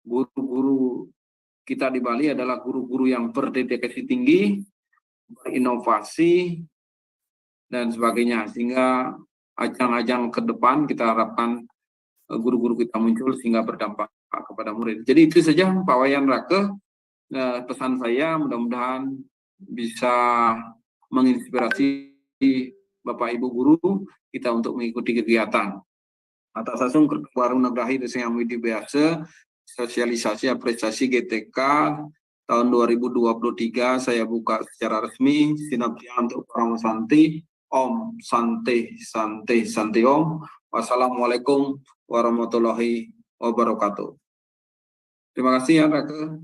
guru-guru kita di Bali adalah guru-guru yang berdedikasi tinggi, berinovasi, dan sebagainya. Sehingga ajang-ajang ke depan kita harapkan guru-guru kita muncul sehingga berdampak kepada murid. Jadi itu saja Pak Wayan Rake, pesan saya, mudah-mudahan bisa menginspirasi Bapak Ibu guru kita untuk mengikuti kegiatan. Atas asung Warung Nagrahi Desa yang Widi Biasa, sosialisasi apresiasi GTK tahun 2023 saya buka secara resmi. Sinapsia untuk para Santi. Om Santi Santi Santi Om. Wassalamualaikum warahmatullahi wabarakatuh. Terima kasih ya Rake.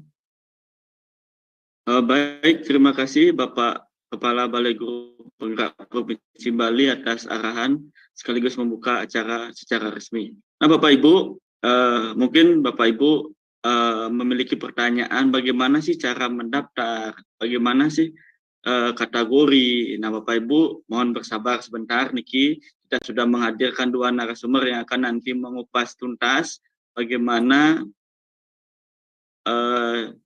Baik, terima kasih Bapak Kepala Balai Guru Penggerak Provinsi Bali atas arahan sekaligus membuka acara secara resmi. Nah Bapak Ibu, mungkin Bapak Ibu memiliki pertanyaan bagaimana sih cara mendaftar, bagaimana sih kategori. Nah Bapak Ibu mohon bersabar sebentar, Niki kita sudah menghadirkan dua narasumber yang akan nanti mengupas tuntas bagaimana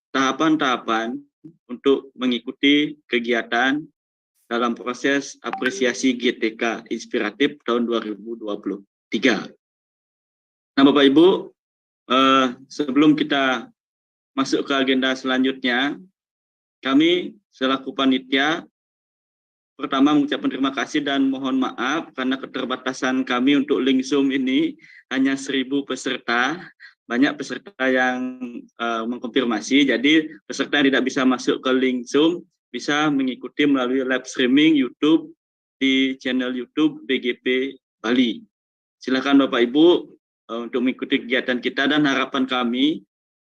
tahapan-tahapan untuk mengikuti kegiatan dalam proses apresiasi GTK Inspiratif tahun 2023. Nah Bapak Ibu, sebelum kita masuk ke agenda selanjutnya, kami selaku panitia pertama mengucapkan terima kasih dan mohon maaf karena keterbatasan kami untuk link Zoom ini hanya 1.000 peserta. Banyak peserta yang mengkonfirmasi, jadi peserta yang tidak bisa masuk ke link Zoom bisa mengikuti melalui live streaming YouTube di channel YouTube BGP Bali. Silakan Bapak Ibu untuk mengikuti kegiatan kita, dan harapan kami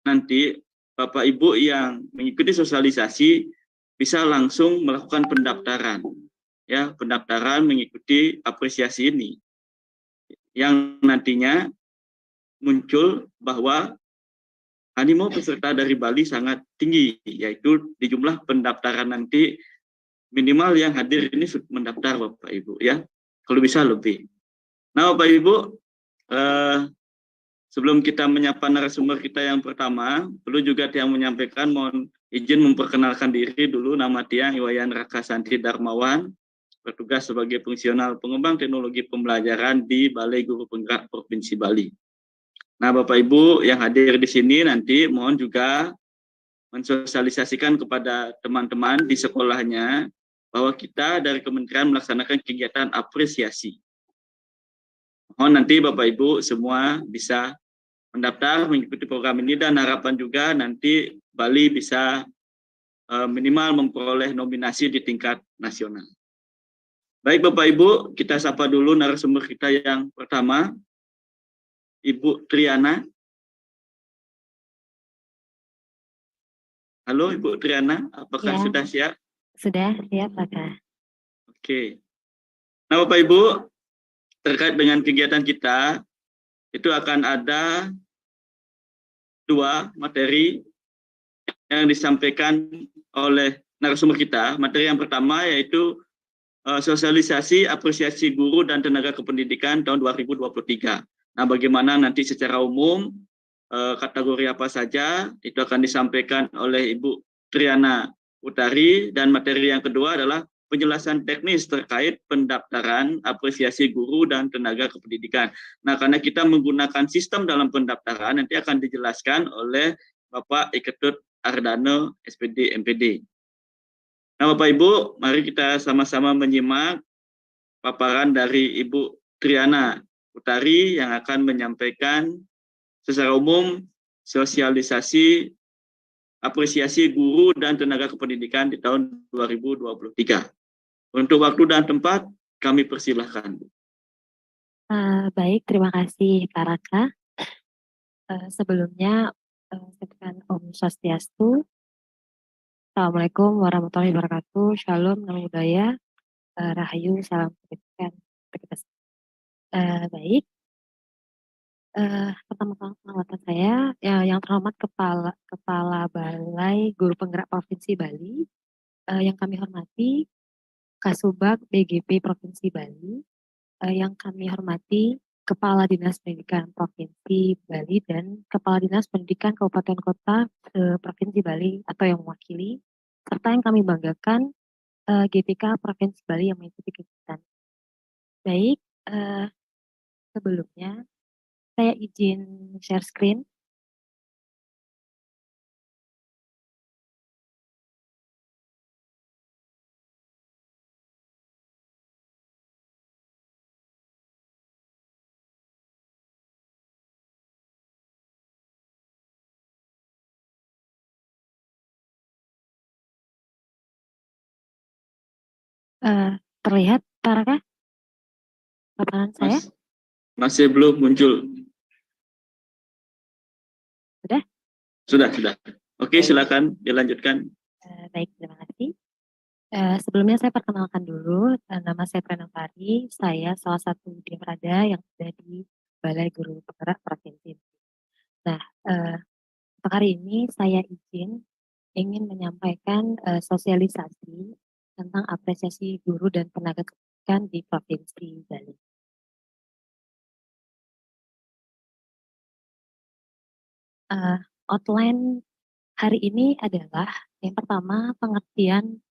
nanti Bapak Ibu yang mengikuti sosialisasi bisa langsung melakukan pendaftaran, ya, pendaftaran mengikuti apresiasi ini, yang nantinya muncul bahwa animo peserta dari Bali sangat tinggi, yaitu di jumlah pendaftaran nanti minimal yang hadir ini mendaftar Bapak Ibu, ya, kalau bisa lebih. Nah Bapak Ibu, sebelum kita menyapa narasumber kita yang pertama, perlu juga yang menyampaikan, mohon izin memperkenalkan diri dulu. Nama Tiang Iwayan Raka Santi Darmawan, bertugas sebagai fungsional pengembang teknologi pembelajaran di Balai Guru Penggerak Provinsi Bali. Nah, Bapak Ibu yang hadir di sini nanti mohon juga mensosialisasikan kepada teman-teman di sekolahnya bahwa kita dari Kementerian melaksanakan kegiatan apresiasi. Mohon nanti Bapak Ibu semua bisa mendaftar mengikuti program ini, dan harapan juga nanti Bali bisa minimal memperoleh nominasi di tingkat nasional. Baik Bapak Ibu, kita sapa dulu narasumber kita yang pertama, Ibu Triana. Halo Ibu Triana, apakah sudah siap? Sudah siap, Pak. Oke. Nah Bapak Ibu, terkait dengan kegiatan kita, itu akan ada dua materi yang disampaikan oleh narasumber kita. Materi yang pertama yaitu sosialisasi apresiasi guru dan tenaga kependidikan tahun 2023. Nah, bagaimana nanti secara umum kategori apa saja itu akan disampaikan oleh Ibu Triana Utari, dan materi yang kedua adalah penjelasan teknis terkait pendaftaran apresiasi guru dan tenaga kependidikan. Nah, karena kita menggunakan sistem dalam pendaftaran, nanti akan dijelaskan oleh Bapak Iketut Ardano, SPD MPD. Nah, Bapak Ibu, mari kita sama-sama menyimak paparan dari Ibu Triana Utari yang akan menyampaikan secara umum sosialisasi apresiasi guru dan tenaga kependidikan di tahun 2023. Untuk waktu dan tempat, kami persilahkan. Baik, terima kasih Pak Raka. Sebelumnya, saya Om Swastiastu. Assalamualaikum warahmatullahi wabarakatuh. Shalom, namo buddhaya, rahayu, salam kebajikan. Baik. Pertama-tama pengamatan saya, yang terhormat Kepala Balai Guru Penggerak Provinsi Bali, yang kami hormati Kasubag BGP Provinsi Bali, yang kami hormati Kepala Dinas Pendidikan Provinsi Bali dan Kepala Dinas Pendidikan Kabupaten Kota Provinsi Bali atau yang mewakili, serta yang kami banggakan GTK Provinsi Bali yang mengikuti kegiatan. Baik, sebelumnya saya izin share screen. Terlihat, Pak Raka, paparan saya? Masih belum muncul. Sudah? Sudah. Oke, Baik. silakan dilanjutkan. Baik, terima kasih. Sebelumnya saya perkenalkan dulu, nama saya Pranavari, saya salah satu Divrada yang ada di Balai Guru Penggerak Provinsi. Nah, untuk hari ini saya ingin menyampaikan sosialisasi tentang apresiasi guru dan tenaga pendidikan di Provinsi Bali. Outline hari ini adalah yang pertama pengertian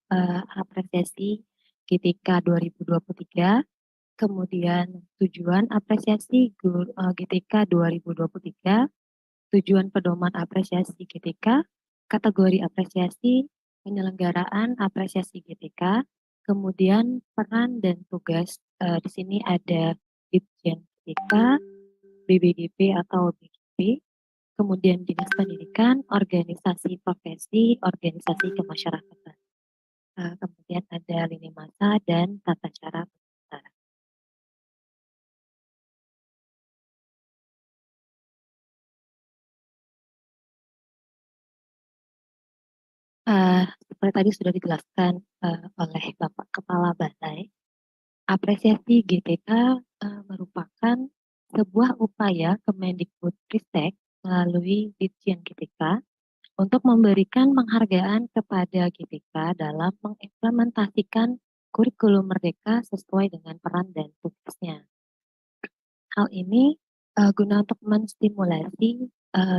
apresiasi GTK 2023, kemudian tujuan apresiasi GTK 2023, tujuan pedoman apresiasi GTK, kategori apresiasi, penyelenggaraan apresiasi GTK, kemudian peran dan tugas. Di sini ada Ditjen GTK, BBGP atau BGP, kemudian Dinas Pendidikan, organisasi profesi, organisasi kemasyarakatan. Kemudian ada lini masa dan tata cara pendaftaran. Seperti tadi sudah dijelaskan oleh Bapak Kepala Balai, apresiasi GTK merupakan sebuah upaya Kemendikbudristek melalui Ditjen GTK untuk memberikan penghargaan kepada GTK dalam mengimplementasikan kurikulum merdeka sesuai dengan peran dan tugasnya. Hal ini guna untuk menstimulasi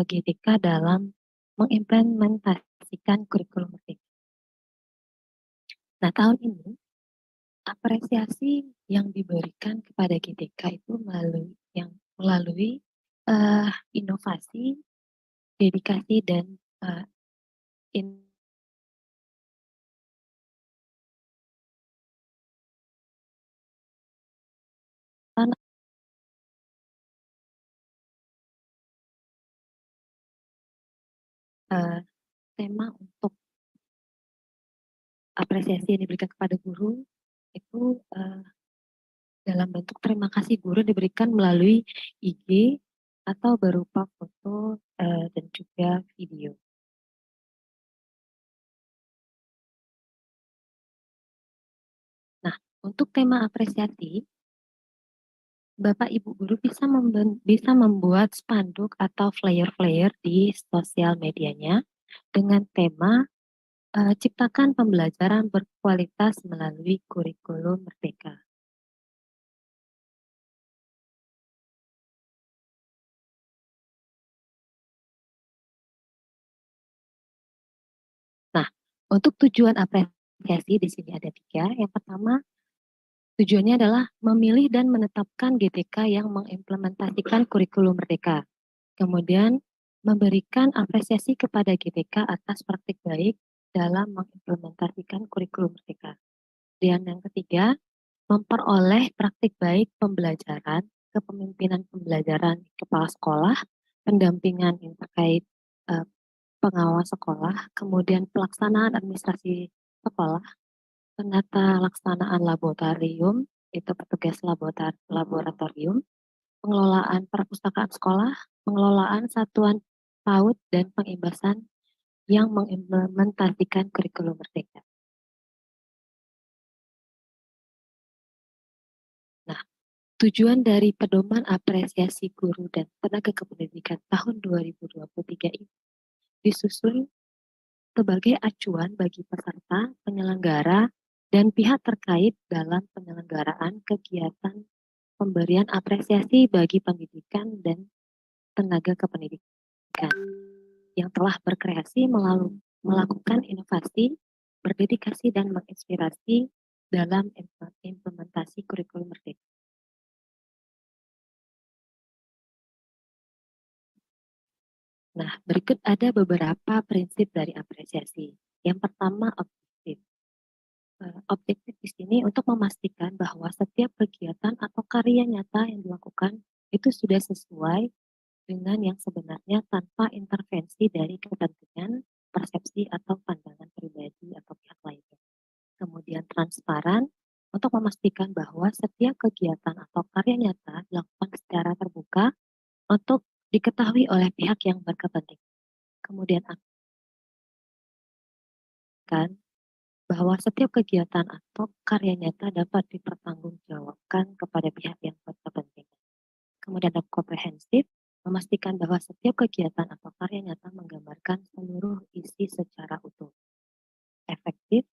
GTK dalam mengimplementasikan kurikulum merdeka. Nah, tahun ini apresiasi yang diberikan kepada GTK itu melalui inovasi, dedikasi dan tema untuk apresiasi yang diberikan kepada guru itu dalam bentuk terima kasih guru diberikan melalui IG atau berupa foto dan juga video. Nah, untuk tema apresiasi, Bapak Ibu guru bisa membuat spanduk atau flyer-flyer di sosial medianya dengan tema ciptakan pembelajaran berkualitas melalui kurikulum merdeka. Nah, untuk tujuan apresiasi di sini ada 3. Yang pertama, tujuannya adalah memilih dan menetapkan GTK yang mengimplementasikan kurikulum merdeka. Kemudian, memberikan apresiasi kepada GTK atas praktik baik dalam mengimplementasikan kurikulum merdeka. Dan yang ketiga, memperoleh praktik baik pembelajaran, kepemimpinan pembelajaran kepala sekolah, pendampingan yang terkait pengawas sekolah, kemudian pelaksanaan administrasi sekolah, penata laksanaan laboratorium, itu petugas laboratorium, pengelolaan perpustakaan sekolah, pengelolaan satuan PAUD, dan pengimbasan yang mengimplementasikan kurikulum merdeka. Nah, tujuan dari pedoman apresiasi guru dan tenaga kependidikan tahun 2023 ini disusun sebagai acuan bagi peserta, penyelenggara, dan pihak terkait dalam penyelenggaraan kegiatan pemberian apresiasi bagi pendidikan dan tenaga kependidikan yang telah berkreasi melakukan inovasi, berdedikasi dan menginspirasi dalam implementasi kurikulum merdeka. Nah, berikut ada beberapa prinsip dari apresiasi. Yang pertama, objektif. Objektif di sini untuk memastikan bahwa setiap kegiatan atau karya nyata yang dilakukan itu sudah sesuai dengan yang sebenarnya tanpa intervensi dari kepentingan, persepsi, atau pandangan pribadi atau pihak lainnya. Kemudian transparan untuk memastikan bahwa setiap kegiatan atau karya nyata dilakukan secara terbuka untuk diketahui oleh pihak yang berkepentingan. Kemudian akan bahwa setiap kegiatan atau karya nyata dapat dipertanggungjawabkan kepada pihak yang berkepentingan. Kemudian ada komprehensif, memastikan bahwa setiap kegiatan atau karya nyata menggambarkan seluruh isi secara utuh. Efektif,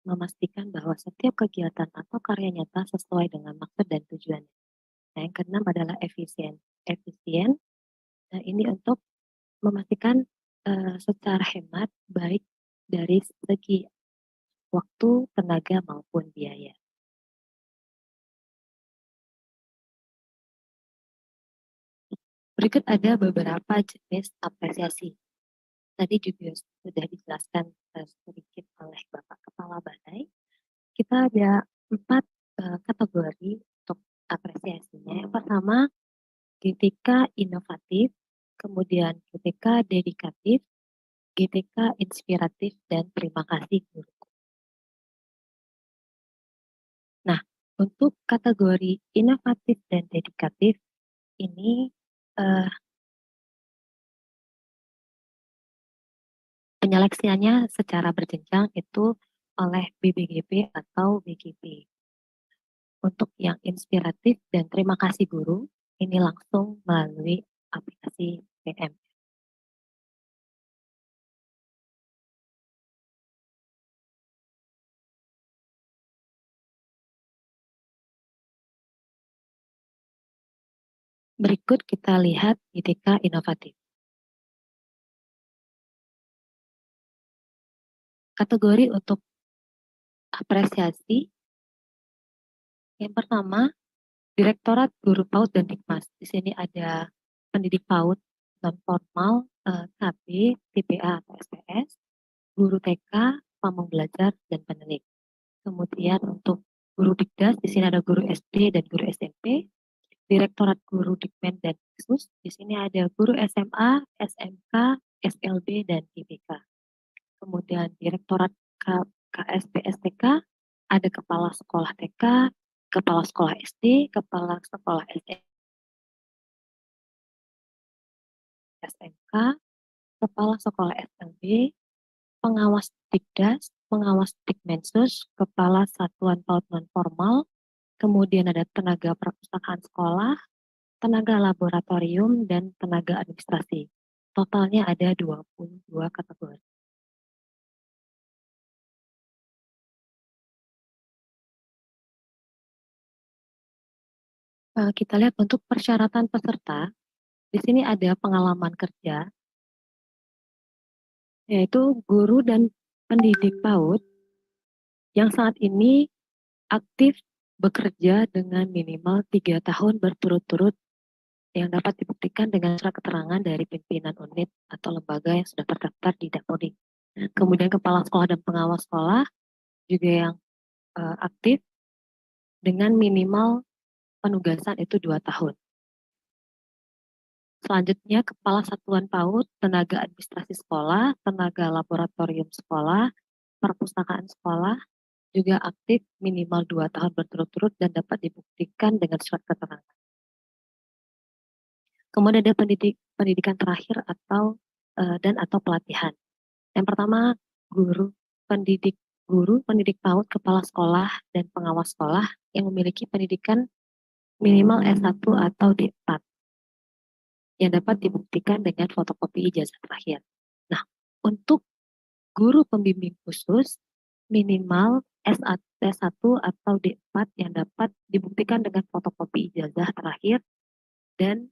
memastikan bahwa setiap kegiatan atau karya nyata sesuai dengan maksud dan tujuan. Nah, yang keenam adalah efisien. Nah, ini untuk memastikan secara hemat baik dari segi waktu, tenaga maupun biaya. Berikut ada beberapa jenis apresiasi. Tadi juga sudah dijelaskan sedikit oleh Bapak Kepala Balai. Kita ada 4 kategori untuk apresiasinya. Yang pertama, GTK inovatif, kemudian GTK dedikatif, GTK inspiratif, dan terima kasih guru. Nah, untuk kategori inovatif dan dedikatif ini penyeleksiannya secara berjenjang itu oleh BBGP atau BGP. Untuk yang inspiratif dan terima kasih guru, ini langsung melalui aplikasi PM. Berikut kita lihat GTK inovatif. Kategori untuk apresiasi, yang pertama, Direktorat Guru PAUD dan Dikmas. Di sini ada pendidik PAUD non formal, KB, TPA atau SPS, guru TK, pamong belajar, dan penelik. Kemudian untuk guru Dikdas, di sini ada guru SD dan guru SMP. Direktorat Guru Dikmen dan Diksus, di sini ada guru SMA, SMK, SLB, dan IPK. Kemudian Direktorat KSPSTK, ada Kepala Sekolah TK, Kepala Sekolah SD, Kepala Sekolah SMK, Kepala Sekolah SLB, Pengawas Dikdas, Pengawas Dikmensus, Kepala Satuan PAUD non-formal, kemudian ada tenaga perpustakaan sekolah, tenaga laboratorium, dan tenaga administrasi. Totalnya ada 22 kategori. Kita lihat untuk persyaratan peserta, di sini ada pengalaman kerja, yaitu guru dan pendidik PAUD yang saat ini aktif bekerja dengan minimal 3 tahun berturut-turut yang dapat dibuktikan dengan surat keterangan dari pimpinan unit atau lembaga yang sudah terdaftar di Dapodik. Kemudian kepala sekolah dan pengawas sekolah juga yang aktif dengan minimal penugasan itu 2 tahun. Selanjutnya kepala satuan PAUD, tenaga administrasi sekolah, tenaga laboratorium sekolah, perpustakaan sekolah juga aktif minimal 2 tahun berturut-turut dan dapat dibuktikan dengan surat keterangan. Kemudian ada pendidikan terakhir atau pelatihan. Yang pertama, guru pendidik PAUD, kepala sekolah, dan pengawas sekolah yang memiliki pendidikan minimal S1 atau D4 yang dapat dibuktikan dengan fotokopi ijazah terakhir. Nah, untuk guru pembimbing khusus minimal S1 atau D4 yang dapat dibuktikan dengan fotokopi ijazah terakhir dan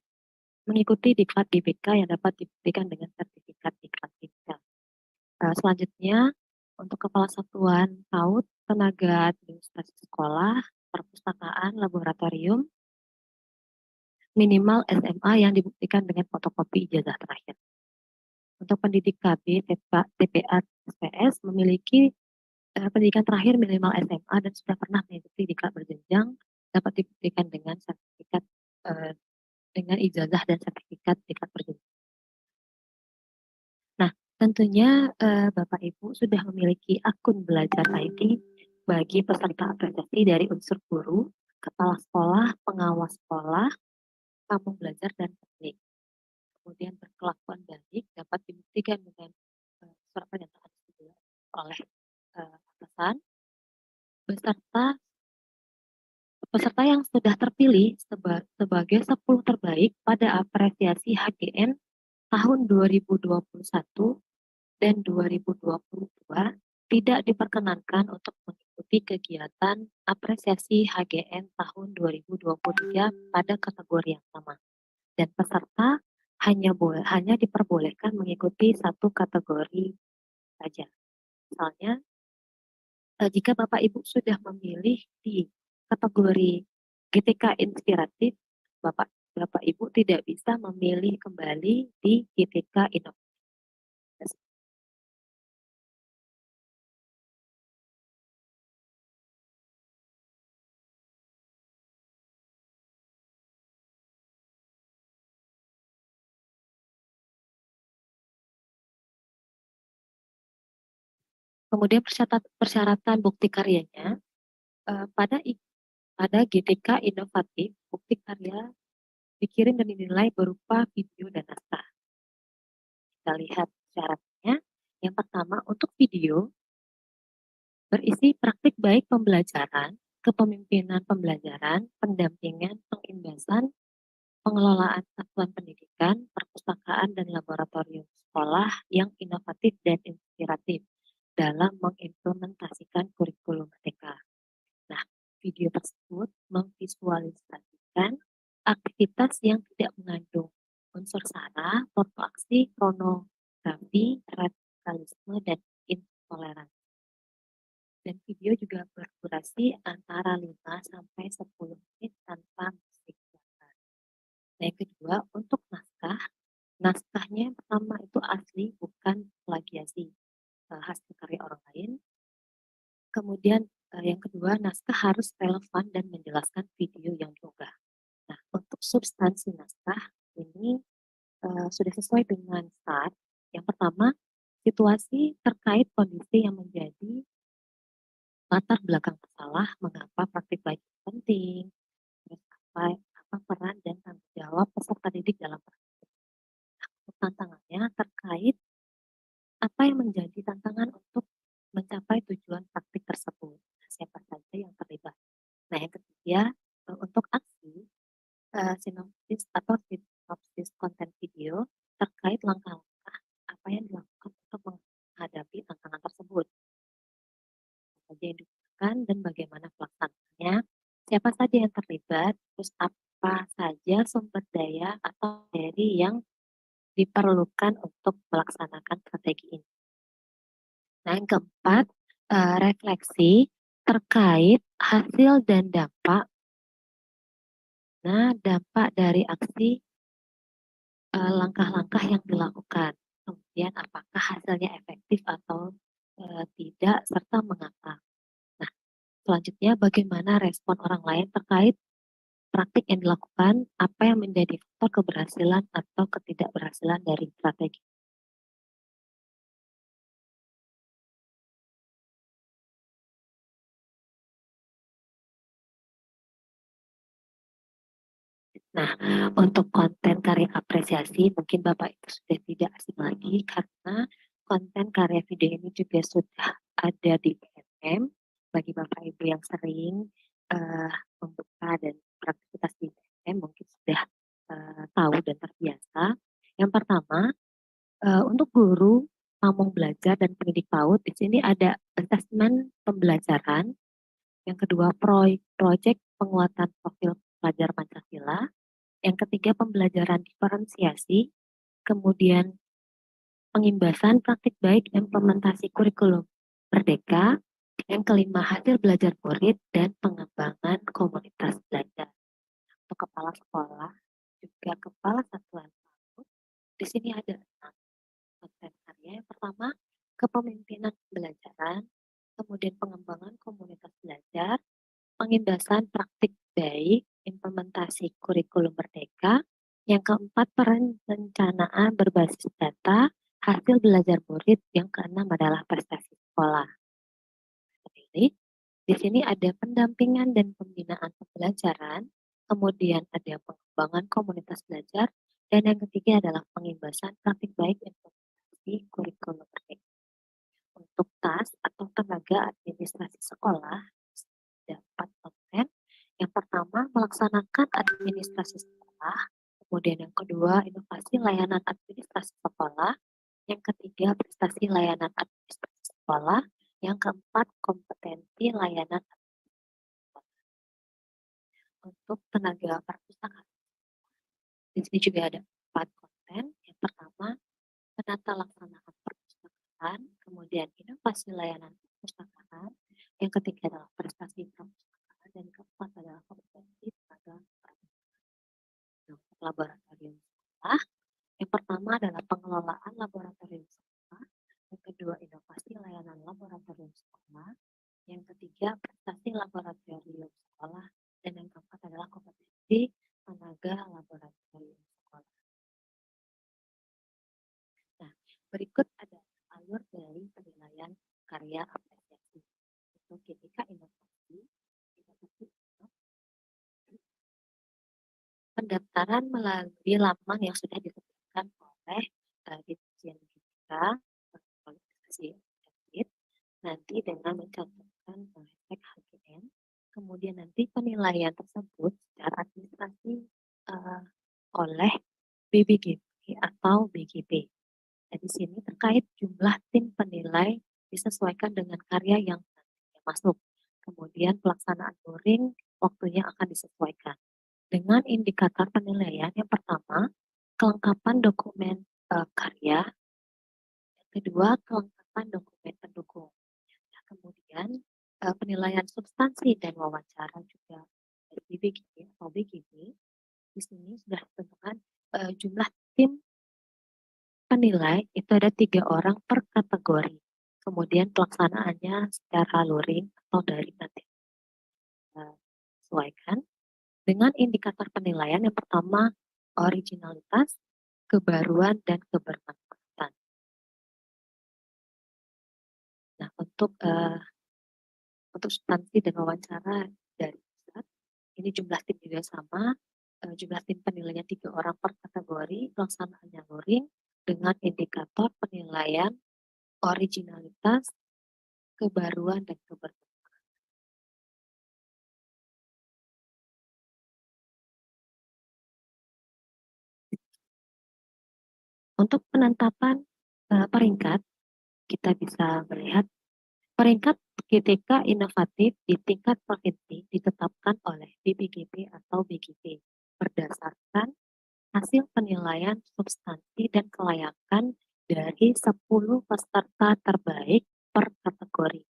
mengikuti diklat GBK yang dapat dibuktikan dengan sertifikat diklat GBK. Selanjutnya, untuk kepala satuan PAUD, tenaga administrasi sekolah, perpustakaan, laboratorium, minimal SMA yang dibuktikan dengan fotokopi ijazah terakhir. Untuk pendidik KB, TPA, SPS memiliki pendidikan terakhir minimal SMA dan sudah pernah mengikuti diklat berjenjang dapat dibuktikan dengan sertifikat dengan ijazah dan sertifikat diklat berjenjang. Nah, tentunya Bapak Ibu sudah memiliki akun Belajar ID bagi peserta apresiasi dari unsur guru, kepala sekolah, pengawas sekolah, kampung belajar dan teknik. Kemudian berkelakuan baik dapat dibuktikan dengan surat pernyataan oleh atasan peserta yang sudah terpilih sebagai 10 terbaik pada apresiasi HGN tahun 2021 dan 2022 tidak diperkenankan untuk mengikuti kegiatan apresiasi HGN tahun 2023 pada kategori yang sama. Dan peserta hanya diperbolehkan mengikuti satu kategori saja. Misalnya, jika Bapak Ibu sudah memilih di kategori GTK inspiratif, Bapak Ibu tidak bisa memilih kembali di GTK inovatif. Kemudian persyaratan bukti karyanya pada GTK inovatif, bukti karya dikirim dan dinilai berupa video dan naskah. Kita lihat syaratnya. Yang pertama, untuk video berisi praktik baik pembelajaran, kepemimpinan pembelajaran, pendampingan, pengimbasan, pengelolaan satuan pendidikan, perpustakaan, dan laboratorium sekolah yang inovatif dan inspiratif dalam mengimplementasikan kurikulum merdeka. Nah, video tersebut memvisualisasikan aktivitas yang tidak mengandung unsur sara, foto aksi, kronografi, radikalisme, dan intoleransi. Dan video juga berdurasi antara 5 sampai 10 menit tanpa musik belakang. Nah, yang kedua, untuk naskahnya yang pertama itu asli, bukan plagiasi hasil karya orang lain. Kemudian yang kedua, naskah harus relevan dan menjelaskan video yang diunggah. Nah, untuk substansi naskah ini sudah sesuai dengan STAR. Yang pertama, situasi terkait kondisi yang menjadi latar belakang masalah, mengapa praktik baik penting, terus apa peran dan tanggung jawab peserta didik dalam praktik. Tantangannya terkait apa yang menjadi tantangan untuk mencapai tujuan praktik tersebut, siapa saja yang terlibat. Nah, yang ketiga, untuk aksi sinopsis atau sinopsis konten video terkait langkah-langkah apa yang dilakukan untuk menghadapi tantangan tersebut, apa saja yang digunakan dan bagaimana pelaksanaannya, siapa saja yang terlibat, terus apa saja sumber daya atau materi yang diperlukan untuk melaksanakan strategi ini. Nah, yang keempat, refleksi terkait hasil dan dampak. Nah, dampak dari aksi langkah-langkah yang dilakukan. Kemudian apakah hasilnya efektif atau tidak, serta mengapa. Nah, selanjutnya bagaimana respon orang lain terkait praktik yang dilakukan, apa yang menjadi faktor keberhasilan atau ketidakberhasilan dari strategi. Nah, untuk konten karya apresiasi mungkin Bapak Ibu sudah tidak asing lagi karena konten karya video ini juga sudah ada di PNM. Bagi Bapak Ibu yang sering membuka dan beraktivitas di PNM mungkin sudah tahu dan terbiasa. Yang pertama, untuk guru Pamong Belajar dan Pendidik PAUD, di sini ada asesmen pembelajaran. Yang kedua, proyek penguatan profil pelajar Pancasila. Yang ketiga, pembelajaran diferensiasi. Kemudian, pengimbasan praktik baik implementasi kurikulum merdeka. Yang kelima, hasil belajar murid dan pengembangan komunitas belajar. Untuk kepala sekolah, juga kepala satuan PAUD, di sini ada 6 konten karya. Yang pertama, kepemimpinan pembelajaran, kemudian pengembangan komunitas belajar, pengimbasan praktik baik, implementasi kurikulum merdeka. Yang keempat, perencanaan berbasis data, hasil belajar murid. Yang keenam adalah prestasi sekolah. Jadi, di sini ada pendampingan dan pembinaan pembelajaran, kemudian ada pengembangan komunitas belajar, dan yang ketiga adalah pengimbasan praktik baik implementasi kurikulum merdeka. Untuk tas atau tenaga administrasi sekolah, ada 4 konten. Yang pertama, melaksanakan administrasi sekolah. Kemudian yang kedua, inovasi layanan administrasi sekolah. Yang ketiga, prestasi layanan administrasi sekolah. Yang keempat, kompetensi layanan administrasi sekolah. Untuk tenaga perpustakaan, di sini juga ada 4 konten. Yang pertama, penata laksanaan perpustakaan, kemudian inovasi layanan perpustakaan. Yang ketiga adalah prestasi perpustakaan, dan keempat adalah kompetensi tenaga perpustakaan. Untuk laboratorium sekolah, yang pertama adalah pengelolaan laboratorium sekolah, yang kedua inovasi layanan laboratorium sekolah, yang ketiga prestasi laboratorium sekolah, dan yang keempat adalah kompetensi tenaga laboratorium sekolah. Nah, berikut ada alur dari penilaian karya apresiasi. Untuk GTK inovasi pendaftaran melalui laman yang sudah disediakan oleh Ditjen GTK kualifikasi exit, nanti dengan mencantumkan hashtag HGN. Kemudian nanti penilaian tersebut secara administrasi oleh BBGP atau BGP. Dan di sini terkait jumlah tim penilai disesuaikan dengan karya yang nantinya masuk. Kemudian pelaksanaan luring waktunya akan disesuaikan. Dengan indikator penilaian yang pertama, kelengkapan dokumen karya. Yang kedua, kelengkapan dokumen pendukung. Nah, kemudian penilaian substansi dan wawancara juga dari BBGP atau BGP. Di sini sudah ditentukan jumlah tim penilai itu ada 3 orang per kategori. Kemudian pelaksanaannya secara luring atau dari nanti sesuaikan dengan indikator penilaian yang pertama originalitas, kebaruan, dan kebermanfaatan. Nah, untuk substansi dan wawancara dari pusat, ini jumlah tim juga sama, jumlah tim penilainya 3 orang per kategori, pelaksanaannya luring dengan indikator penilaian originalitas, kebaruan, dan kebermanfaatan. Untuk penetapan peringkat, kita bisa melihat peringkat GTK inovatif di tingkat provinsi ditetapkan oleh BPGP atau BGP berdasarkan hasil penilaian substansi dan kelayakan dari 10 peserta terbaik per kategori,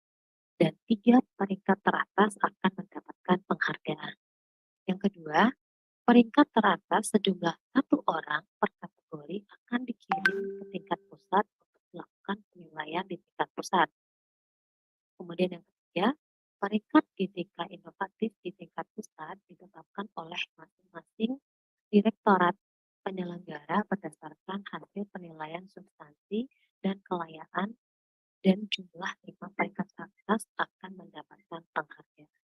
dan 3 peringkat teratas akan mendapatkan penghargaan. Yang kedua, peringkat teratas sejumlah 1 orang per kategori akan dikirim ke tingkat pusat untuk melakukan penilaian di tingkat pusat. Kemudian yang ketiga, peringkat GTK inovatif di tingkat pusat ditetapkan oleh masing-masing direktorat penyelenggara berdasarkan hasil penilaian substansi dan kelayakan, dan jumlah 5 peringkat teratas akan mendapatkan penghargaan.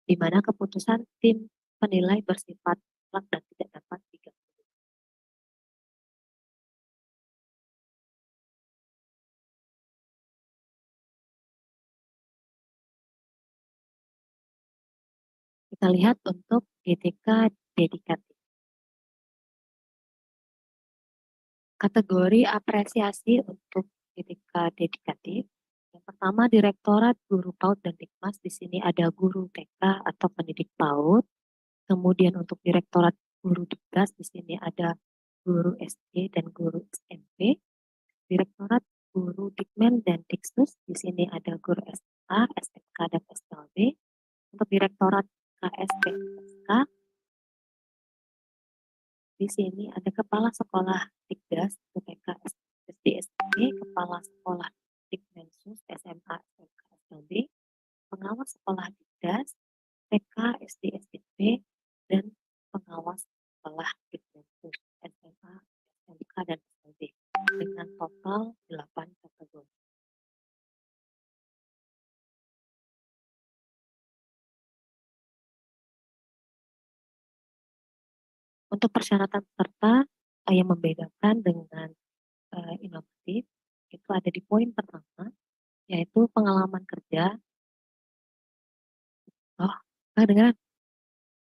Di mana keputusan tim penilai bersifat mutlak dan tidak dapat diganggu. Kita lihat untuk GTK dedikatif. Kategori apresiasi untuk GTK dedikatif. Yang pertama Direktorat Guru PAUD dan Dikmas, di sini ada guru TK atau pendidik PAUD. Kemudian untuk Direktorat Guru Dikdas, di sini ada guru SD dan guru SMP. Direktorat Guru Dikmen dan Diksus, di sini ada guru SMA, SMK, dan SLB. Untuk Direktorat KSPSK, di sini ada Kepala Sekolah Dikdas, TK, SD, SMP, Kepala Sekolah Dikmensus, SMA, SMK, SLB, Pengawas Sekolah Dikdas, TK, SD, SMP, dan Pengawas Sekolah Dikmensus, SMA, SMK, dan SLB, dengan total 8 kategori. Untuk persyaratan peserta yang membedakan dengan inovatif itu ada di poin pertama, yaitu pengalaman kerja. Oh, kedengeran?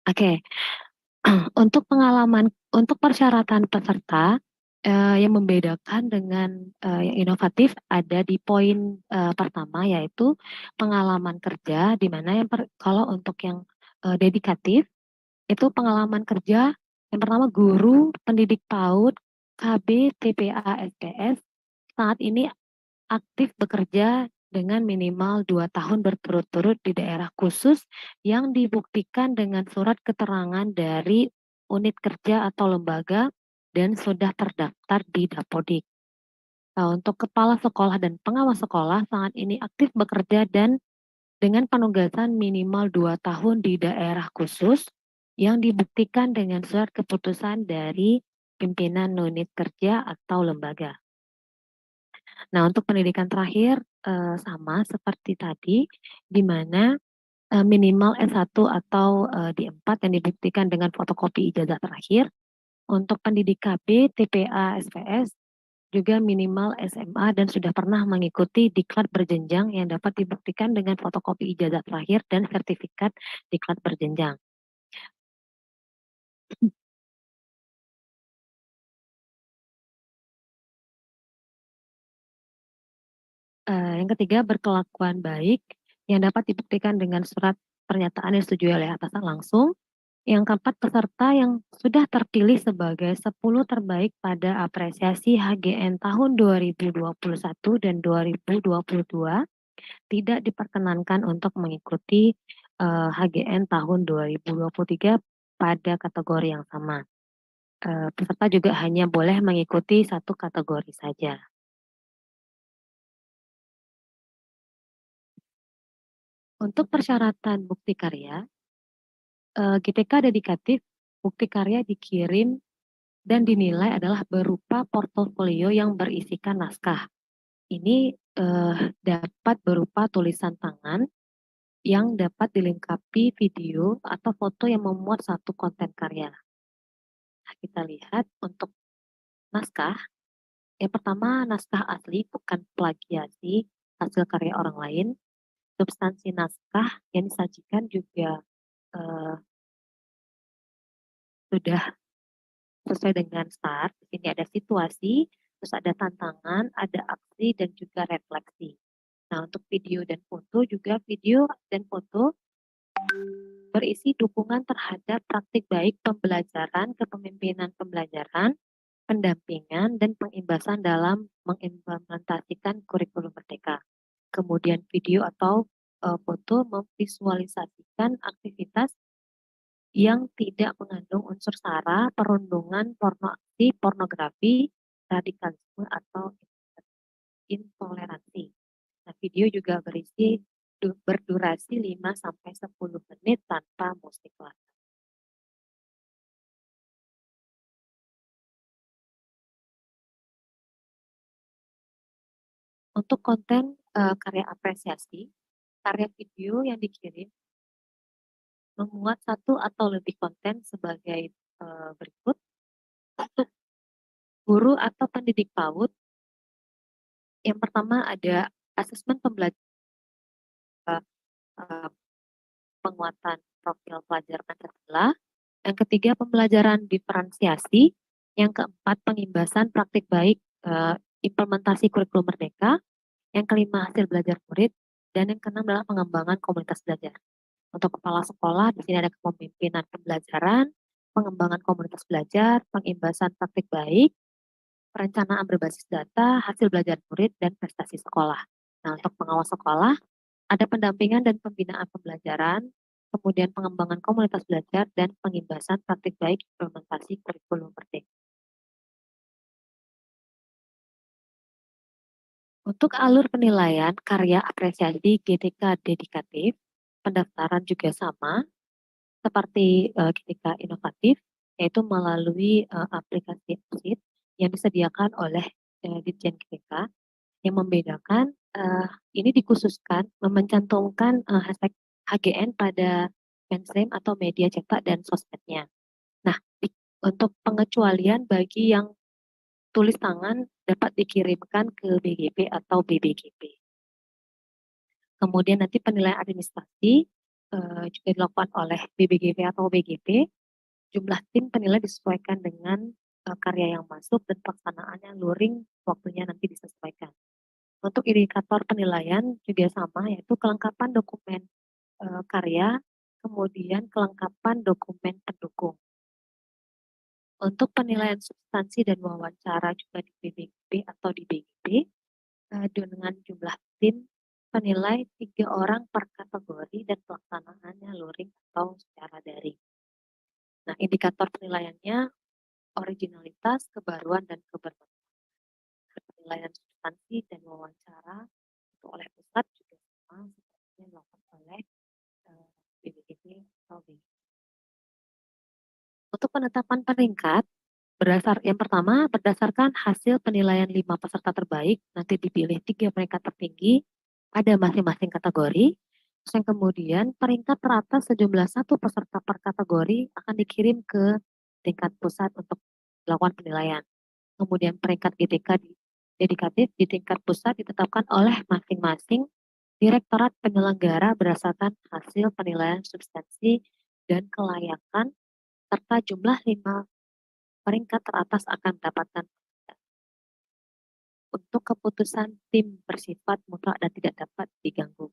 Oke. Untuk persyaratan peserta yang membedakan dengan yang inovatif ada di poin pertama, yaitu pengalaman kerja, di mana kalau untuk yang dedikatif itu pengalaman kerja yang pertama guru pendidik PAUD KB TPA SPS saat ini aktif bekerja dengan minimal 2 tahun berturut-turut di daerah khusus yang dibuktikan dengan surat keterangan dari unit kerja atau lembaga dan sudah terdaftar di Dapodik. Nah, untuk kepala sekolah dan pengawas sekolah saat ini aktif bekerja dan dengan penugasan minimal 2 tahun di daerah khusus yang dibuktikan dengan surat keputusan dari pimpinan unit kerja atau lembaga. Nah, untuk pendidikan terakhir sama seperti tadi, di mana minimal S1 atau D4 yang dibuktikan dengan fotokopi ijazah terakhir. Untuk pendidik KB, TPA, SPS juga minimal SMA dan sudah pernah mengikuti diklat berjenjang yang dapat dibuktikan dengan fotokopi ijazah terakhir dan sertifikat diklat berjenjang. Yang ketiga, berkelakuan baik yang dapat dibuktikan dengan surat pernyataan yang disetujui oleh atasan langsung. Yang keempat, peserta yang sudah terpilih sebagai 10 terbaik pada apresiasi HGN tahun 2021 dan 2022 tidak diperkenankan untuk mengikuti HGN tahun 2023 pada kategori yang sama. Peserta juga hanya boleh mengikuti satu kategori saja. Untuk persyaratan bukti karya, GTK dedikatif bukti karya dikirim dan dinilai adalah berupa portofolio yang berisikan naskah. Ini dapat berupa tulisan tangan yang dapat dilengkapi video atau foto yang memuat satu konten karya. Nah, kita lihat untuk naskah. Yang pertama, naskah asli bukan plagiasi hasil karya orang lain. Substansi naskah yang disajikan juga sudah sesuai dengan start. Di sini ada situasi, terus ada tantangan, ada aksi, dan juga refleksi. Nah, untuk video dan foto juga video dan foto berisi dukungan terhadap praktik baik pembelajaran, kepemimpinan pembelajaran, pendampingan, dan pengimbasan dalam mengimplementasikan kurikulum merdeka. Kemudian video atau foto memvisualisasikan aktivitas yang tidak mengandung unsur sara, perundungan, pornografi, radikalisme, atau intoleransi. Nah, video juga berdurasi 5-10 menit tanpa musik latar. Untuk konten karya apresiasi, karya video yang dikirim memuat satu atau lebih konten sebagai berikut. Untuk guru atau pendidik PAUD, yang pertama ada asesmen pembelajaran penguatan profil pelajar Pancasila. Yang ketiga, pembelajaran diferensiasi Yang keempat, pengimbasan praktik baik implementasi kurikulum merdeka. Yang kelima, hasil belajar murid. Dan yang keenam adalah pengembangan komunitas belajar. Untuk kepala sekolah, di sini ada kepemimpinan pembelajaran, pengembangan komunitas belajar, pengimbasan praktik baik, perencanaan berbasis data, hasil belajar murid, dan prestasi sekolah. Nah, untuk pengawas sekolah, ada pendampingan dan pembinaan pembelajaran, kemudian pengembangan komunitas belajar, dan pengimbasan praktik baik implementasi kurikulum merdeka. Untuk alur penilaian karya apresiasi GTK dedikatif, pendaftaran juga sama seperti GTK inovatif, yaitu melalui aplikasi Exit yang disediakan oleh Ditjen GTK. Yang membedakan ini dikhususkan mencantumkan hashtag HGN pada mainstream atau media cetak dan sosmednya. Nah, untuk pengecualian bagi yang tulis tangan dapat dikirimkan ke BGP atau BBGP. Kemudian nanti penilaian administrasi juga dilakukan oleh BBGP atau BGP. Jumlah tim penilai disesuaikan dengan karya yang masuk dan pelaksanaannya luring waktunya nanti disesuaikan. Untuk indikator penilaian juga sama, yaitu kelengkapan dokumen karya, kemudian kelengkapan dokumen pendukung. Untuk penilaian substansi dan wawancara juga di BBGP atau di BGP, dengan jumlah tim penilai 3 orang per kategori dan pelaksanaannya luring atau secara daring. Nah, indikator penilaiannya originalitas, kebaruan, dan kebermanfaatan. Penilaian substansi dan wawancara itu oleh pusat juga sama seperti yang dilakukan oleh BBGP atau BGP. Untuk penetapan peringkat, yang pertama berdasarkan hasil penilaian 5 peserta terbaik, nanti dipilih 3 peringkat tertinggi pada masing-masing kategori. Terus yang kemudian peringkat teratas sejumlah 1 peserta per kategori akan dikirim ke tingkat pusat untuk dilakukan penilaian. Kemudian peringkat GTK dedikatif di tingkat pusat ditetapkan oleh masing-masing Direktorat Penyelenggara berdasarkan hasil penilaian substansi dan kelayakan serta jumlah 5 peringkat teratas akan mendapatkan. Untuk keputusan tim bersifat mutlak dan tidak dapat diganggu.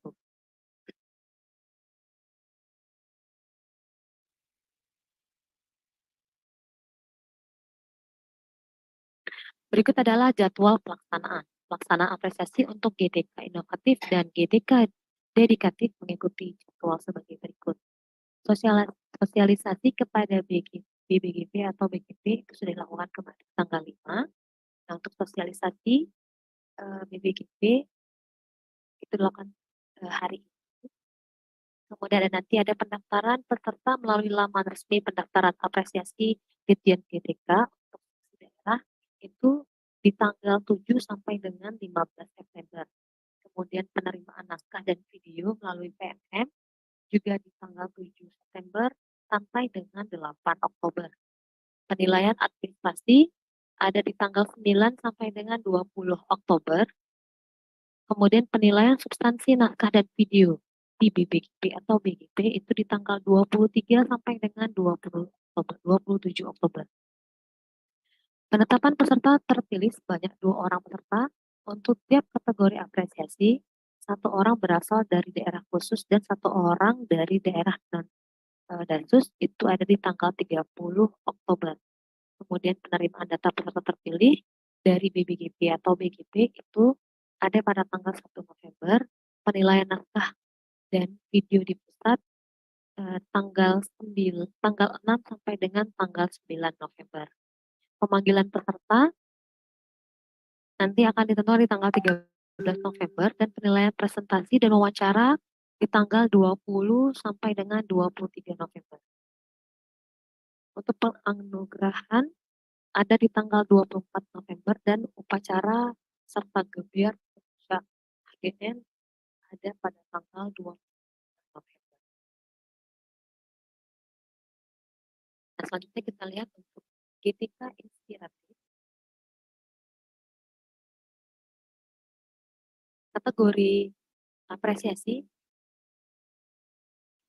Berikut adalah jadwal pelaksanaan. Pelaksanaan apresiasi untuk GTK inovatif dan GTK dedikatif mengikuti jadwal sebagai berikut. Sosialisasi kepada BBGP atau BGP itu sudah dilakukan kemarin tanggal 5. Nah, untuk sosialisasi BBGP itu dilakukan hari ini. Kemudian nanti ada pendaftaran peserta melalui laman resmi pendaftaran apresiasi Ditjen GTK untuk daerah itu di tanggal 7 sampai dengan 15 September. Kemudian penerimaan naskah dan video melalui PMM juga di tanggal 7 September sampai dengan 8 Oktober. Penilaian administrasi ada di tanggal 9 sampai dengan 20 Oktober. Kemudian penilaian substansi naskah dan video di BBGP atau BGP itu di tanggal 23 sampai dengan 27 Oktober. Penetapan peserta terpilih sebanyak 2 orang peserta untuk tiap kategori apresiasi, 1 orang berasal dari daerah khusus dan 1 orang dari daerah non-dansus itu ada di tanggal 30 Oktober. Kemudian penerimaan data peserta terpilih dari BBGP atau BGP itu ada pada tanggal 1 November, penilaian naskah dan video di pusat tanggal 6 sampai dengan tanggal 9 November. Pemanggilan peserta nanti akan ditentukan di tanggal 13 November dan penilaian presentasi dan wawancara di tanggal 20 sampai dengan 23 November. Untuk penganugerahan ada di tanggal 24 November dan upacara serta gebiar HGN ada pada tanggal 20 November. Nah, selanjutnya kita lihat untuk GTK inspiratif. Kategori apresiasi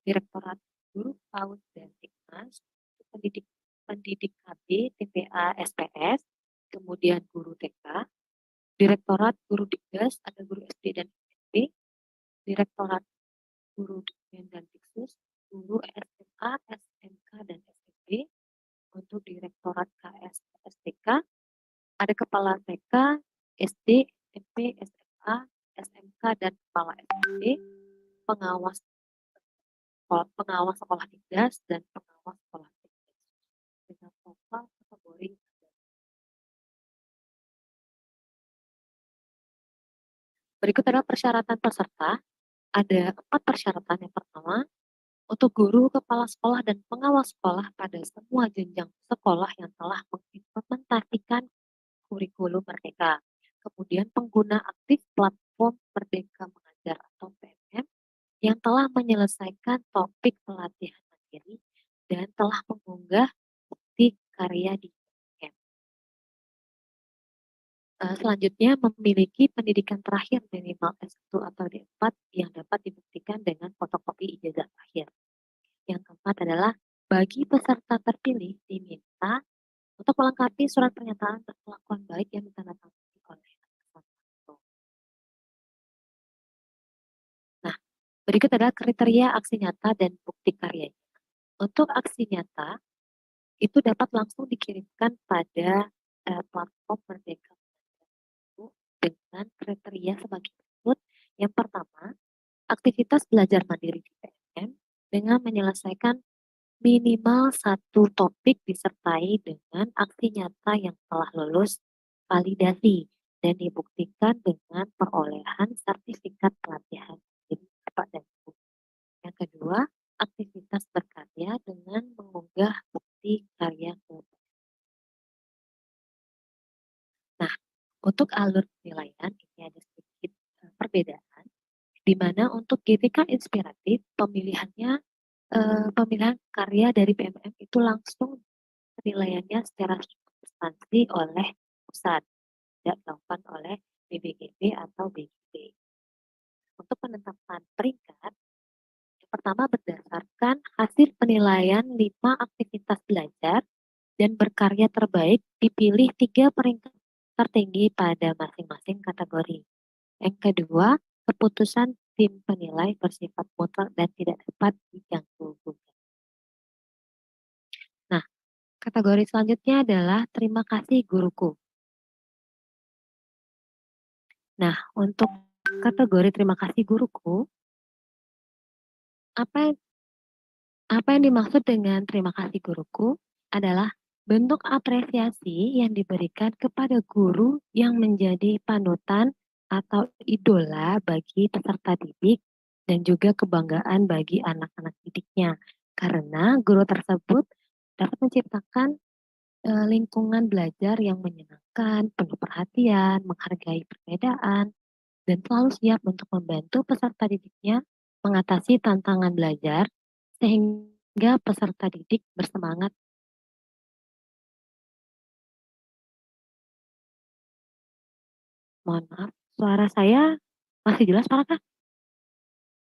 Direktorat Guru PAUD dan Tikmas, pendidik pendidik KB, TPA, SPS, kemudian guru TK, Direktorat Guru Dikdas, ada guru SD dan SMP, Direktorat Guru Dosen dan Diksus, guru SMA, SMK, dan SMP. Untuk Direktorat KS STK, ada Kepala TK, SD, SMP, SMA, SMK, dan Kepala SMP, pengawas sekolah dikdas, dan pengawas sekolah dikdas. Dengan total kategori. Berikut adalah persyaratan peserta. Ada 4 persyaratan. Yang pertama, untuk guru, kepala sekolah, dan pengawas sekolah pada semua jenjang sekolah yang telah mengimplementasikan kurikulum Merdeka. Kemudian pengguna aktif platform Merdeka Mengajar atau PMM yang telah menyelesaikan topik pelatihan materi dan telah mengunggah bukti karya di PMM. Selanjutnya memiliki pendidikan terakhir minimal S1 atau D4 yang dapat dibuktikan dengan fotokopi ijazah terakhir. Yang keempat adalah bagi peserta terpilih diminta untuk melengkapi surat pernyataan perlakuan baik yang ditandatangani oleh atasan langsung. Nah, berikut adalah kriteria aksi nyata dan bukti karyanya. Untuk aksi nyata, itu dapat langsung dikirimkan pada platform Merdeka dengan kriteria sebagai berikut. Yang pertama, aktivitas belajar mandiri di PMM dengan menyelesaikan minimal 1 topik disertai dengan aksi nyata yang telah lulus validasi dan dibuktikan dengan perolehan sertifikat pelatihan dari Bapak dan Ibu. Yang kedua, aktivitas berkarya dengan mengunggah bukti karya ke. Nah, untuk alur penilaian ini ada sedikit perbedaan, di mana untuk GTK inspiratif pemilihan karya dari PMM itu langsung penilaiannya secara substansi oleh pusat, tidak dilakukan oleh BBGP atau BGP. Untuk penetapan peringkat, yang pertama berdasarkan hasil penilaian 5 aktivitas belajar dan berkarya terbaik dipilih 3 peringkat tertinggi pada masing-masing kategori. Yang kedua, keputusan tim penilai bersifat mutlak dan tidak dapat diganggu-gugat. Nah, kategori selanjutnya adalah terima kasih guruku. Nah, untuk kategori terima kasih guruku, apa yang dimaksud dengan terima kasih guruku adalah bentuk apresiasi yang diberikan kepada guru yang menjadi panutan atau idola bagi peserta didik dan juga kebanggaan bagi anak-anak didiknya. Karena guru tersebut dapat menciptakan lingkungan belajar yang menyenangkan, penuh perhatian, menghargai perbedaan, dan selalu siap untuk membantu peserta didiknya mengatasi tantangan belajar sehingga peserta didik bersemangat. Mohon maaf, suara saya masih jelas Pak Raka?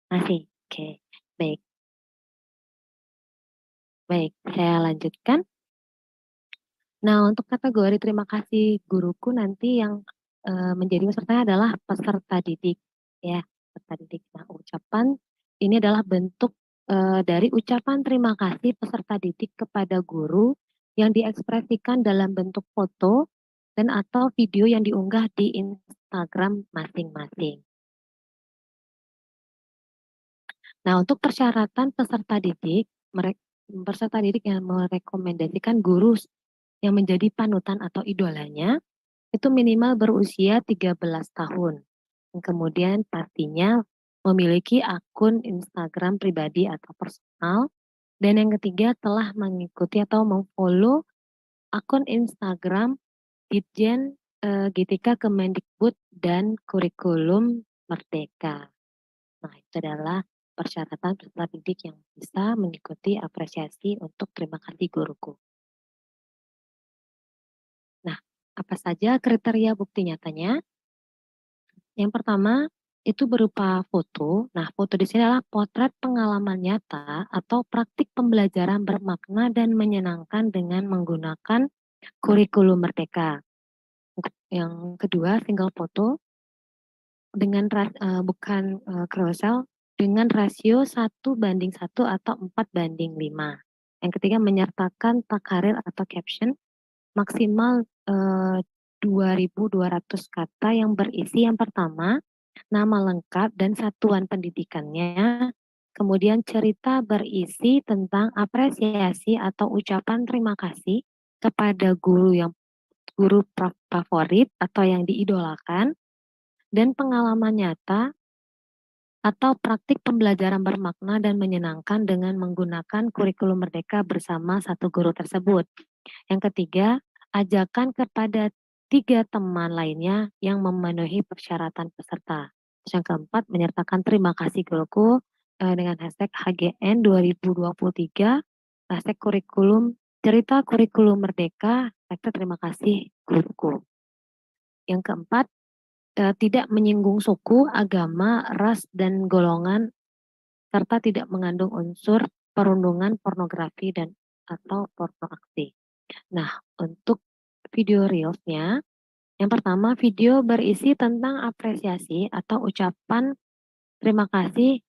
Masih, oke. Baik. Baik, saya lanjutkan. Nah, untuk kategori terima kasih guruku nanti yang menjadi peserta adalah peserta didik, ya, peserta didik. Nah, ucapan ini adalah bentuk dari ucapan terima kasih peserta didik kepada guru yang diekspresikan dalam bentuk foto dan atau video yang diunggah di Instagram masing-masing. Nah, untuk persyaratan peserta didik yang merekomendasikan guru yang menjadi panutan atau idolanya itu minimal berusia 13 tahun. Kemudian pastinya memiliki akun Instagram pribadi atau personal. Dan yang ketiga telah mengikuti atau memfollow akun Instagram Ditjen GTK Kemendikbud dan Kurikulum Merdeka. Nah, itu adalah persyaratan peserta didik yang bisa mengikuti apresiasi untuk terima kasih guruku. Nah, apa saja kriteria bukti nyatanya? Yang pertama, itu berupa foto. Nah, foto di sini adalah potret pengalaman nyata atau praktik pembelajaran bermakna dan menyenangkan dengan menggunakan kurikulum Merdeka. Yang kedua, single foto dengan bukan carousel dengan rasio 1:1 atau 4:5. Yang ketiga, menyertakan takarir atau caption maksimal 2.200 kata yang berisi yang pertama, nama lengkap dan satuan pendidikannya, kemudian cerita berisi tentang apresiasi atau ucapan terima kasih kepada guru favorit atau yang diidolakan, dan pengalaman nyata atau praktik pembelajaran bermakna dan menyenangkan dengan menggunakan kurikulum Merdeka bersama satu guru tersebut. Yang ketiga, ajakan kepada 3 teman lainnya yang memenuhi persyaratan peserta. Terus yang keempat, menyertakan terima kasih guruku dengan hashtag HGN 2023, hashtag cerita kurikulum Merdeka, hashtag terima kasih guruku. Yang keempat, tidak menyinggung suku, agama, ras, dan golongan, serta tidak mengandung unsur perundungan, pornografi, dan atau pornografi. Nah, untuk video reelsnya, yang pertama video berisi tentang apresiasi atau ucapan terima kasih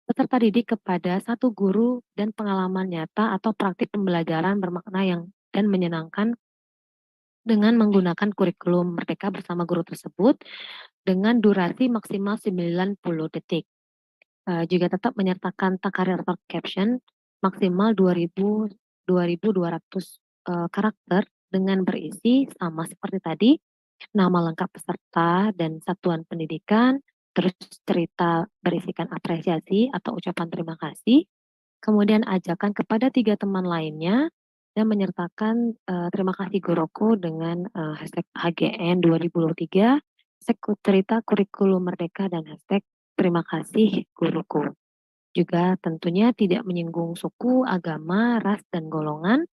peserta didik kepada satu guru dan pengalaman nyata atau praktik pembelajaran bermakna dan menyenangkan dengan menggunakan kurikulum Merdeka bersama guru tersebut dengan durasi maksimal 90 detik. Juga tetap menyertakan takarir atau caption maksimal 2.200 karakter dengan berisi sama seperti tadi, nama lengkap peserta dan satuan pendidikan, terus cerita berisikan apresiasi atau ucapan terima kasih, kemudian ajakan kepada 3 teman lainnya, dan menyertakan terima kasih guruku dengan hashtag HGN 2023, hashtag cerita kurikulum Merdeka, dan hashtag terima kasih guruku. Juga tentunya tidak menyinggung suku, agama, ras, dan golongan,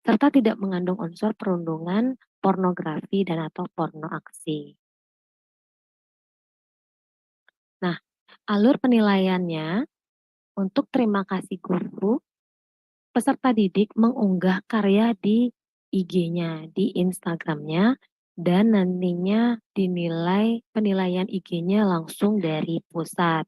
serta tidak mengandung unsur perundungan, pornografi, dan atau porno aksi. Nah, alur penilaiannya, untuk terima kasih guru, peserta didik mengunggah karya di IG-nya, di Instagram-nya, dan nantinya penilaian IG-nya langsung dari pusat.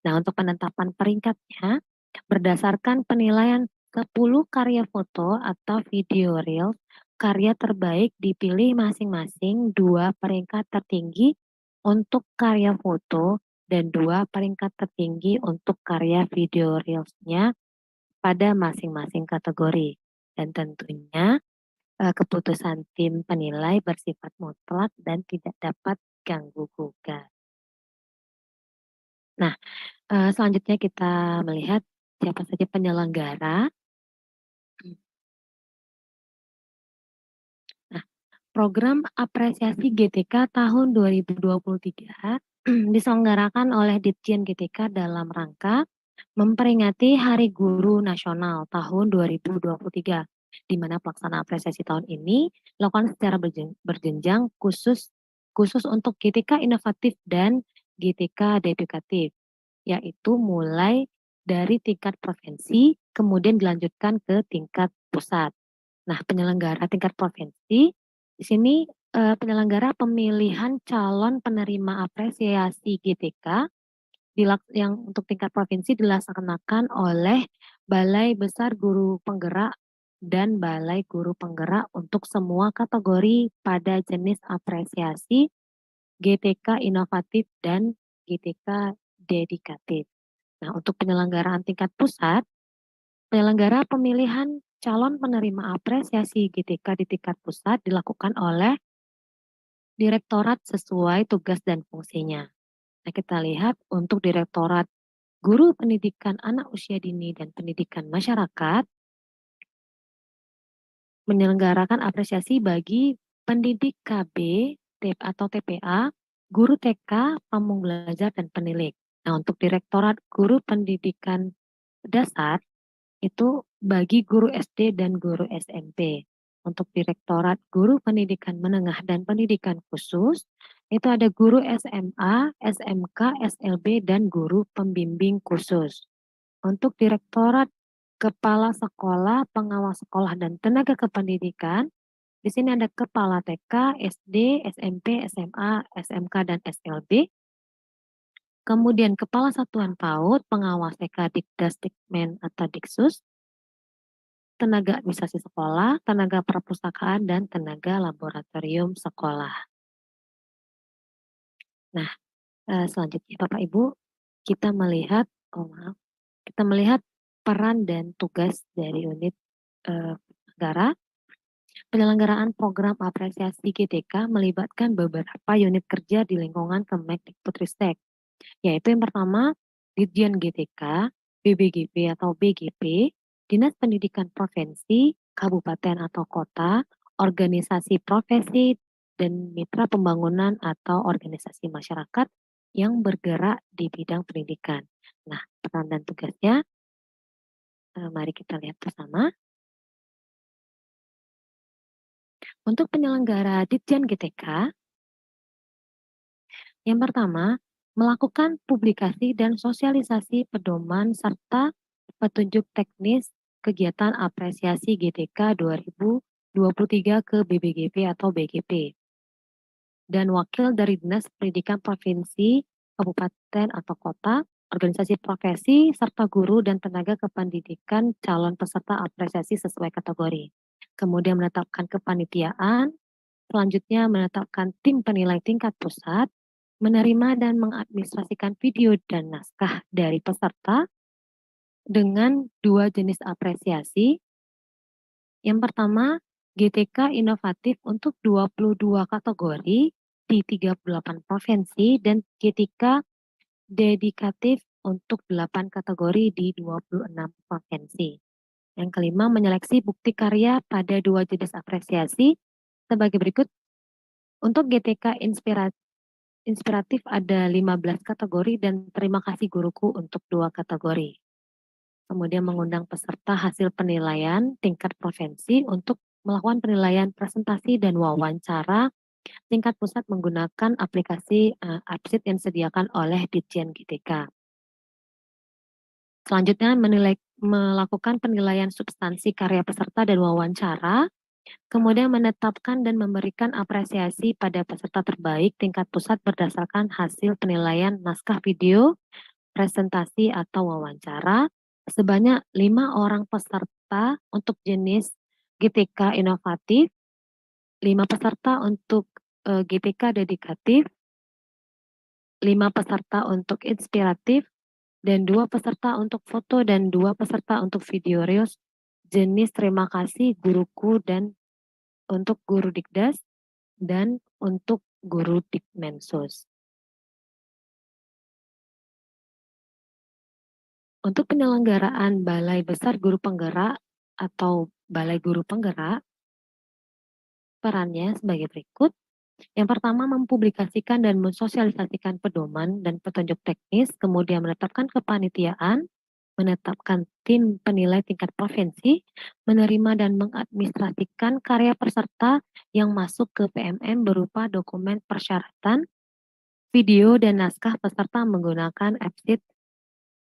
Nah, untuk penetapan peringkatnya, berdasarkan penilaian 10 karya foto atau video reels, karya terbaik dipilih masing-masing 2 peringkat tertinggi untuk karya foto dan 2 peringkat tertinggi untuk karya video reels-nya pada masing-masing kategori. Dan tentunya keputusan tim penilai bersifat mutlak dan tidak dapat ganggu gugat. Nah, selanjutnya kita melihat siapa saja penyelenggara. Nah, program apresiasi GTK tahun 2023 diselenggarakan oleh Ditjen GTK dalam rangka memperingati Hari Guru Nasional tahun 2023, di mana pelaksanaan apresiasi tahun ini dilakukan secara berjenjang khusus untuk GTK inovatif dan GTK dedikatif, yaitu mulai dari tingkat provinsi, kemudian dilanjutkan ke tingkat pusat. Nah, penyelenggara tingkat provinsi, di sini penyelenggara pemilihan calon penerima apresiasi GTK yang untuk tingkat provinsi dilaksanakan oleh Balai Besar Guru Penggerak dan Balai Guru Penggerak untuk semua kategori pada jenis apresiasi GTK inovatif dan GTK dedikatif. Nah, untuk penyelenggaraan tingkat pusat, penyelenggara pemilihan calon penerima apresiasi GTK di tingkat pusat dilakukan oleh direktorat sesuai tugas dan fungsinya. Nah, kita lihat untuk direktorat Guru Pendidikan Anak Usia Dini dan Pendidikan Masyarakat menyelenggarakan apresiasi bagi pendidik KB atau TPA, guru TK, pamong belajar, dan penilik. Nah, untuk direktorat Guru Pendidikan Dasar itu bagi guru SD dan guru SMP. Untuk direktorat Guru Pendidikan Menengah dan Pendidikan Khusus Itu ada guru SMA, SMK, SLB, dan guru pembimbing khusus. Untuk Direktorat Kepala Sekolah, Pengawas Sekolah, dan Tenaga Kependidikan, di sini ada Kepala TK, SD, SMP, SMA, SMK, dan SLB. Kemudian Kepala Satuan PAUD, Pengawas TK, Dikdas, Dikmen, atau Diksus, tenaga administrasi sekolah, tenaga perpustakaan, dan tenaga laboratorium sekolah. Nah, selanjutnya Bapak Ibu, kita melihat peran dan tugas dari unit negara. Penyelenggaraan program apresiasi GTK melibatkan beberapa unit kerja di lingkungan Kemendikbudristek, yaitu yang pertama Ditjen GTK, BBGP atau BGP, Dinas Pendidikan Provinsi, Kabupaten atau Kota, organisasi profesi, dan mitra pembangunan atau organisasi masyarakat yang bergerak di bidang pendidikan. Nah, peran dan tugasnya, mari kita lihat bersama. Untuk penyelenggara Ditjen GTK, yang pertama, melakukan publikasi dan sosialisasi pedoman serta petunjuk teknis kegiatan apresiasi GTK 2023 ke BBGP atau BGP. Dan wakil dari Dinas Pendidikan Provinsi, Kabupaten atau Kota, organisasi profesi, serta guru dan tenaga kependidikan calon peserta apresiasi sesuai kategori. Kemudian menetapkan kepanitiaan, selanjutnya menetapkan tim penilai tingkat pusat, menerima dan mengadministrasikan video dan naskah dari peserta dengan 2 jenis apresiasi. Yang pertama, GTK inovatif untuk 22 kategori di 38 provinsi dan GTK dedikatif untuk 8 kategori di 26 provinsi. Yang kelima, menyeleksi bukti karya pada 2 jenis apresiasi sebagai berikut. Untuk GTK inspiratif ada 15 kategori dan terima kasih guruku untuk 2 kategori. Kemudian mengundang peserta hasil penilaian tingkat provinsi untuk melakukan penilaian presentasi dan wawancara tingkat pusat menggunakan aplikasi Absit yang disediakan oleh Ditjen GTK. Selanjutnya melakukan penilaian substansi karya peserta dan wawancara, kemudian menetapkan dan memberikan apresiasi pada peserta terbaik tingkat pusat berdasarkan hasil penilaian naskah video, presentasi atau wawancara, sebanyak 5 orang peserta untuk jenis GTK inovatif, 5 peserta untuk GTK dedikatif, 5 peserta untuk inspiratif, dan 2 peserta untuk foto dan 2 peserta untuk video reels jenis terima kasih guruku dan untuk guru Dikdas dan untuk guru Dikmensos. Untuk penyelenggaraan Balai Besar Guru Penggerak atau Balai Guru Penggerak, perannya sebagai berikut. Yang pertama, mempublikasikan dan mensosialisasikan pedoman dan petunjuk teknis, kemudian menetapkan kepanitiaan, menetapkan tim penilai tingkat provinsi, menerima dan mengadministrasikan karya peserta yang masuk ke PMM berupa dokumen persyaratan, video dan naskah peserta menggunakan Absit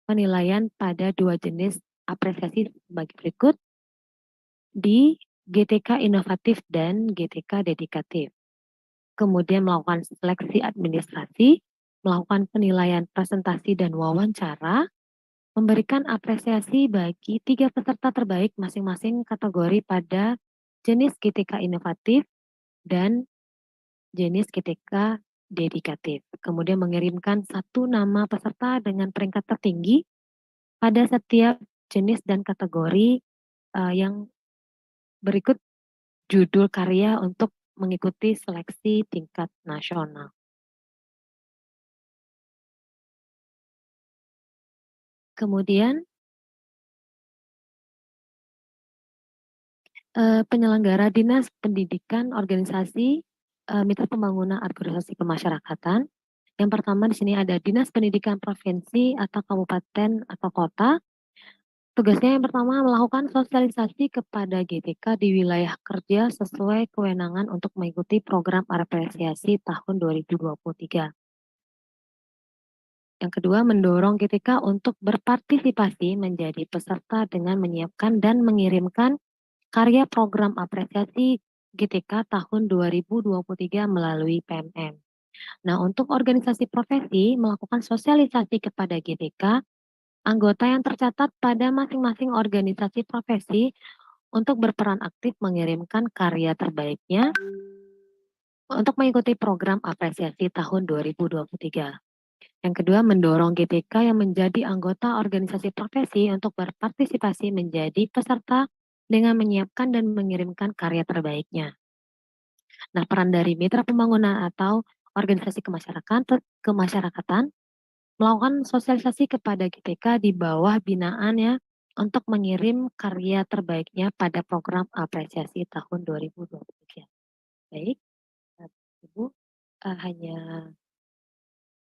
penilaian pada 2 jenis apresiasi sebagai berikut di GTK inovatif dan GTK dedikatif. Kemudian melakukan seleksi administrasi, melakukan penilaian presentasi dan wawancara, memberikan apresiasi bagi 3 peserta terbaik masing-masing kategori pada jenis GTK inovatif dan jenis GTK dedikatif. Kemudian mengirimkan 1 nama peserta dengan peringkat tertinggi pada setiap jenis dan kategori yang berikut judul karya untuk mengikuti seleksi tingkat nasional. Kemudian penyelenggara Dinas Pendidikan Organisasi Mitra Pembangunan Organisasi Kemasyarakatan. Yang pertama di sini ada Dinas Pendidikan Provinsi atau Kabupaten atau Kota, Tugasnya yang pertama melakukan sosialisasi kepada GTK di wilayah kerja sesuai kewenangan untuk mengikuti program apresiasi tahun 2023. Yang kedua, mendorong GTK untuk berpartisipasi menjadi peserta dengan menyiapkan dan mengirimkan karya program apresiasi GTK tahun 2023 melalui PMM. Nah, untuk organisasi profesi melakukan sosialisasi kepada GTK, anggota yang tercatat pada masing-masing organisasi profesi untuk berperan aktif mengirimkan karya terbaiknya untuk mengikuti program apresiasi tahun 2023. Yang kedua, mendorong GTK yang menjadi anggota organisasi profesi untuk berpartisipasi menjadi peserta dengan menyiapkan dan mengirimkan karya terbaiknya. Nah, peran dari mitra pembangunan atau organisasi kemasyarakatan melakukan sosialisasi kepada GTK di bawah binaannya untuk mengirim karya terbaiknya pada program apresiasi tahun 2023. Baik, Ibu, hanya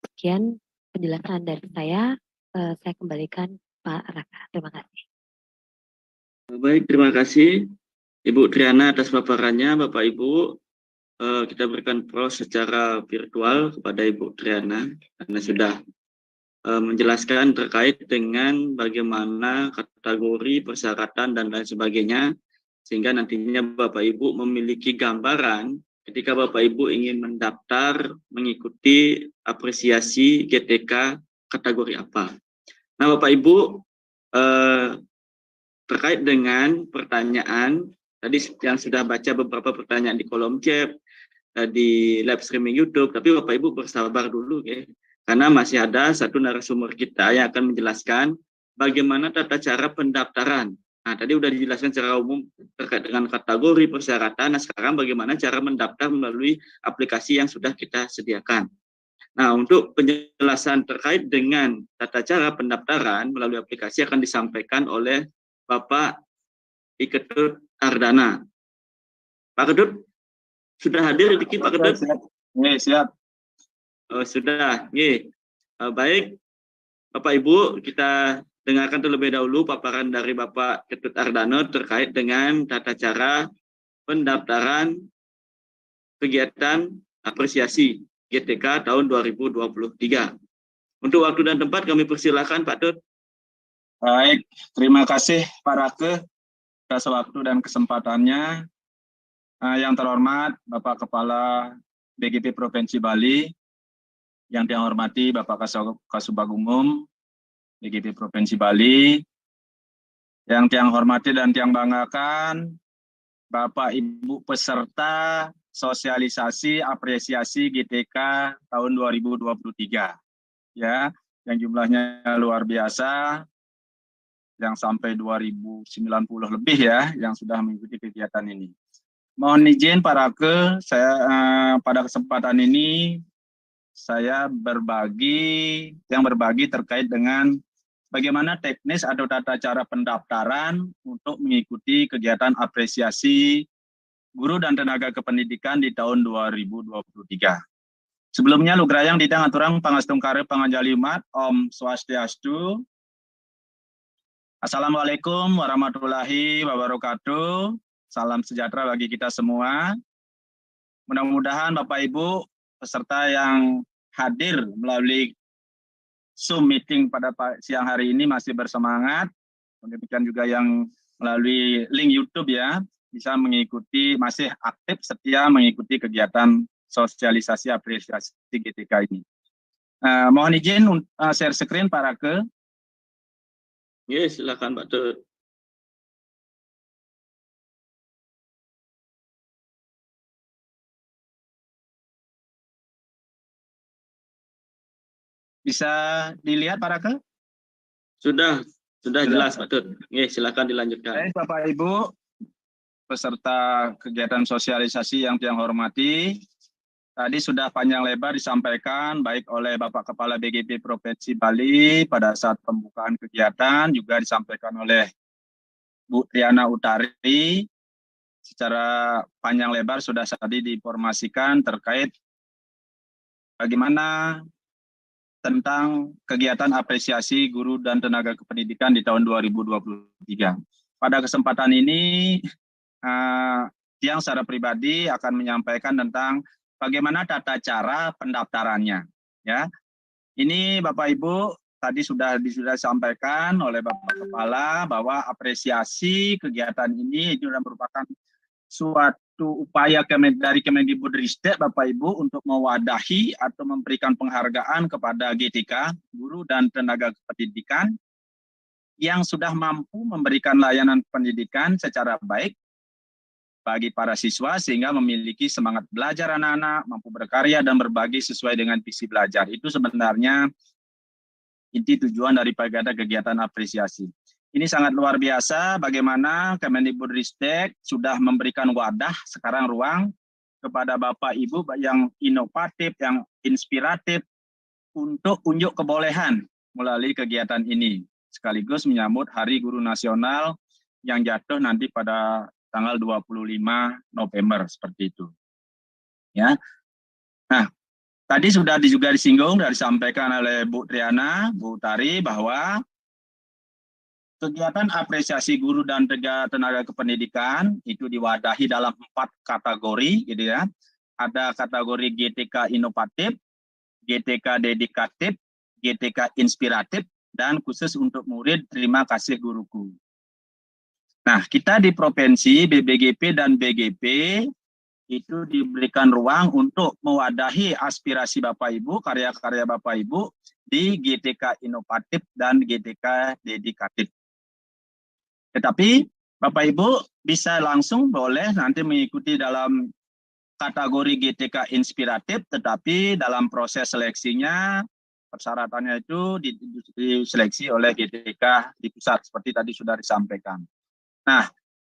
sekian penjelasan dari saya. Saya kembalikan Pak Raka. Terima kasih. Baik, terima kasih Ibu Triana atas paparannya. Bapak Ibu, kita berikan pros secara virtual kepada Ibu Triana karena sudah menjelaskan terkait dengan bagaimana kategori persyaratan dan lain sebagainya, sehingga nantinya Bapak Ibu memiliki gambaran ketika Bapak Ibu ingin mendaftar mengikuti apresiasi GTK kategori apa. Nah, Bapak Ibu, terkait dengan pertanyaan tadi yang sudah baca beberapa pertanyaan di kolom chat, di live streaming YouTube, tapi Bapak Ibu bersabar dulu ya, karena masih ada satu narasumber kita yang akan menjelaskan bagaimana tata cara pendaftaran. Nah, tadi sudah dijelaskan secara umum terkait dengan kategori persyaratan. Nah, sekarang bagaimana cara mendaftar melalui aplikasi yang sudah kita sediakan. Nah, untuk penjelasan terkait dengan tata cara pendaftaran melalui aplikasi akan disampaikan oleh Bapak Iketut Ardana. Pak Ketut, sudah hadir di Pak Ketut? Siap. Siap. Oh, sudah. Baik, Bapak Ibu, kita dengarkan terlebih dahulu paparan dari Bapak Ketut Ardana terkait dengan tata cara pendaftaran kegiatan apresiasi GTK tahun 2023. Untuk waktu dan tempat kami persilakan Pak Tut. Baik, terima kasih Pak Rake atas waktu dan kesempatannya. Yang terhormat Bapak Kepala BGP Provinsi Bali, yang saya hormati Bapak Kasubag Umum BGP Provinsi Bali, yang saya hormati dan saya banggakan Bapak Ibu peserta sosialisasi apresiasi GTK tahun 2023, ya, yang jumlahnya luar biasa, yang sampai 2090 lebih ya, yang sudah mengikuti kegiatan ini. Mohon izin Pak Rake, saya pada kesempatan ini saya berbagi terkait dengan bagaimana teknis atau tata cara pendaftaran untuk mengikuti kegiatan apresiasi guru dan tenaga kependidikan di tahun 2023. Sebelumnya lugrayang didang aturang pangastung kare panganjali umat, Om Swastiastu. Assalamualaikum warahmatullahi wabarakatuh. Salam sejahtera bagi kita semua. Mudah-mudahan Bapak Ibu peserta yang hadir melalui Zoom meeting pada siang hari ini masih bersemangat. Demikian juga yang melalui link YouTube ya, bisa mengikuti, masih aktif setia mengikuti kegiatan sosialisasi apresiasi GTK ini. Mohon izin share screen Pak Rake. Silakan Pak Tut. Bisa dilihat Pak Rake? Sudah jelas Pak Tut. Silakan dilanjutkan. Baik Bapak Ibu peserta kegiatan sosialisasi yang saya hormati, tadi sudah panjang lebar disampaikan baik oleh Bapak Kepala BGP Provinsi Bali pada saat pembukaan kegiatan, juga disampaikan oleh Bu Triana Utari. Secara panjang lebar sudah tadi diinformasikan terkait bagaimana tentang kegiatan apresiasi guru dan tenaga kependidikan di tahun 2023. Pada kesempatan ini, Tiang secara pribadi akan menyampaikan tentang bagaimana tata cara pendaftarannya. Ya, ini Bapak Ibu tadi sudah disampaikan oleh Bapak Kepala bahwa apresiasi kegiatan ini itu merupakan suatu upaya dari Kemendikbudristek Bapak Ibu untuk mewadahi atau memberikan penghargaan kepada GTK, guru dan tenaga pendidikan yang sudah mampu memberikan layanan pendidikan secara baik bagi para siswa sehingga memiliki semangat belajar anak-anak, mampu berkarya dan berbagi sesuai dengan visi belajar. Itu sebenarnya inti tujuan daripada kegiatan apresiasi. Ini sangat luar biasa bagaimana Kemendikbudristek sudah memberikan wadah, sekarang ruang kepada Bapak Ibu yang inovatif, yang inspiratif untuk unjuk kebolehan melalui kegiatan ini. Sekaligus menyambut Hari Guru Nasional yang jatuh nanti pada tanggal 25 November seperti itu. Ya. Nah, tadi sudah juga disinggung dan disampaikan oleh Bu Triana, Bu Tari bahwa kegiatan apresiasi guru dan tenaga kependidikan itu diwadahi dalam 4 kategori, gitu ya. Ada kategori GTK inovatif, GTK dedikatif, GTK inspiratif, dan khusus untuk murid terima kasih guruku. Nah, kita di provinsi BBGP dan BGP itu diberikan ruang untuk mewadahi aspirasi Bapak Ibu, karya-karya Bapak Ibu di GTK inovatif dan GTK dedikatif. Tetapi Bapak Ibu bisa langsung boleh nanti mengikuti dalam kategori GTK inspiratif, tetapi dalam proses seleksinya, persyaratannya itu diseleksi oleh GTK di pusat, seperti tadi sudah disampaikan. Nah,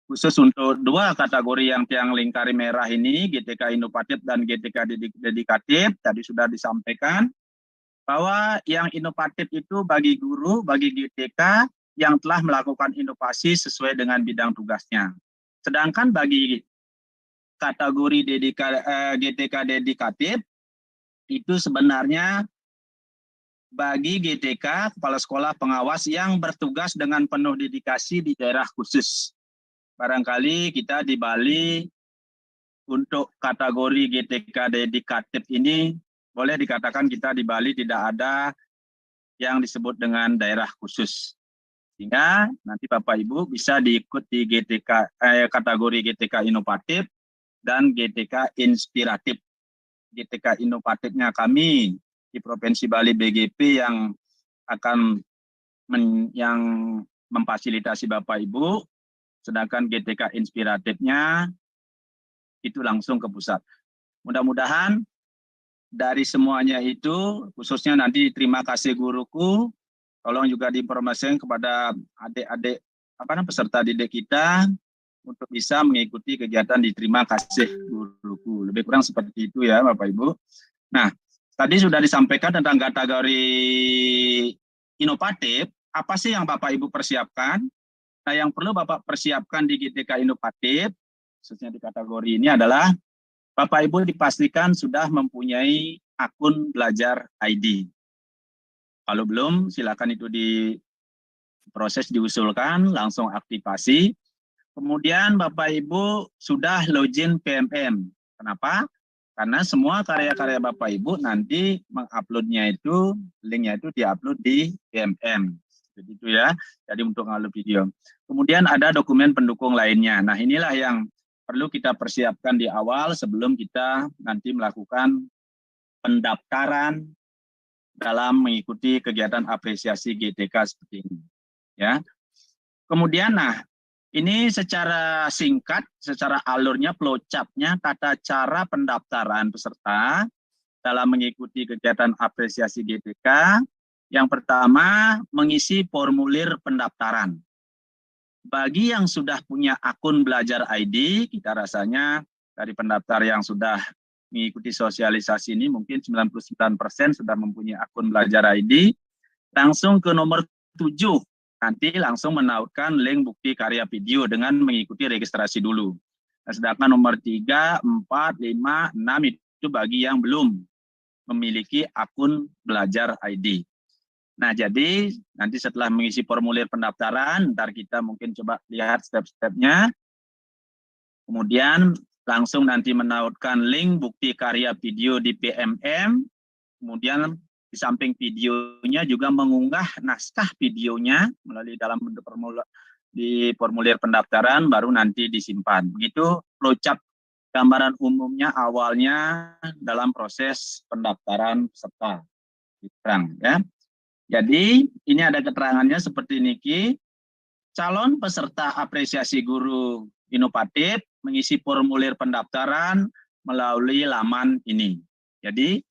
khusus untuk 2 kategori yang tiang lingkari merah ini, GTK inovatif dan GTK dedikatif, tadi sudah disampaikan bahwa yang inovatif itu bagi guru, bagi GTK, yang telah melakukan inovasi sesuai dengan bidang tugasnya. Sedangkan bagi kategori GTK dedikatif, itu sebenarnya bagi GTK, kepala sekolah pengawas yang bertugas dengan penuh dedikasi di daerah khusus. Barangkali kita di Bali, untuk kategori GTK dedikatif ini, boleh dikatakan kita di Bali tidak ada yang disebut dengan daerah khusus. Sehingga nanti Bapak Ibu bisa diikuti kategori GTK inovatif dan GTK inspiratif. GTK inovatifnya kami di Provinsi Bali BGP yang akan yang memfasilitasi Bapak Ibu, sedangkan GTK inspiratifnya itu langsung ke pusat. Mudah-mudahan dari semuanya itu, khususnya nanti terima kasih guruku, tolong juga diinformasikan kepada adik-adik peserta didik kita untuk bisa mengikuti kegiatan diterima kasih guruku. Lebih kurang seperti itu ya Bapak Ibu. Nah, tadi sudah disampaikan tentang kategori inovatif, apa sih yang Bapak Ibu persiapkan? Nah, yang perlu Bapak persiapkan di GTK inovatif, khususnya di kategori ini adalah Bapak Ibu dipastikan sudah mempunyai akun belajar ID. Kalau belum, silakan itu diproses diusulkan, langsung aktivasi. Kemudian Bapak Ibu sudah login PMM. Kenapa? Karena semua karya-karya Bapak Ibu nanti menguploadnya itu, linknya itu diupload di PMM. Begitu ya, jadi untuk ngupload video. Kemudian ada dokumen pendukung lainnya. Nah, inilah yang perlu kita persiapkan di awal sebelum kita nanti melakukan pendaftaran dalam mengikuti kegiatan apresiasi GTK seperti ini. Ya. Kemudian, nah, ini secara singkat, secara alurnya, flowchart-nya, tata cara pendaftaran peserta dalam mengikuti kegiatan apresiasi GTK. Yang pertama, mengisi formulir pendaftaran. Bagi yang sudah punya akun belajar ID, kita rasanya dari pendaftar yang sudah mengikuti sosialisasi ini mungkin 99% sudah mempunyai akun belajar ID, langsung ke nomor 7, nanti langsung menautkan link bukti karya video dengan mengikuti registrasi dulu. Nah, sedangkan nomor 3, 4, 5, 6 itu bagi yang belum memiliki akun belajar ID. Nah, jadi nanti setelah mengisi formulir pendaftaran, ntar kita mungkin coba lihat step-stepnya. Kemudian langsung nanti menautkan link bukti karya video di PMM. Kemudian di samping videonya juga mengunggah naskah videonya melalui dalam bentuk formulir pendaftaran, baru nanti disimpan. Begitu flowchart gambaran umumnya awalnya dalam proses pendaftaran peserta. Ya. Jadi ini ada keterangannya seperti ini. Calon peserta apresiasi guru inovatif mengisi formulir pendaftaran melalui laman ini. Jadi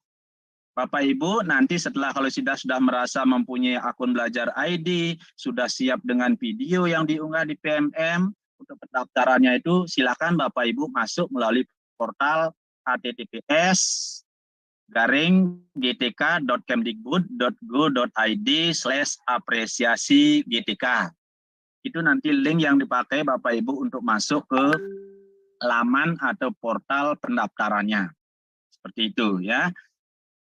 Bapak Ibu nanti setelah kalau sudah merasa mempunyai akun belajar ID, sudah siap dengan video yang diunggah di PMM, untuk pendaftarannya itu silakan Bapak Ibu masuk melalui portal https://gtk.kemdikbud.go.id/apresiasi-gtk. Itu nanti link yang dipakai Bapak Ibu untuk masuk ke laman atau portal pendaftarannya. Seperti itu ya.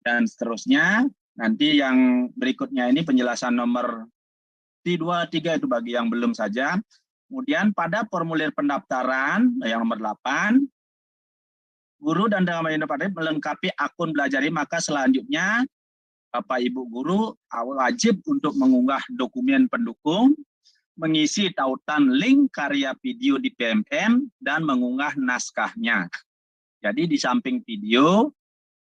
Dan seterusnya, nanti yang berikutnya ini penjelasan nomor 2, 3 itu bagi yang belum saja. Kemudian pada formulir pendaftaran yang nomor 8, guru dan tenaga inovatif melengkapi akun belajar ini, maka selanjutnya Bapak Ibu guru wajib untuk mengunggah dokumen pendukung, mengisi tautan link karya video di PMM, dan mengunggah naskahnya. Jadi di samping video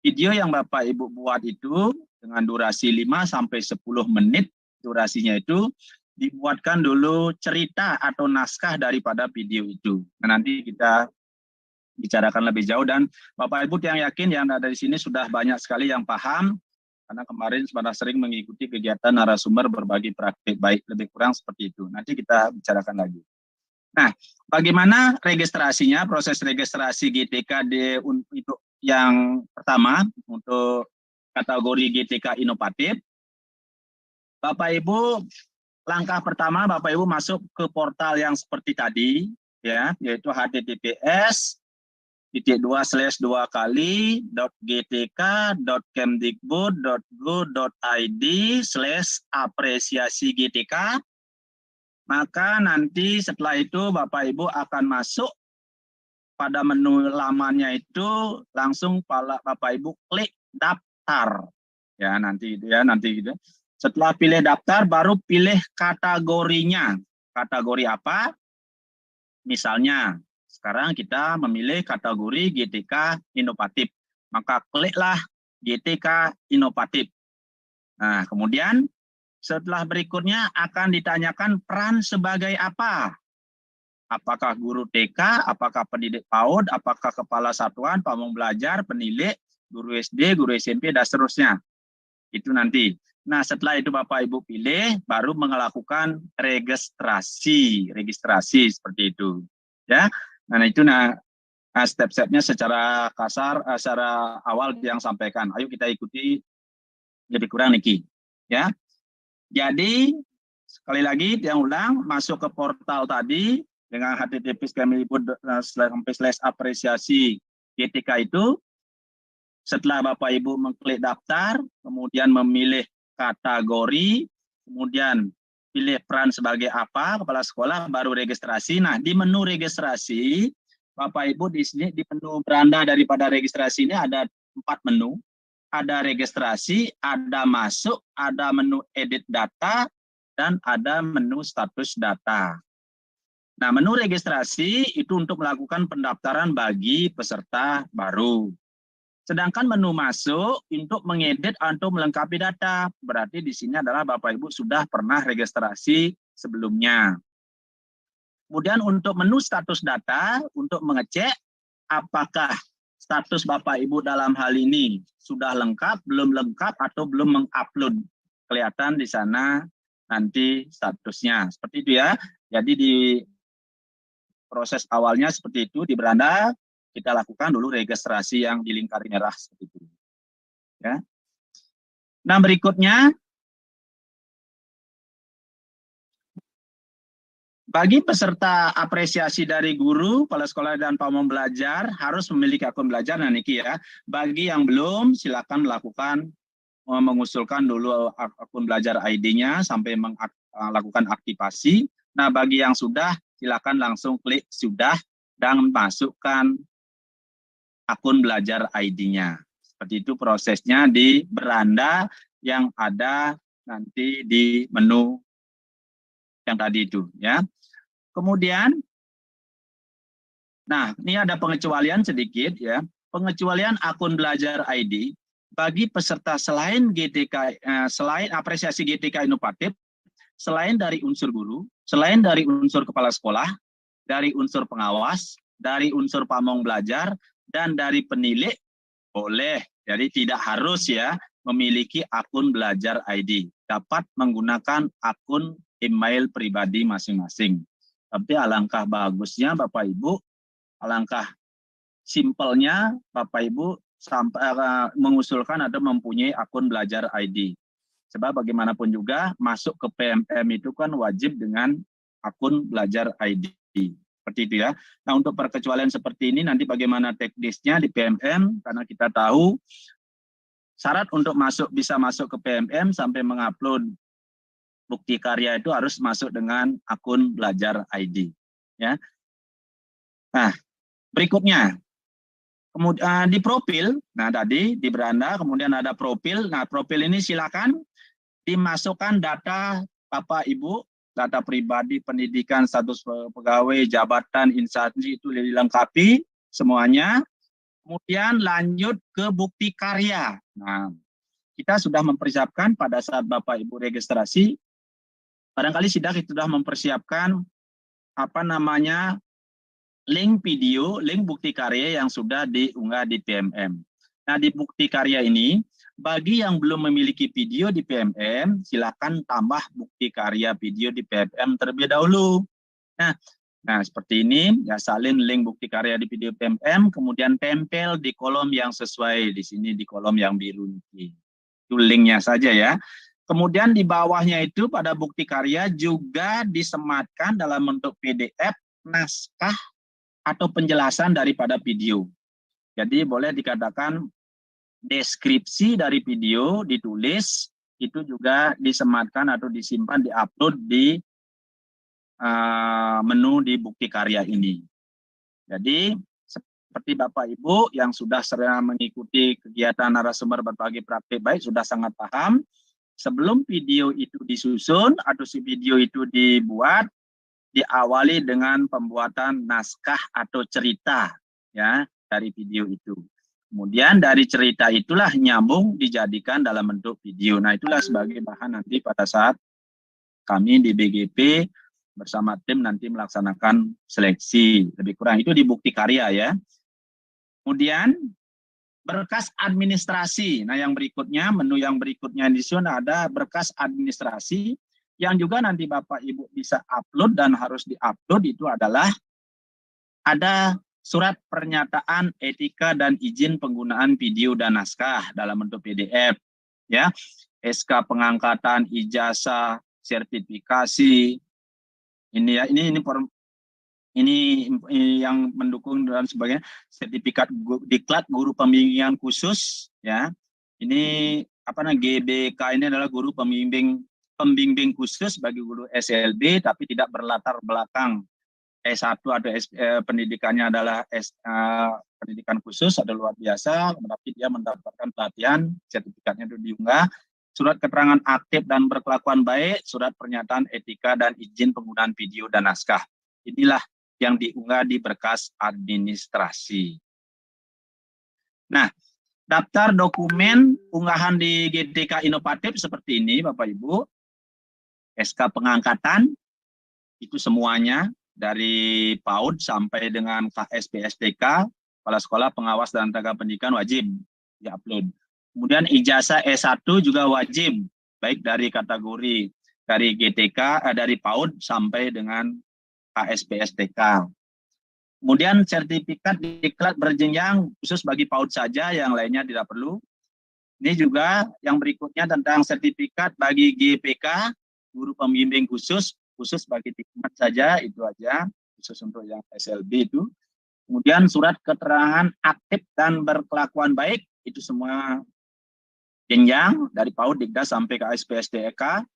yang Bapak Ibu buat itu dengan durasi 5-10 menit, durasinya itu dibuatkan dulu cerita atau naskah daripada video itu. Nah, nanti kita bicarakan lebih jauh, dan Bapak Ibu yang yakin yang ada di sini sudah banyak sekali yang paham, karena kemarin sudah sering mengikuti kegiatan narasumber berbagi praktik baik, lebih kurang seperti itu. Nanti kita bicarakan lagi. Nah, bagaimana registrasinya, proses registrasi GTK untuk yang pertama, untuk kategori GTK inovatif. Bapak Ibu, langkah pertama Bapak Ibu masuk ke portal yang seperti tadi, ya, yaitu https://gtk.kemdikbud.go.id/apresiasi-gtk. Maka nanti setelah itu Bapak Ibu akan masuk pada menu lamannya itu, langsung Bapak Ibu klik daftar. Ya, nanti gitu. Setelah pilih daftar, baru pilih kategorinya. Kategori apa? Misalnya, sekarang kita memilih kategori GTK inovatif. Maka kliklah GTK inovatif. Nah, kemudian setelah berikutnya akan ditanyakan peran sebagai apa? Apakah guru TK, apakah pendidik PAUD, apakah kepala satuan, pamong belajar, penilik, guru SD, guru SMP, dan seterusnya. Itu nanti. Nah, setelah itu Bapak Ibu pilih, baru melakukan registrasi seperti itu. Ya, nah itu step-stepnya secara kasar, secara awal yang sampaikan. Ayo kita ikuti lebih kurang Niki. Ya, jadi sekali lagi yang ulang, masuk ke portal tadi dengan https://apresiasi GTK itu. Setelah Bapak Ibu mengklik daftar, kemudian memilih kategori, kemudian pilih peran sebagai apa, kepala sekolah, baru registrasi. Nah, di menu registrasi, Bapak Ibu di sini di menu beranda daripada registrasi ini ada 4 menu. Ada registrasi, ada masuk, ada menu edit data, dan ada menu status data. Nah, menu registrasi itu untuk melakukan pendaftaran bagi peserta baru. Sedangkan menu masuk untuk mengedit atau melengkapi data. Berarti di sini adalah Bapak Ibu sudah pernah registrasi sebelumnya. Kemudian untuk menu status data, untuk mengecek apakah status Bapak Ibu dalam hal ini sudah lengkap, belum lengkap, atau belum mengupload. Kelihatan di sana nanti statusnya. Seperti itu ya. Jadi di proses awalnya seperti itu, di beranda kita lakukan dulu registrasi yang di lingkar merah seperti itu. Ya. Nah, Bagi peserta apresiasi dari guru, kepala sekolah dan pamong belajar harus memiliki akun belajar. Nah Niki ya, bagi yang belum silakan mengusulkan dulu akun belajar ID-nya sampai melakukan aktivasi. Nah bagi yang sudah silakan langsung klik sudah dan masukkan akun belajar ID-nya. Seperti itu prosesnya di beranda yang ada nanti di menu yang tadi itu ya. Kemudian, nah ini ada pengecualian sedikit ya. Pengecualian akun belajar ID bagi peserta selain GTK, selain apresiasi GTK inovatif, selain dari unsur guru, selain dari unsur kepala sekolah, dari unsur pengawas, dari unsur pamong belajar, dan dari penilik boleh. Jadi tidak harus ya memiliki akun belajar ID. Dapat menggunakan akun email pribadi masing-masing. Tapi alangkah bagusnya Bapak Ibu, alangkah simpelnya Bapak Ibu mengusulkan atau mempunyai akun belajar ID. Sebab bagaimanapun juga masuk ke PMM itu kan wajib dengan akun belajar ID. Seperti itu ya. Nah untuk perkecualian seperti ini nanti bagaimana teknisnya di PMM, karena kita tahu syarat untuk bisa masuk ke PMM sampai mengupload bukti karya itu harus masuk dengan akun belajar ID. Ya. Nah, berikutnya, kemudian di profil, nah tadi di beranda, kemudian ada profil. Nah, profil ini silakan dimasukkan data Bapak Ibu, data pribadi, pendidikan, status pegawai, jabatan, instansi itu dilengkapi semuanya. Kemudian lanjut ke bukti karya. Nah, kita sudah mempersiapkan pada saat Bapak Ibu registrasi, barangkali sudah mempersiapkan link video, link bukti karya yang sudah diunggah di PMM. Nah, di bukti karya ini, bagi yang belum memiliki video di PMM, silakan tambah bukti karya video di PMM terlebih dahulu. Nah, seperti ini, ya salin link bukti karya di video PMM, kemudian tempel di kolom yang sesuai, di sini di kolom yang biru ini. Itu linknya saja ya. Kemudian di bawahnya itu pada bukti karya juga disematkan dalam bentuk PDF, naskah, atau penjelasan daripada video. Jadi boleh dikatakan deskripsi dari video ditulis, itu juga disematkan atau disimpan, diupload di menu di bukti karya ini. Jadi seperti Bapak Ibu yang sudah sering mengikuti kegiatan narasumber berbagi praktik baik sudah sangat paham, sebelum video itu disusun atau si video itu dibuat, diawali dengan pembuatan naskah atau cerita ya dari video itu. Kemudian dari cerita itulah nyambung dijadikan dalam bentuk video. Nah, itulah sebagai bahan nanti pada saat kami di BGP bersama tim nanti melaksanakan seleksi. Lebih kurang itu di bukti karya ya. Kemudian berkas administrasi. Nah, yang berikutnya, menu yang berikutnya di sini ada berkas administrasi yang juga nanti Bapak Ibu bisa upload dan harus diupload itu adalah ada surat pernyataan etika dan izin penggunaan video dan naskah dalam bentuk PDF ya. SK pengangkatan, ijazah, sertifikasi. Ini ya, ini yang mendukung dan sebagainya, sertifikat diklat guru pembimbingan khusus ya. Ini GBK ini adalah guru pembimbing khusus bagi guru SLB tapi tidak berlatar belakang S1 atau pendidikannya adalah pendidikan khusus atau luar biasa, tapi dia mendapatkan pelatihan, sertifikatnya itu diunggah, surat keterangan aktif dan berkelakuan baik, surat pernyataan etika dan izin penggunaan video dan naskah. Inilah yang diunggah di berkas administrasi. Nah, daftar dokumen unggahan di GTK inovatif seperti ini Bapak Ibu. SK pengangkatan, itu semuanya dari PAUD sampai dengan KSPSTK, kepala sekolah, pengawas dan tenaga pendidikan wajib diupload. Kemudian ijazah S1 juga wajib, baik dari kategori dari GTK, dari PAUD sampai dengan KSPSTK. Kemudian sertifikat diklat berjenjang khusus bagi PAUD saja, yang lainnya tidak perlu. Ini juga yang berikutnya tentang sertifikat bagi GPK, guru pembimbing khusus, khusus bagi Dikmat saja, itu aja, khusus untuk yang SLB itu. Kemudian surat keterangan aktif dan berkelakuan baik, itu semua jenjang dari PAUD, Dikda sampai ke ASPSDEK.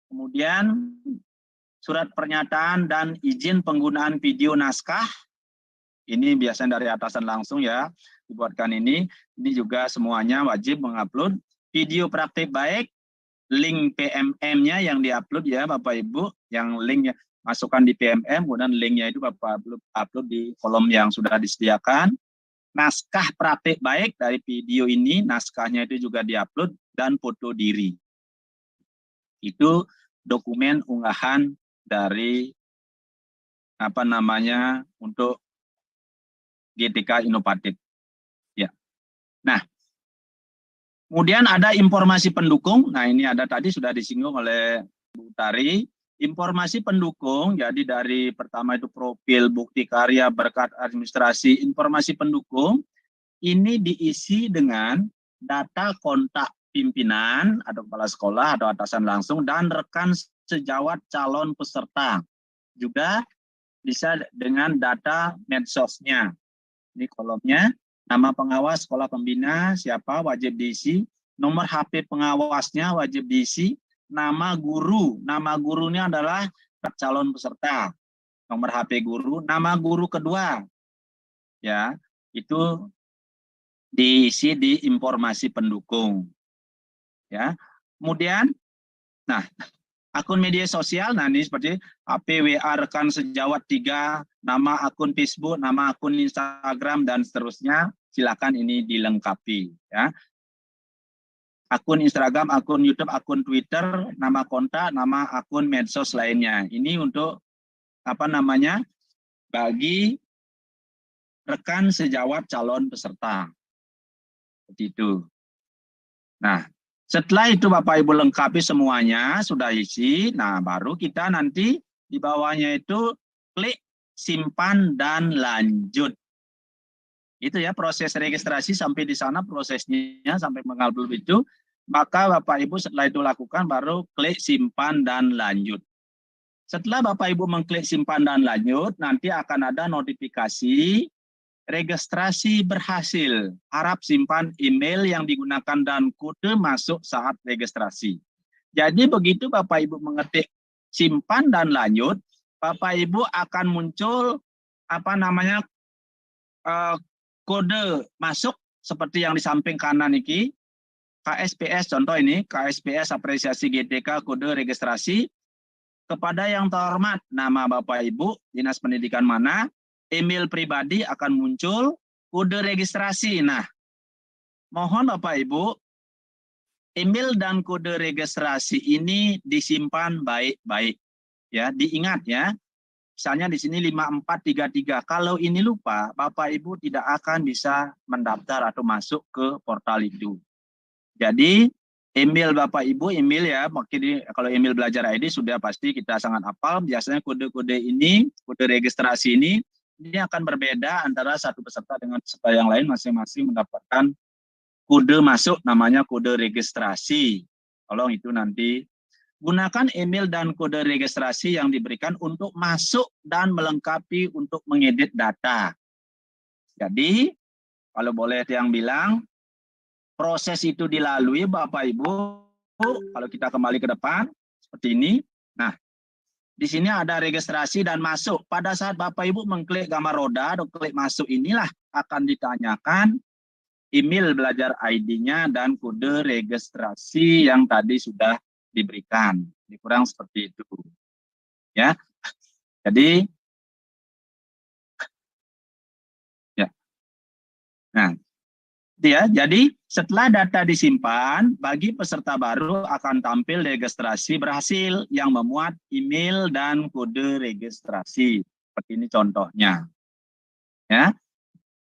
Kemudian surat pernyataan dan izin penggunaan video naskah, ini biasanya dari atasan langsung ya, dibuatkan ini juga semuanya wajib mengupload. Video praktik baik, link PMM-nya yang diupload ya Bapak Ibu, yang linknya masukkan di PMM, kemudian linknya itu Bapak upload di kolom yang sudah disediakan. Naskah praktik baik dari video ini, naskahnya itu juga diupload, dan foto diri. Itu dokumen unggahan dari untuk GTK inovatif. Ya. Nah, kemudian ada informasi pendukung. Nah, ini ada tadi sudah disinggung oleh Bu Tari. Informasi pendukung, jadi dari pertama itu profil, bukti karya, berkat administrasi, informasi pendukung, ini diisi dengan data kontak pimpinan atau kepala sekolah atau atasan langsung dan rekan sejawat calon peserta. Juga bisa dengan data medsosnya. Ini kolomnya, nama pengawas sekolah pembina, siapa wajib diisi, nomor HP pengawasnya wajib diisi, nama gurunya adalah calon peserta, nomor HP guru, nama guru kedua, ya itu diisi di informasi pendukung, ya. Kemudian, nah akun media sosial, nah ini seperti HP, WA, rekan sejawat 3, nama akun Facebook, nama akun Instagram dan seterusnya, silakan ini dilengkapi, ya. Akun Instagram, akun YouTube, akun Twitter, nama kontak, nama akun medsos lainnya. Ini untuk bagi rekan sejawat calon peserta. Seperti itu. Nah, setelah itu Bapak Ibu lengkapi semuanya, sudah isi. Nah, baru kita nanti di bawahnya itu klik simpan dan lanjut. Itu ya proses registrasi sampai di sana prosesnya sampai mengupload itu. Maka Bapak Ibu setelah itu lakukan baru klik simpan dan lanjut. Setelah Bapak Ibu mengklik simpan dan lanjut, nanti akan ada notifikasi registrasi berhasil. Harap simpan email yang digunakan dan kode masuk saat registrasi. Jadi begitu Bapak Ibu mengetik simpan dan lanjut, Bapak Ibu akan muncul kode masuk seperti yang di samping kanan ini. KSPS, contoh ini, KSPS apresiasi GTK kode registrasi. Kepada yang terhormat, nama Bapak Ibu, Dinas Pendidikan mana, email pribadi akan muncul, kode registrasi. Nah, mohon Bapak Ibu, email dan kode registrasi ini disimpan baik-baik. Ya, diingat ya. Misalnya di sini 5433. Kalau ini lupa, Bapak Ibu tidak akan bisa mendaftar atau masuk ke portal itu. Jadi email Bapak Ibu, email ya, mungkin kalau email belajar ID sudah pasti kita sangat hafal. Biasanya kode-kode ini, kode registrasi ini akan berbeda antara satu peserta dengan peserta yang lain, masing-masing mendapatkan kode masuk, namanya kode registrasi. Tolong itu nanti gunakan email dan kode registrasi yang diberikan untuk masuk dan melengkapi untuk mengedit data. Jadi kalau boleh yang bilang, proses itu dilalui Bapak Ibu, kalau kita kembali ke depan, seperti ini. Nah, di sini ada registrasi dan masuk. Pada saat Bapak Ibu mengklik gambar roda atau klik masuk inilah akan ditanyakan email belajar ID-nya dan kode registrasi yang tadi sudah diberikan. Kurang seperti itu. Ya. Jadi, ya. Nah, ya, jadi setelah data disimpan, bagi peserta baru akan tampil registrasi berhasil yang memuat email dan kode registrasi. Seperti ini contohnya. Ya.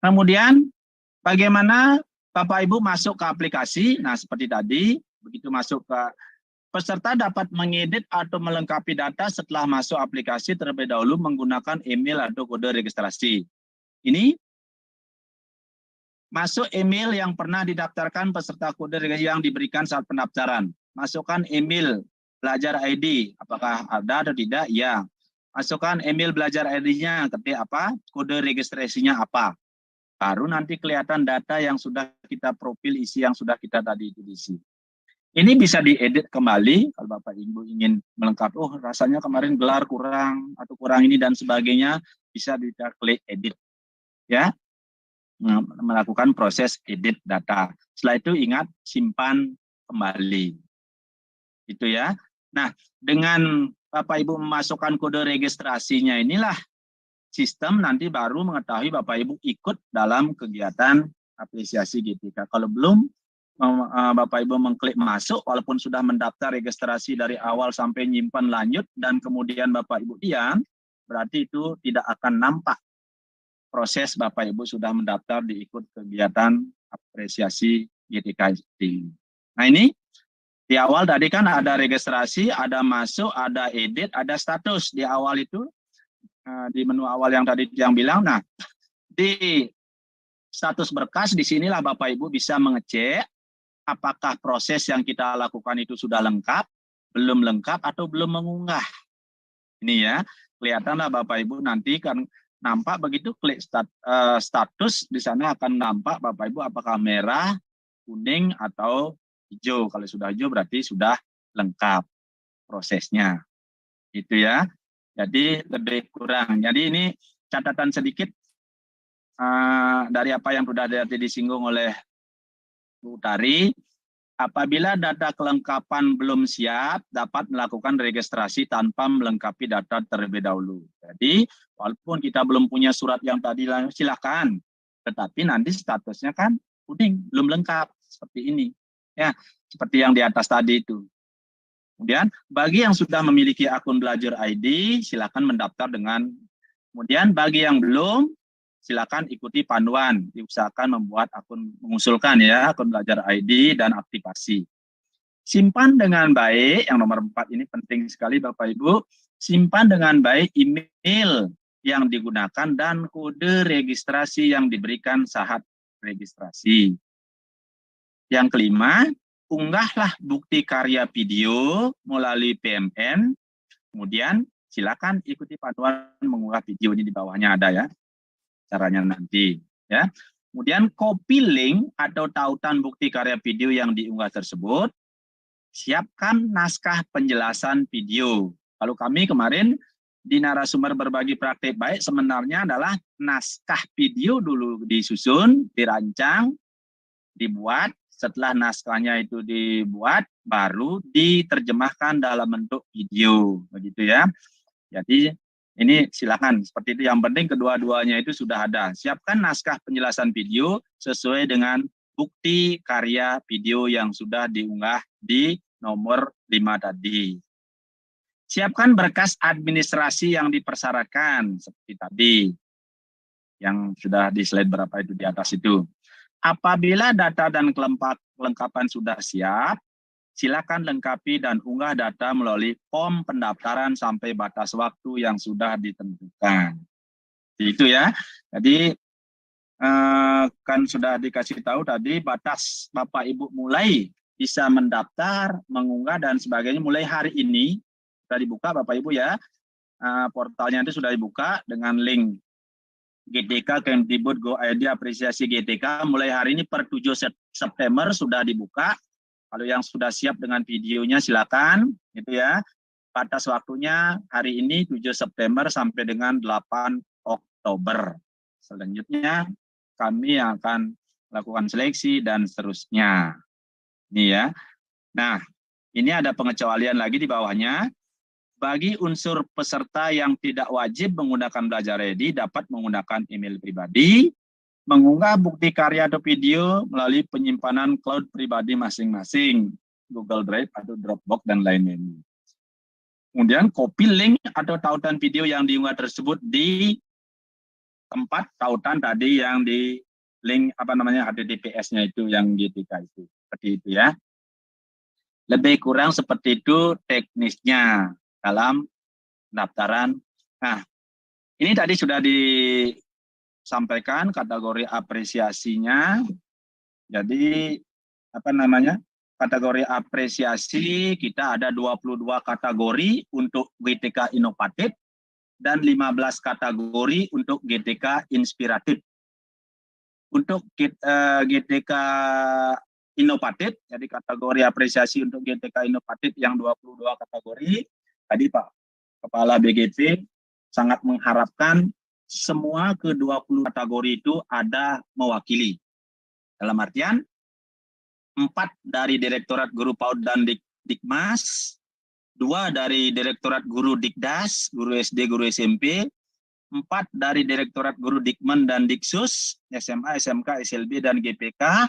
Kemudian bagaimana Bapak Ibu masuk ke aplikasi? Nah, seperti tadi, begitu masuk ke peserta dapat mengedit atau melengkapi data setelah masuk aplikasi terlebih dahulu menggunakan email atau kode registrasi. Ini masuk email yang pernah didaftarkan peserta kode yang diberikan saat pendaftaran. Masukkan email belajar ID. Apakah ada atau tidak? Ya. Masukkan email belajar ID-nya, ketik apa? Kode registrasinya apa? Baru nanti kelihatan data yang sudah kita profil isi yang sudah kita tadi itu isi. Ini bisa diedit kembali kalau Bapak Ibu ingin melengkapi. Oh, rasanya kemarin gelar kurang atau kurang ini dan sebagainya, bisa kita klik edit. Ya. Melakukan proses edit data. Setelah itu ingat simpan kembali. Itu ya. Nah, dengan Bapak Ibu memasukkan kode registrasinya inilah sistem nanti baru mengetahui Bapak Ibu ikut dalam kegiatan apresiasi GTK. Kalau belum, Bapak Ibu mengklik masuk, walaupun sudah mendaftar registrasi dari awal sampai nyimpan lanjut, dan kemudian Bapak Ibu diam, berarti itu tidak akan nampak proses Bapak Ibu sudah mendaftar diikut kegiatan apresiasi GTK. Nah ini, di awal tadi kan ada registrasi, ada masuk, ada edit, ada status di awal itu. Di menu awal yang tadi yang bilang, nah di status berkas disinilah Bapak Ibu bisa mengecek apakah proses yang kita lakukan itu sudah lengkap, belum lengkap, atau belum mengunggah. Ini ya, kelihatanlah Bapak Ibu nanti kan nampak begitu klik status, di sana akan nampak Bapak Ibu apakah merah, kuning, atau hijau. Kalau sudah hijau berarti sudah lengkap prosesnya. Itu ya. Jadi lebih kurang. Jadi ini catatan sedikit dari apa yang sudah disinggung oleh Bu Tari. Apabila data kelengkapan belum siap, dapat melakukan registrasi tanpa melengkapi data terlebih dahulu. Jadi walaupun kita belum punya surat yang tadi, silakan. Tetapi nanti statusnya kan kuning, belum lengkap seperti ini. Ya, seperti yang di atas tadi itu. Kemudian bagi yang sudah memiliki akun Belajar ID, silakan mendaftar dengan. Kemudian bagi yang belum, silakan ikuti panduan. Diusahakan membuat akun, mengusulkan ya akun Belajar ID dan aktivasi. Simpan dengan baik, yang nomor 4 ini penting sekali Bapak Ibu. Simpan dengan baik email yang digunakan dan kode registrasi yang diberikan saat registrasi. Yang kelima, unggahlah bukti karya video melalui PMN, kemudian silakan ikuti panduan mengunggah video, ini di bawahnya ada ya, caranya nanti. Ya. Kemudian copy link atau tautan bukti karya video yang diunggah tersebut, siapkan naskah penjelasan video. Kalau kami kemarin di narasumber berbagi praktik baik sebenarnya adalah naskah video dulu disusun, dirancang, dibuat. Setelah naskahnya itu dibuat, baru diterjemahkan dalam bentuk video, begitu ya. Jadi ini silakan seperti itu. Yang penting kedua-duanya itu sudah ada. Siapkan naskah penjelasan video sesuai dengan bukti karya video yang sudah diunggah di nomor 5 tadi. Siapkan berkas administrasi yang dipersyaratkan seperti tadi, yang sudah di slide berapa itu di atas itu. Apabila data dan kelengkapan sudah siap, silakan lengkapi dan unggah data melalui form pendaftaran sampai batas waktu yang sudah ditentukan. Itu ya. Jadi kan sudah dikasih tahu tadi batas Bapak Ibu mulai bisa mendaftar, mengunggah dan sebagainya mulai hari ini sudah dibuka Bapak Ibu ya. Portalnya itu sudah dibuka dengan link GTK Kemdikbud Go ID apresiasi GTK mulai hari ini per 7 September sudah dibuka. Kalau yang sudah siap dengan videonya silakan, gitu ya. Batas waktunya hari ini 7 September sampai dengan 8 Oktober. Selanjutnya kami akan melakukan seleksi dan seterusnya. Ini ya. Nah, ini ada pengecualian lagi di bawahnya. Bagi unsur peserta yang tidak wajib menggunakan Belajar ID dapat menggunakan email pribadi, mengunggah bukti karya atau video melalui penyimpanan cloud pribadi masing-masing, Google Drive atau Dropbox dan lain-lain. Kemudian copy link atau tautan video yang diunggah tersebut di tempat tautan tadi yang di link HTTPS-nya itu yang GTK itu. Seperti itu ya. Lebih kurang seperti itu teknisnya dalam pendaftaran. Nah, ini tadi sudah disampaikan kategori apresiasinya. Jadi kategori apresiasi kita ada 22 kategori untuk GTK inovatif dan 15 kategori untuk GTK inspiratif. Untuk GTK inovatif, jadi kategori apresiasi untuk GTK inovatif yang 22 kategori, tadi Pak Kepala BGP sangat mengharapkan semua ke-20 kategori itu ada mewakili. Dalam artian, 4 dari Direktorat Guru PAUD dan Dikmas, 2 dari Direktorat Guru Dikdas, Guru SD, Guru SMP, 4 dari Direktorat Guru Dikmen dan Diksus, SMA, SMK, SLB, dan GPK,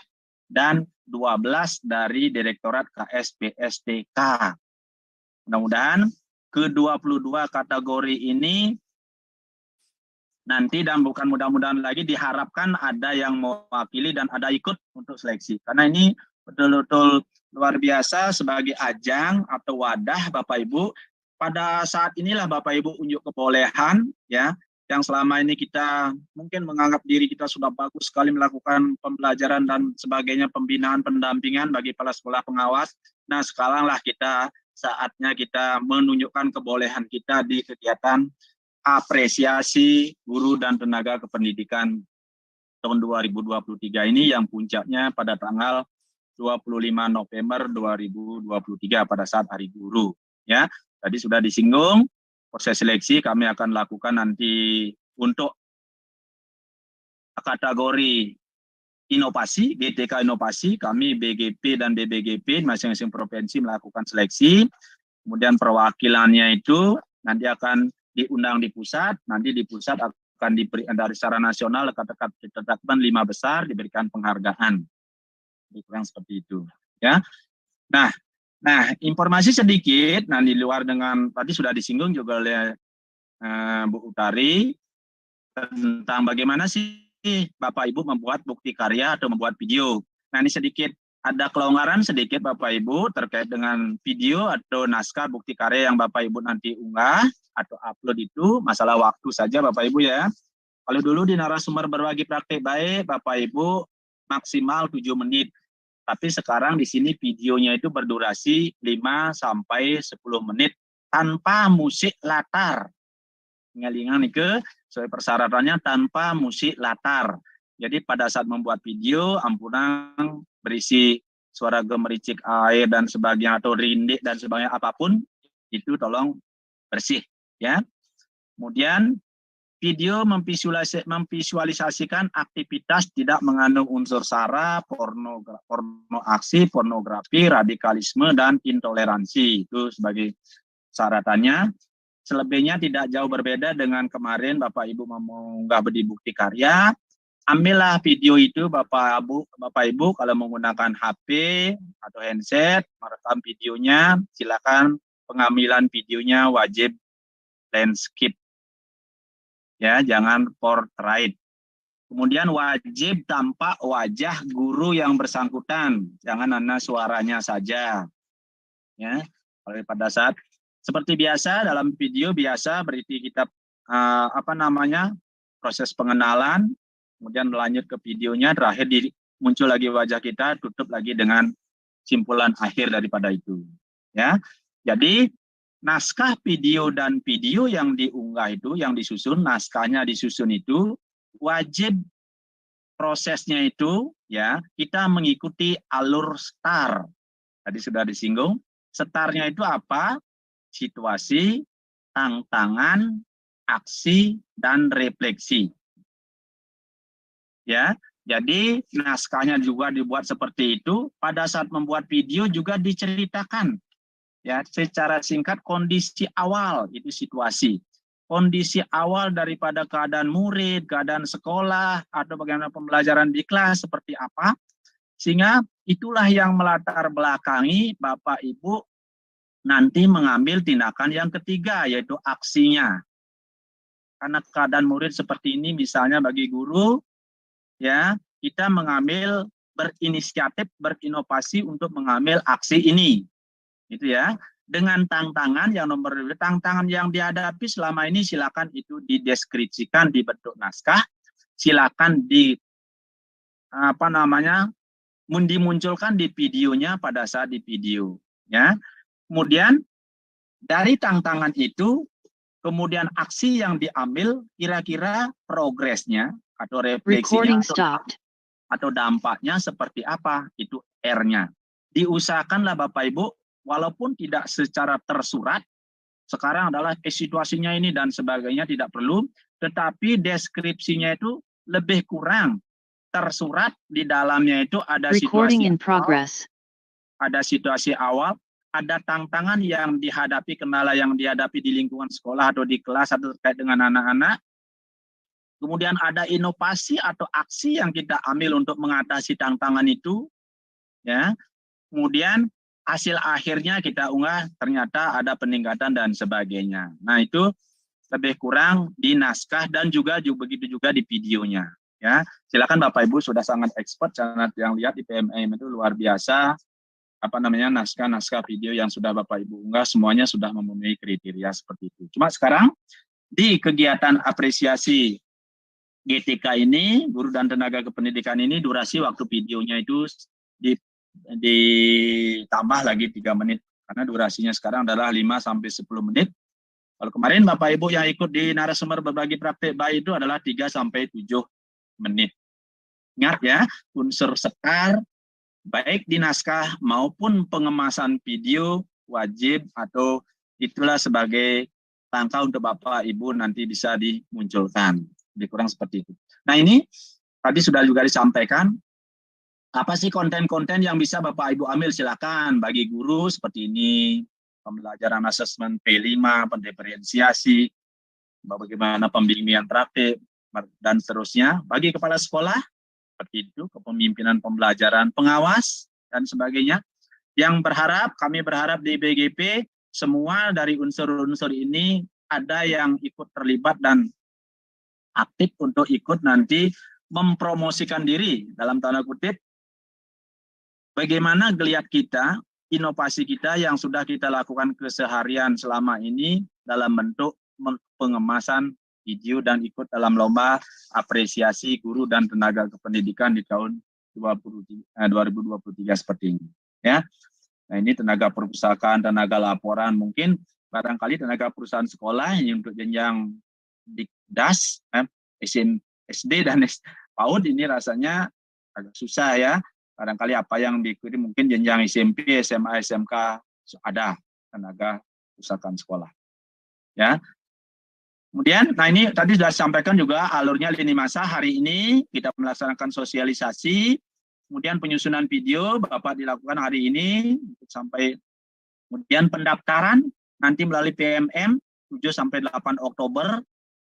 dan 12 dari Direktorat KSPSTK. Mudah-mudahan ke-22 kategori ini nanti, dan bukan mudah-mudahan lagi, diharapkan ada yang mewakili dan ada ikut untuk seleksi. Karena ini betul-betul luar biasa sebagai ajang atau wadah Bapak Ibu. Pada saat inilah Bapak Ibu unjuk kebolehan, ya, yang selama ini kita mungkin menganggap diri kita sudah bagus sekali melakukan pembelajaran dan sebagainya, pembinaan, pendampingan bagi kepala sekolah pengawas. Nah, sekaranglah saatnya kita menunjukkan kebolehan kita di kegiatan apresiasi guru dan tenaga kependidikan tahun 2023 ini, yang puncaknya pada tanggal 25 November 2023 pada saat Hari Guru. Ya, tadi sudah disinggung, proses seleksi kami akan lakukan nanti untuk kategori inovasi, GTK inovasi, kami BGP dan BBGP masing-masing provinsi melakukan seleksi. Kemudian perwakilannya itu nanti akan diundang di pusat, nanti di pusat akan diberi dari secara nasional ditetapkan 5 besar, diberikan penghargaan. Kurang seperti itu, ya. Nah, informasi sedikit, nah di luar dengan tadi sudah disinggung juga oleh Bu Utari tentang bagaimana sih Bapak Ibu membuat bukti karya atau membuat video. Nah, ini sedikit ada kelonggaran sedikit Bapak Ibu terkait dengan video atau naskah bukti karya yang Bapak Ibu nanti unggah atau upload itu, masalah waktu saja Bapak Ibu ya. Kalau dulu di narasumber berbagi praktik baik Bapak Ibu maksimal 7 menit. Tapi sekarang di sini videonya itu berdurasi 5 sampai 10 menit tanpa musik latar. Ngelingan ke sesuai persyaratannya tanpa musik latar. Jadi pada saat membuat video, ampunan berisi suara gemericik air dan sebagainya atau rindik dan sebagainya apapun itu tolong bersih, ya. Kemudian video memvisualisasikan aktivitas tidak mengandung unsur sara, porno aksi, pornografi, radikalisme, dan intoleransi. Itu sebagai syaratannya. Selebihnya tidak jauh berbeda dengan kemarin Bapak Ibu mengunggah bukti karya. Ambillah video itu Bapak Ibu kalau menggunakan HP atau handset, merekam videonya, silakan pengambilan videonya wajib landscape. Ya, jangan portrait. Kemudian wajib tampak wajah guru yang bersangkutan, jangan hanya suaranya saja. Ya, pada saat seperti biasa dalam video biasa berarti kita proses pengenalan, kemudian melanjut ke videonya, terakhir muncul lagi wajah kita, tutup lagi dengan simpulan akhir daripada itu. Ya, jadi naskah video dan video yang diunggah itu, yang disusun, naskahnya disusun itu, wajib prosesnya itu, ya, kita mengikuti alur STAR. Tadi sudah disinggung, STAR-nya itu apa? Situasi, tantangan, aksi, dan refleksi. Ya, jadi naskahnya juga dibuat seperti itu. Pada saat membuat video juga diceritakan, ya, secara singkat kondisi awal itu situasi. Kondisi awal daripada keadaan murid, keadaan sekolah, atau bagaimana pembelajaran di kelas seperti apa. Sehingga itulah yang melatar belakangi Bapak Ibu nanti mengambil tindakan yang ketiga, yaitu aksinya. Karena keadaan murid seperti ini, misalnya bagi guru, ya, kita mengambil berinisiatif, berinovasi untuk mengambil aksi ini. Itu ya, dengan tantangan yang tantangan yang dihadapi selama ini silakan itu dideskripsikan di bentuk naskah, silakan dimunculkan di videonya pada saat di video. Ya. Kemudian dari tantangan itu, kemudian aksi yang diambil kira-kira progresnya atau refleksinya atau dampaknya seperti apa, itu R-nya. Diusahakanlah Bapak Ibu, walaupun tidak secara tersurat, sekarang adalah situasinya ini dan sebagainya tidak perlu, tetapi deskripsinya itu lebih kurang tersurat, di dalamnya itu ada situasi awal, ada tantangan yang dihadapi, kendala yang dihadapi di lingkungan sekolah atau di kelas atau terkait dengan anak-anak. Kemudian ada inovasi atau aksi yang kita ambil untuk mengatasi tantangan itu. Ya. Kemudian hasil akhirnya kita unggah, ternyata ada peningkatan dan sebagainya. Nah, itu lebih kurang di naskah dan juga begitu juga di videonya. Ya, silakan Bapak Ibu, sudah sangat expert, sangat yang lihat di PMM itu luar biasa. Naskah-naskah video yang sudah Bapak Ibu unggah semuanya sudah memenuhi kriteria seperti itu. Cuma sekarang di kegiatan apresiasi GTK ini, guru dan tenaga kependidikan ini, durasi waktu videonya itu ditambah lagi 3 menit karena durasinya sekarang adalah 5-10 menit. Kalau kemarin Bapak Ibu yang ikut di narasumber berbagi praktek baik itu adalah 3-7 menit. Ingat ya, unsur sekar baik di naskah maupun pengemasan video wajib atau itulah sebagai langkah untuk Bapak Ibu nanti bisa dimunculkan. Lebih kurang seperti itu. Nah, ini tadi sudah juga disampaikan, apa sih konten-konten yang bisa Bapak Ibu ambil, silakan. Bagi guru seperti ini, pembelajaran asesmen P5, pendiferensiasi, bagaimana pembimbingan praktik, dan seterusnya. Bagi kepala sekolah, seperti itu, kepemimpinan pembelajaran, pengawas, dan sebagainya. Kami berharap di BGP, semua dari unsur-unsur ini ada yang ikut terlibat dan aktif untuk ikut nanti mempromosikan diri, dalam tanda kutip, bagaimana geliat kita, inovasi kita yang sudah kita lakukan keseharian selama ini dalam bentuk pengemasan video dan ikut dalam lomba apresiasi guru dan tenaga kependidikan di tahun 2023 seperti ini. Ya, nah ini tenaga perpustakaan, tenaga laporan, mungkin barangkali tenaga perusahaan sekolah ini untuk jenjang DAS, SD dan PAUD ini rasanya agak susah ya. Barangkali apa yang diikuti mungkin jenjang SMP, SMA, SMK ada tenaga perpustakaan sekolah. Ya. Kemudian, nah ini tadi sudah disampaikan juga alurnya lini masa. Hari ini kita melaksanakan sosialisasi, kemudian penyusunan video Bapak dilakukan hari ini sampai kemudian pendaftaran nanti melalui PMM 7-8 Oktober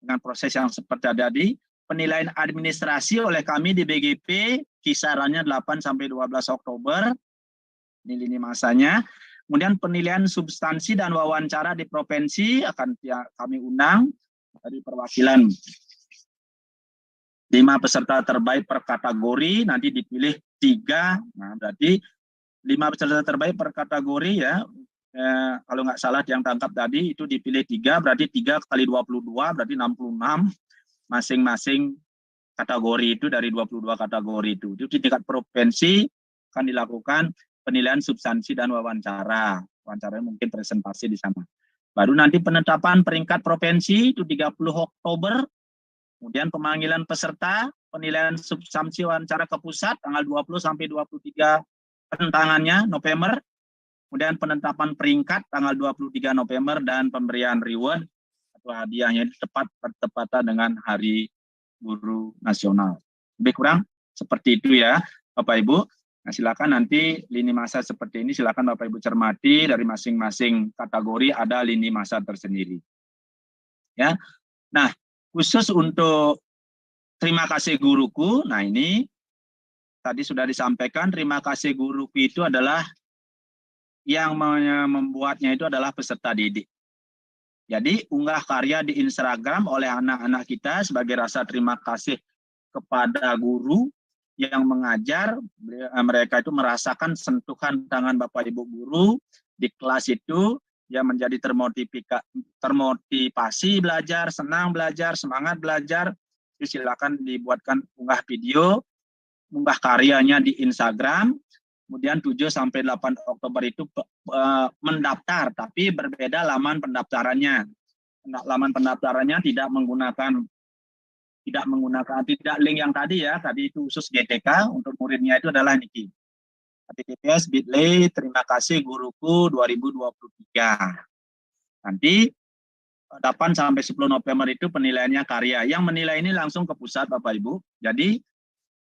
dengan proses yang seperti tadi. Penilaian administrasi oleh kami di BGP kisarannya 8-12 Oktober. Ini lini masanya. Kemudian penilaian substansi dan wawancara di provinsi akan kami undang dari perwakilan 5 peserta terbaik per kategori, nanti dipilih 3. Nah, berarti 5 peserta terbaik per kategori ya. Kalau nggak salah yang tangkap tadi itu dipilih 3, berarti 3 kali 22 berarti 66 masing-masing kategori itu dari 22 kategori itu. Itu di tingkat provinsi akan dilakukan penilaian substansi dan wawancara. Wawancaranya mungkin presentasi di sana. Baru nanti penetapan peringkat provinsi itu 30 Oktober. Kemudian pemanggilan peserta, penilaian substansi wawancara ke pusat tanggal 20 sampai 23 penentangannya November. Kemudian penetapan peringkat tanggal 23 November dan pemberian reward atau hadiahnya tepat bertepatan dengan Hari Guru Nasional. Lebih kurang seperti itu ya Bapak Ibu. Nah, silakan nanti lini masa seperti ini silakan Bapak Ibu cermati, dari masing-masing kategori ada lini masa tersendiri. Ya. Nah, khusus untuk terima kasih guruku. Nah, ini tadi sudah disampaikan, terima kasih guruku itu adalah yang membuatnya itu adalah peserta didik. Jadi unggah karya di Instagram oleh anak-anak kita sebagai rasa terima kasih kepada guru yang mengajar. Mereka itu merasakan sentuhan tangan Bapak Ibu guru di kelas itu, yang menjadi termotivasi belajar, senang belajar, semangat belajar. Silakan dibuatkan unggah video mengunggah karyanya di Instagram. Kemudian 7 sampai 8 Oktober itu mendaftar, tapi berbeda laman pendaftarannya. Laman pendaftarannya tidak link yang tadi ya, tadi itu khusus GTK, untuk muridnya itu adalah niki. https://bit.ly terima kasih guruku 2023. Nanti 8 sampai 10 November itu penilaiannya karya. Yang menilai ini langsung ke pusat Bapak Ibu. Jadi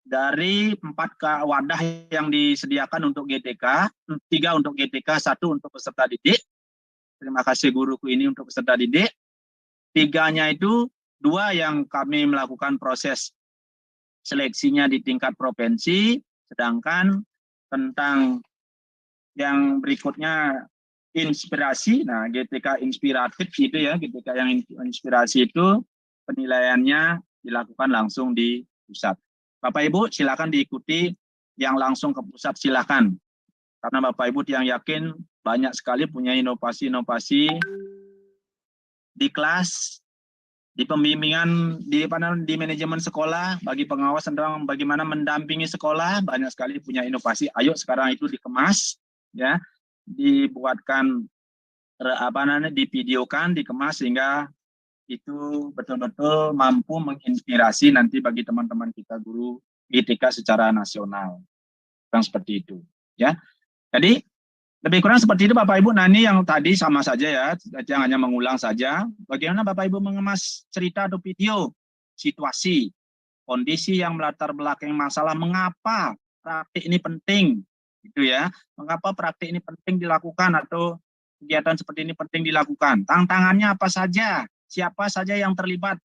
dari 4 wadah yang disediakan untuk GTK, 3 untuk GTK, 1 untuk peserta didik. Terima kasih guruku ini untuk peserta didik. 3-nya itu 2 yang kami melakukan proses seleksinya di tingkat provinsi, sedangkan tentang yang berikutnya inspirasi, nah GTK inspiratif itu ya, GTK yang inspirasi itu penilaiannya dilakukan langsung di pusat. Bapak Ibu silakan diikuti yang langsung ke pusat, silakan. Karena Bapak Ibu yang yakin banyak sekali punya inovasi-inovasi di kelas, di pembimbingan, di manajemen sekolah, bagi pengawas tentang bagaimana mendampingi sekolah, banyak sekali punya inovasi. Ayo sekarang itu dikemas, ya, dibuatkan divideokan, dikemas sehingga itu betul-betul mampu menginspirasi nanti bagi teman-teman kita guru GTK secara nasional. Yang seperti itu, ya. Jadi lebih kurang seperti itu Bapak Ibu. Nah ini yang tadi sama saja ya, yang hanya mengulang saja. Bagaimana Bapak Ibu mengemas cerita atau video, situasi, kondisi yang melatar belakang masalah, mengapa praktik ini penting, gitu ya. Mengapa praktik ini penting dilakukan atau kegiatan seperti ini penting dilakukan. Tantangannya apa saja, siapa saja yang terlibat,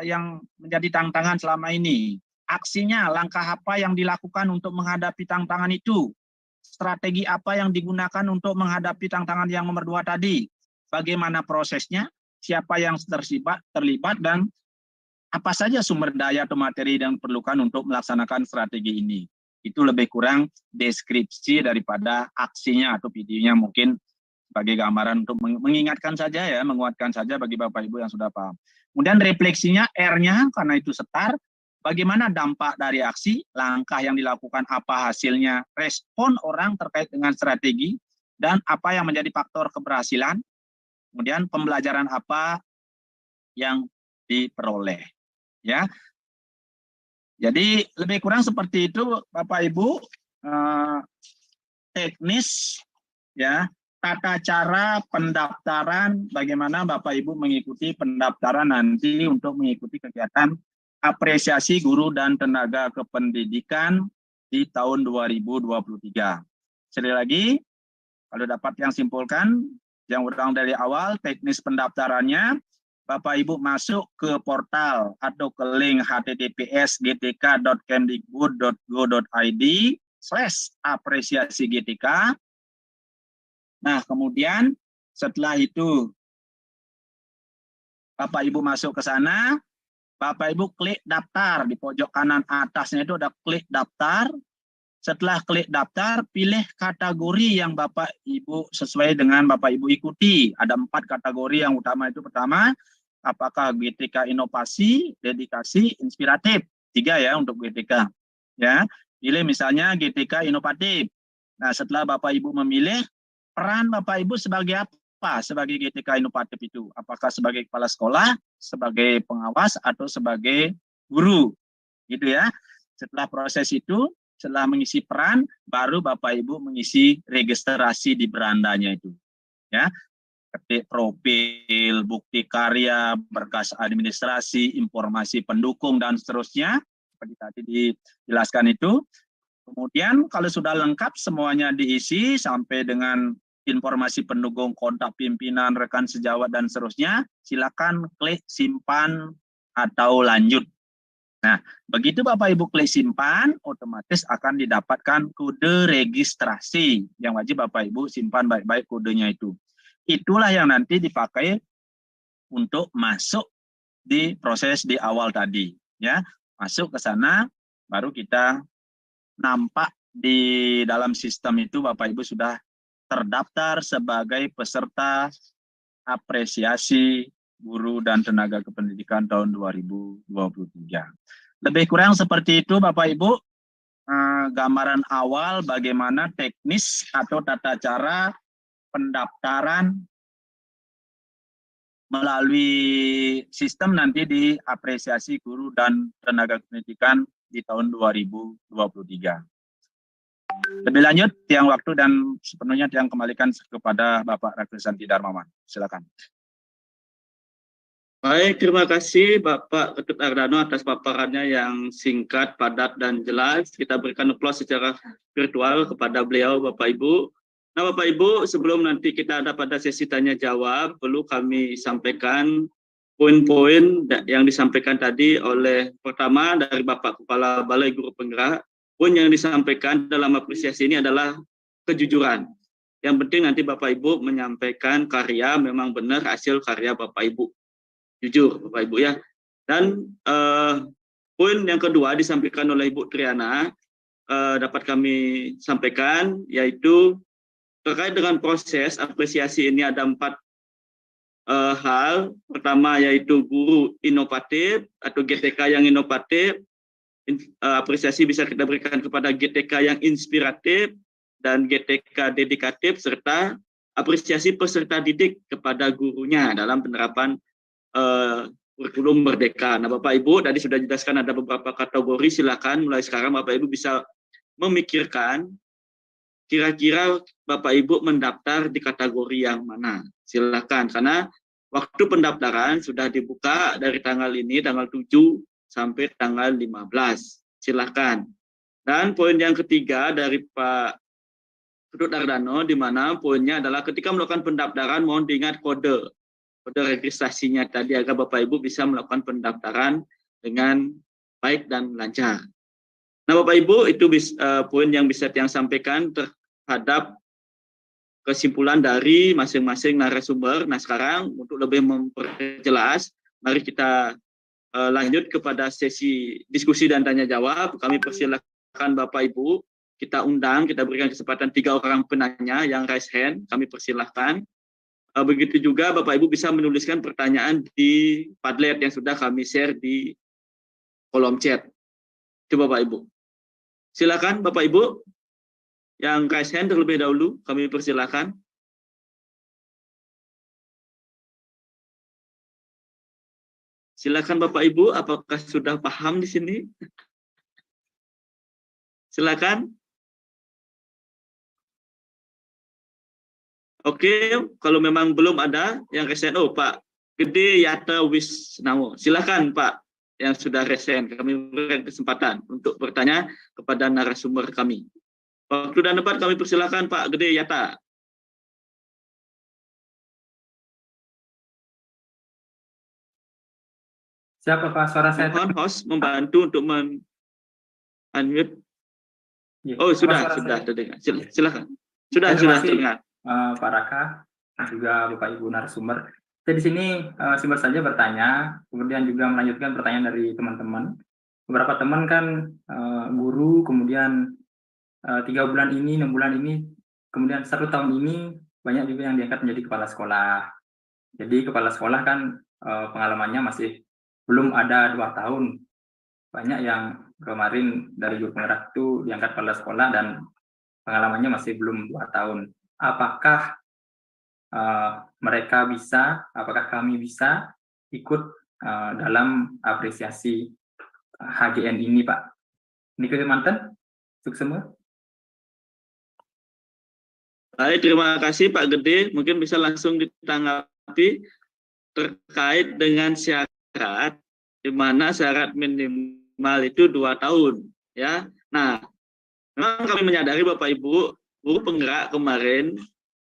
yang menjadi tantangan selama ini. Aksinya, langkah apa yang dilakukan untuk menghadapi tantangan itu. Strategi apa yang digunakan untuk menghadapi tantangan yang nomor 2 tadi. Bagaimana prosesnya, siapa yang terlibat, dan apa saja sumber daya atau materi yang diperlukan untuk melaksanakan strategi ini. Itu lebih kurang deskripsi daripada aksinya atau videonya, mungkin sebagai gambaran untuk mengingatkan saja ya, menguatkan saja bagi Bapak Ibu yang sudah paham. Kemudian refleksinya, R-nya, karena itu setar, bagaimana dampak dari aksi, langkah yang dilakukan, apa hasilnya, respon orang terkait dengan strategi, dan apa yang menjadi faktor keberhasilan, kemudian pembelajaran apa yang diperoleh. Ya, jadi lebih kurang seperti itu Bapak Ibu, teknis ya, tata cara pendaftaran, bagaimana Bapak Ibu mengikuti pendaftaran nanti untuk mengikuti kegiatan apresiasi guru dan tenaga kependidikan di tahun 2023. Sekali lagi, kalau dapat yang simpulkan, yang ulang dari awal, teknis pendaftarannya, Bapak Ibu masuk ke portal atau ke link https://gtk.kemdikbud.go.id/apresiasi GTK. Nah, kemudian setelah itu Bapak Ibu masuk ke sana, Bapak Ibu klik daftar, di pojok kanan atasnya itu ada klik daftar. Setelah klik daftar, pilih kategori yang Bapak Ibu sesuai dengan Bapak Ibu ikuti. Ada 4 kategori yang utama itu. Pertama, apakah GTK inovasi, dedikasi, inspiratif. 3 ya untuk GTK. Ya, pilih misalnya GTK inovatif. Nah, setelah Bapak Ibu memilih, peran Bapak Ibu sebagai apa sebagai GTK inovatif itu? Apakah sebagai kepala sekolah, sebagai pengawas, atau sebagai guru? Gitu ya. Setelah proses itu, setelah mengisi peran, baru Bapak Ibu mengisi registrasi di berandanya itu. Ya. Ketik profil, bukti karya, berkas administrasi, informasi pendukung, dan seterusnya. Seperti tadi dijelaskan itu. Kemudian kalau sudah lengkap semuanya diisi sampai dengan informasi pendukung, kontak pimpinan, rekan sejawat, dan seterusnya, silakan klik simpan atau lanjut. Nah, begitu Bapak Ibu klik simpan, otomatis akan didapatkan kode registrasi yang wajib Bapak Ibu simpan baik-baik kodenya itu. Itulah yang nanti dipakai untuk masuk di proses di awal tadi, ya. Masuk ke sana, baru kita nampak di dalam sistem itu Bapak Ibu sudah terdaftar sebagai peserta apresiasi guru dan tenaga kependidikan tahun 2023. Lebih kurang seperti itu Bapak Ibu. gambaran awal bagaimana teknis atau tata cara pendaftaran melalui sistem nanti di apresiasi guru dan tenaga pendidikan di tahun 2023. Lebih lanjut, tiang waktu dan sepenuhnya tiang kembalikan kepada Bapak Ratu Santi Darmawan. Silakan. Baik, terima kasih Bapak Ketut Ardano atas paparannya yang singkat, padat, dan jelas. Kita berikan aplaus secara virtual kepada beliau, Bapak Ibu. Nah, Bapak Ibu, sebelum nanti kita ada pada sesi tanya jawab, perlu kami sampaikan poin-poin yang disampaikan tadi oleh pertama dari Bapak Kepala Balai Guru Penggerak. Poin yang disampaikan dalam apresiasi ini adalah kejujuran. Yang penting nanti Bapak Ibu menyampaikan karya memang benar hasil karya Bapak Ibu. Jujur Bapak Ibu ya. Dan poin yang kedua disampaikan oleh Ibu Triana dapat kami sampaikan, yaitu terkait dengan proses apresiasi ini ada 4 hal. Pertama yaitu guru inovatif atau GTK yang inovatif. Apresiasi bisa kita berikan kepada GTK yang inspiratif dan GTK dedikatif, serta apresiasi peserta didik kepada gurunya dalam penerapan kurikulum merdeka. Nah, Bapak Ibu tadi sudah jelaskan ada beberapa kategori. Silakan mulai sekarang Bapak Ibu bisa memikirkan kira-kira Bapak Ibu mendaftar di kategori yang mana. Silakan, karena waktu pendaftaran sudah dibuka dari tanggal ini, tanggal 7 sampai tanggal 15. Silakan. Dan poin yang ketiga dari Pak Ketut Ardano, di mana poinnya adalah ketika melakukan pendaftaran mohon diingat kode registrasinya tadi agar Bapak Ibu bisa melakukan pendaftaran dengan baik dan lancar. Nah, Bapak Ibu, itu poin yang bisa yang sampaikan terhadap kesimpulan dari masing-masing narasumber. Nah, sekarang untuk lebih memperjelas, mari kita lanjut kepada sesi diskusi dan tanya jawab. Kami persilakan Bapak Ibu, kita undang, kita berikan kesempatan 3 orang penanya yang raise hand, kami persilahkan. Begitu juga Bapak Ibu bisa menuliskan pertanyaan di Padlet yang sudah kami share di kolom chat. Coba Bapak Ibu. Silakan Bapak Ibu yang raise hand terlebih dahulu, kami persilakan. Silakan Bapak Ibu, apakah sudah paham di sini? Silakan. Oke, kalau memang belum ada yang resen, oh Pak Gede Yata Wisnawo, silakan Pak yang sudah resen, kami berikan kesempatan untuk bertanya kepada narasumber kami. Waktu dan tempat kami persilakan Pak Gede Yata. Siapa Pak? Suara saya. Mohon host membantu untuk unmute. Ya. Oh sudah terdengar. Silakan. Sudah terdengar. Pak Raka, juga Bapak Ibu narasumber. Saya di sini sumber saja bertanya, kemudian juga melanjutkan pertanyaan dari teman-teman. Beberapa teman kan guru, kemudian 3 bulan ini, 6 bulan ini, kemudian 1 tahun ini banyak juga yang diangkat menjadi kepala sekolah. Jadi kepala sekolah kan pengalamannya masih belum ada 2 tahun. Banyak yang kemarin dari guru penggerak itu diangkat kepala sekolah dan pengalamannya masih belum 2 tahun. Apakah mereka bisa, apakah kami bisa ikut dalam apresiasi HGN ini, Pak? Ini Kalimantan, untuk semua. Baik, terima kasih Pak Gede. Mungkin bisa langsung ditanggapi terkait dengan syarat, di mana syarat minimal itu 2 tahun. Ya, nah, memang kami menyadari Bapak Ibu, guru penggerak kemarin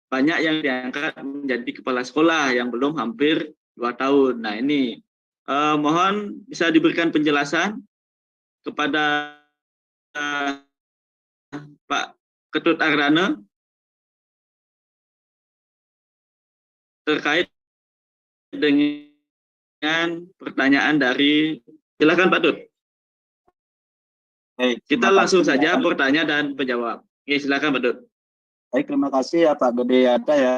banyak yang diangkat menjadi kepala sekolah yang belum hampir 2 tahun. Nah ini mohon bisa diberikan penjelasan kepada Pak Ketut Ardano terkait dengan pertanyaan dari, silakan Pak Tut. Kita langsung saja bertanya dan menjawab. Oke, silakan Pak Tut. Baik, terima kasih ya Pak Gede Yata ya.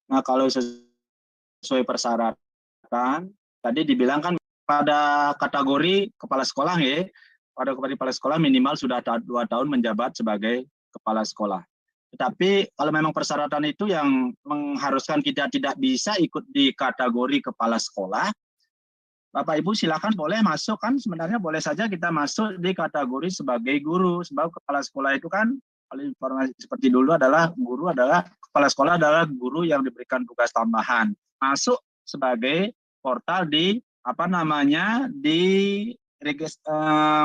Nah, kalau sesuai persyaratan, tadi dibilang kan pada kategori kepala sekolah ya, pada kepala sekolah minimal sudah 2 tahun menjabat sebagai kepala sekolah. Tetapi kalau memang persyaratan itu yang mengharuskan kita tidak bisa ikut di kategori kepala sekolah, Bapak Ibu silakan boleh masuk, kan sebenarnya boleh saja kita masuk di kategori sebagai guru. Sebab kepala sekolah itu kan, kalau informasi seperti dulu adalah kepala sekolah adalah guru yang diberikan tugas tambahan. Masuk sebagai portal di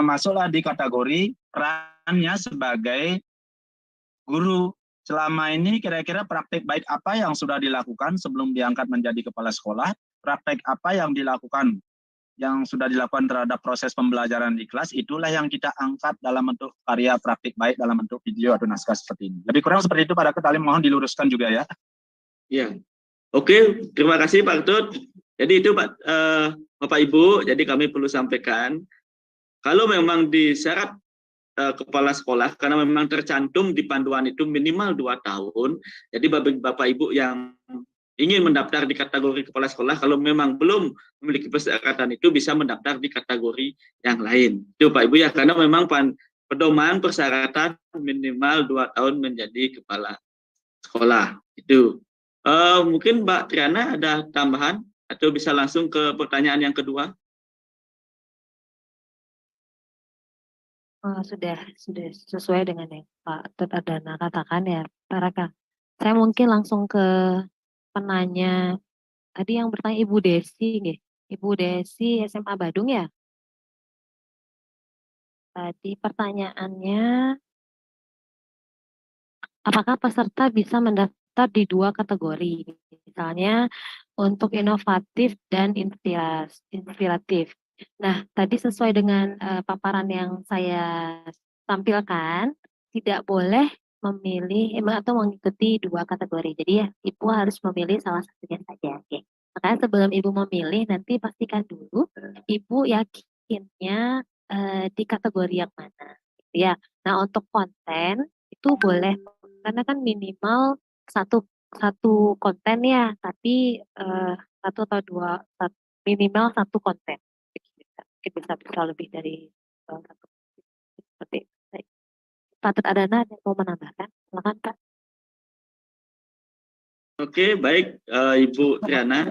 masuklah di kategori perannya sebagai guru. Selama ini kira-kira praktek baik apa yang sudah dilakukan sebelum diangkat menjadi kepala sekolah, praktek apa yang sudah dilakukan terhadap proses pembelajaran di kelas, itulah yang kita angkat dalam bentuk karya praktik baik dalam bentuk video atau naskah seperti ini. Lebih kurang seperti itu Pak Ketali, mohon diluruskan juga ya. Ya, oke, terima kasih Pak Ketut. Jadi itu Bapak Ibu, jadi kami perlu sampaikan, kalau memang di syarat kepala sekolah, karena memang tercantum di panduan itu minimal 2 tahun, jadi Bapak Ibu yang ingin mendaftar di kategori kepala sekolah, kalau memang belum memiliki persyaratan itu bisa mendaftar di kategori yang lain. Itu Pak Ibu ya, karena memang pedoman persyaratan minimal 2 tahun menjadi kepala sekolah. Itu. Mungkin Mbak Triana ada tambahan atau bisa langsung ke pertanyaan yang kedua? Sudah sesuai dengan yang Pak Tut Ardana katakan ya, Pak Raka. Saya mungkin langsung ke penanya tadi yang bertanya Ibu Desi, nggih. Ibu Desi SMA Badung ya. Tadi pertanyaannya, apakah peserta bisa mendaftar di 2 kategori, misalnya untuk inovatif dan inspiratif. Nah, tadi sesuai dengan paparan yang saya tampilkan, tidak boleh memilih atau mengikuti 2 kategori. Jadi ya, Ibu harus memilih salah satunya saja. Oke. Makanya sebelum Ibu memilih, nanti pastikan dulu Ibu yakinnya di kategori yang mana. Gitu ya. Nah, untuk konten itu boleh, karena kan minimal satu konten ya, tapi 1 atau 2, minimal 1 konten. Mungkin bisa lebih dari 1 seperti itu. Pak Tut Ardana ada yang mau menambahkan? Silakan Pak. Oke, baik Ibu Triana.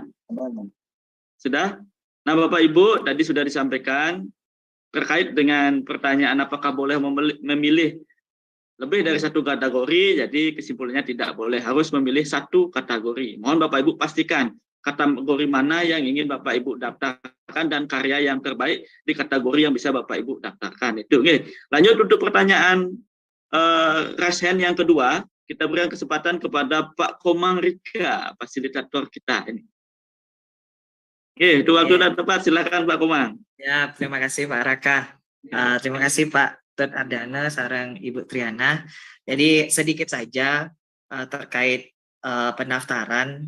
Sudah? Nah Bapak Ibu, tadi sudah disampaikan terkait dengan pertanyaan apakah boleh memilih lebih dari 1 kategori, jadi kesimpulannya tidak boleh, harus memilih 1 kategori. Mohon Bapak Ibu pastikan kategori mana yang ingin Bapak Ibu daftarkan dan karya yang terbaik di kategori yang bisa Bapak Ibu daftarkan. Itu. Oke. Lanjut untuk pertanyaan raise hand yang kedua, kita berikan kesempatan kepada Pak Komang Rika, fasilitator kita ini. Oke, itu waktu dan tepat, silakan Pak Komang. Ya, terima kasih Pak Raka. Terima kasih Pak Tut Ardana sareng Ibu Triana. Jadi sedikit saja terkait pendaftaran.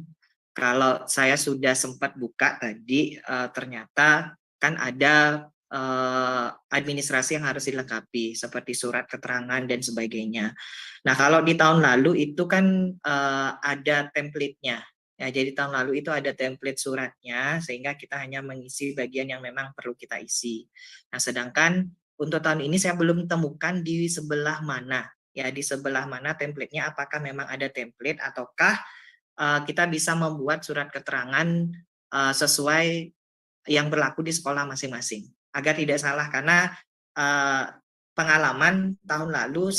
Kalau saya sudah sempat buka tadi, ternyata kan ada administrasi yang harus dilengkapi seperti surat keterangan dan sebagainya. Nah, kalau di tahun lalu itu kan ada template-nya. Ya, jadi tahun lalu itu ada template suratnya sehingga kita hanya mengisi bagian yang memang perlu kita isi. Nah, sedangkan untuk tahun ini saya belum temukan di sebelah mana. Ya, di sebelah mana template-nya, apakah memang ada template ataukah kita bisa membuat surat keterangan sesuai yang berlaku di sekolah masing-masing. Agar tidak salah, karena pengalaman tahun lalu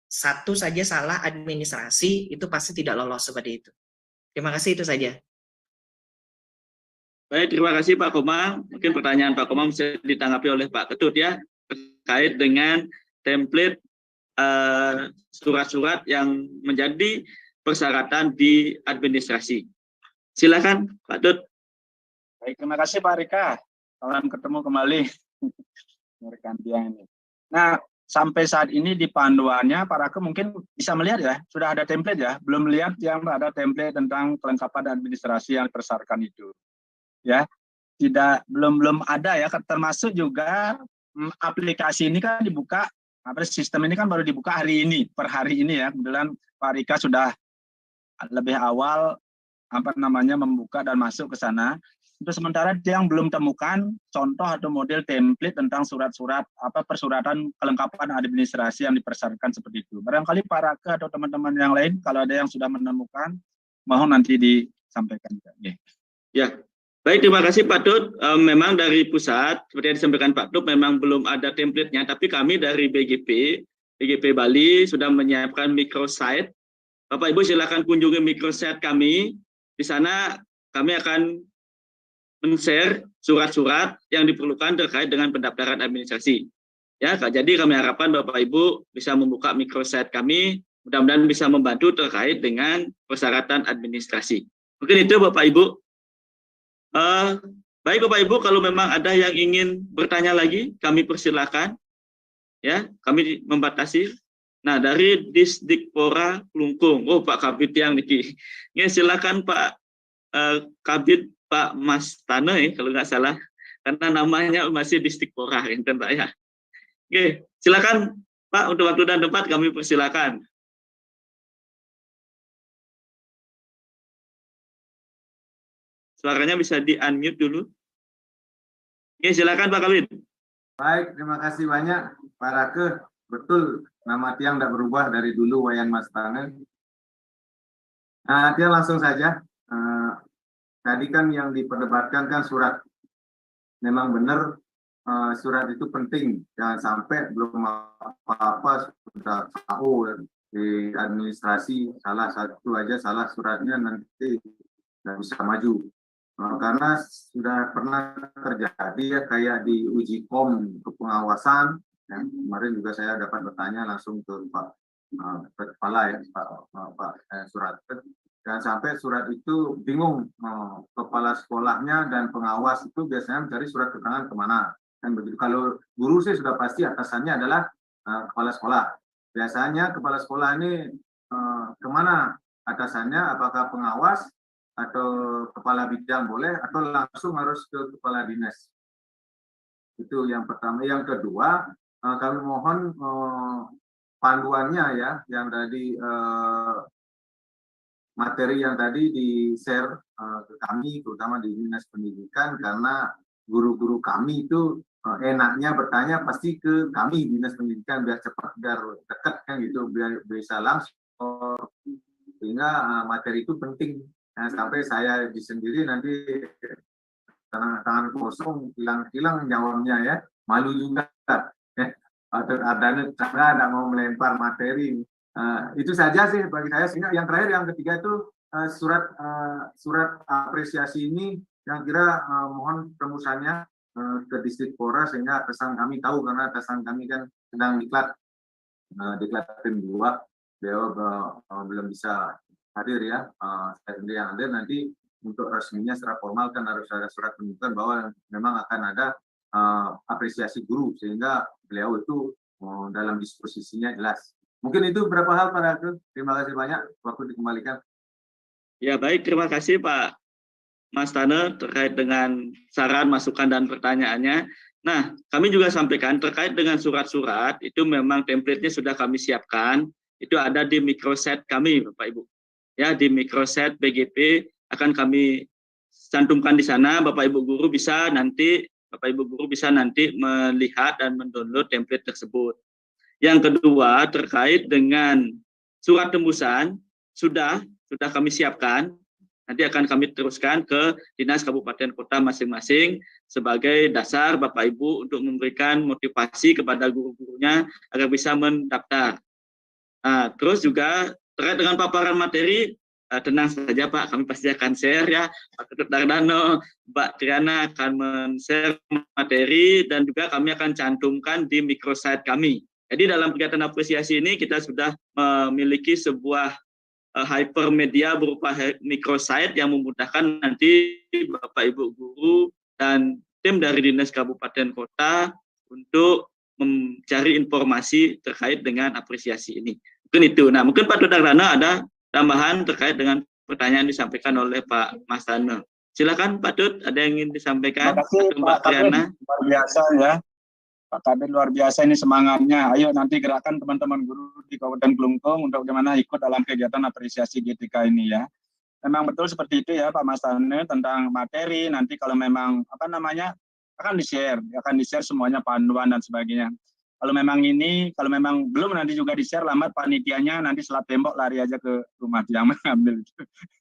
satu saja salah administrasi itu pasti tidak lolos seperti itu. Terima kasih, itu saja. Baik, terima kasih Pak Komang. Mungkin pertanyaan Pak Komang bisa ditanggapi oleh Pak Ketut ya, terkait dengan template surat-surat yang menjadi persyaratan di administrasi. Silakan Pak Tut. Baik, terima kasih Pak Rika. Salam ketemu kembali. Rekan dia ini. Nah, sampai saat ini di panduannya Pak Raka mungkin bisa melihat ya, sudah ada template ya, belum lihat yang ada template tentang kelengkapan administrasi yang tersyaratkan itu. Ya, belum ada ya, termasuk juga aplikasi ini kan dibuka, sistem ini kan baru dibuka per hari ini ya. Kebetulan Pak Rika sudah lebih awal membuka dan masuk ke sana. untuk sementara dia yang belum temukan contoh atau model template tentang surat-surat persuratan kelengkapan administrasi yang dipersyaratkan seperti itu. Barangkali Pak Rake atau teman-teman yang lain kalau ada yang sudah menemukan, mohon nanti disampaikan. Ya, baik, terima kasih Pak Tut. Memang dari pusat, seperti yang disampaikan Pak Tut, memang belum ada template-nya, tapi kami dari BGP Bali sudah menyiapkan microsite. Bapak Ibu silakan kunjungi microsite kami. Di sana kami akan men-share surat-surat yang diperlukan terkait dengan pendaftaran administrasi. Ya, jadi kami harapkan Bapak Ibu bisa membuka microsite kami, mudah-mudahan bisa membantu terkait dengan persyaratan administrasi. Mungkin itu Bapak Ibu. Baik Bapak Ibu, kalau memang ada yang ingin bertanya lagi, kami persilakan. Ya, kami membatasi. Nah, dari Disdikpora Klungkung, oh Pak Kabid yang niki. Ya, silakan Pak Kabid Pak Mas Tane, kalau nggak salah, karena namanya masih Disdikpora, enten Pak ya. Oke, silakan Pak, untuk waktu dan tempat kami persilakan. Suaranya bisa di-unmute dulu. Oke, silakan Pak Kabid. Baik, terima kasih banyak Pak Rake. Betul, nama tiang tidak berubah dari dulu Wayan Mas Tane. Nah, tiang langsung saja. Tadi kan yang diperdebatkan kan surat. Memang benar surat itu penting. Jangan sampai belum apa-apa sudah tahu di administrasi salah satu aja salah suratnya nanti tidak bisa maju. Karena sudah pernah terjadi ya kayak di uji kom untuk pengawasan. Ya, kemarin juga saya dapat bertanya langsung ke Pak Kepala ya Pak Surat. Jangan sampai surat itu bingung kepala sekolahnya dan pengawas itu biasanya mencari surat keterangan kemana. Dan begitu kalau guru sih sudah pasti atasannya adalah kepala sekolah. Biasanya kepala sekolah ini kemana atasannya? Apakah pengawas atau kepala bidang boleh atau langsung harus ke kepala dinas? Itu yang pertama. Yang kedua, kami mohon panduannya ya yang tadi materi yang tadi di-share ke kami, terutama di Dinas Pendidikan, karena guru-guru kami itu enaknya bertanya pasti ke kami, Dinas Pendidikan, biar cepat, biar dekat kan gitu, biar bisa langsung. Sehingga materi itu penting. Nah, sampai saya sendiri nanti tangan kosong, hilang-hilang jawabnya ya, malu juga. Atau adanya cara tidak mau melempar materi. Itu saja sih bagi saya. Sehingga yang terakhir, yang ketiga itu surat apresiasi ini yang kira mohon rumusannya ke Disdikpora sehingga atasan kami tahu, karena atasan kami kan sedang diklat tim 2, beliau belum bisa hadir ya. Saya sendiri yang hadir, nanti untuk resminya secara formal kan harus ada surat penunjukan bahwa memang akan ada apresiasi guru, sehingga beliau itu dalam disposisinya jelas. Mungkin itu beberapa hal Pak Rake. Terima kasih banyak. Waktu dikembalikan. Ya baik, terima kasih Pak Mas Tane terkait dengan saran, masukan, dan pertanyaannya. Nah, kami juga sampaikan terkait dengan surat-surat, itu memang template-nya sudah kami siapkan. Itu ada di microsite kami Bapak Ibu. Ya, di microsite BGP akan kami cantumkan di sana. Bapak Ibu guru bisa nanti melihat dan mendownload template tersebut. Yang kedua, terkait dengan surat tembusan, sudah kami siapkan, nanti akan kami teruskan ke Dinas Kabupaten Kota masing-masing sebagai dasar Bapak Ibu untuk memberikan motivasi kepada guru-gurunya agar bisa mendaftar. Nah, terus juga terkait dengan paparan materi, tenang saja Pak, kami pasti akan share ya, Pak Ketut Dardano, Mbak Triana akan men-share materi dan juga kami akan cantumkan di microsite kami. Jadi dalam kegiatan apresiasi ini kita sudah memiliki sebuah hypermedia berupa microsite yang memudahkan nanti Bapak Ibu guru dan tim dari Dinas Kabupaten Kota untuk mencari informasi terkait dengan apresiasi ini. Mungkin itu. Nah, mungkin Pak Dardana ada tambahan terkait dengan pertanyaan disampaikan oleh Pak Mas Tane. Silakan Pak Tut, ada yang ingin disampaikan? Terima kasih Mbak Triana. Luar biasa ya. Pak Kabid luar biasa ini semangatnya. Ayo nanti gerakan teman-teman guru di Kabupaten Klungkung untuk bagaimana ikut dalam kegiatan apresiasi GTK ini ya. memang betul seperti itu ya Pak Mas Tane, tentang materi nanti kalau memang apa namanya akan di-share semuanya, panduan dan sebagainya. Kalau memang belum nanti juga di-share, lambat panitianya nanti selap tembok lari aja ke rumah yang mengambil.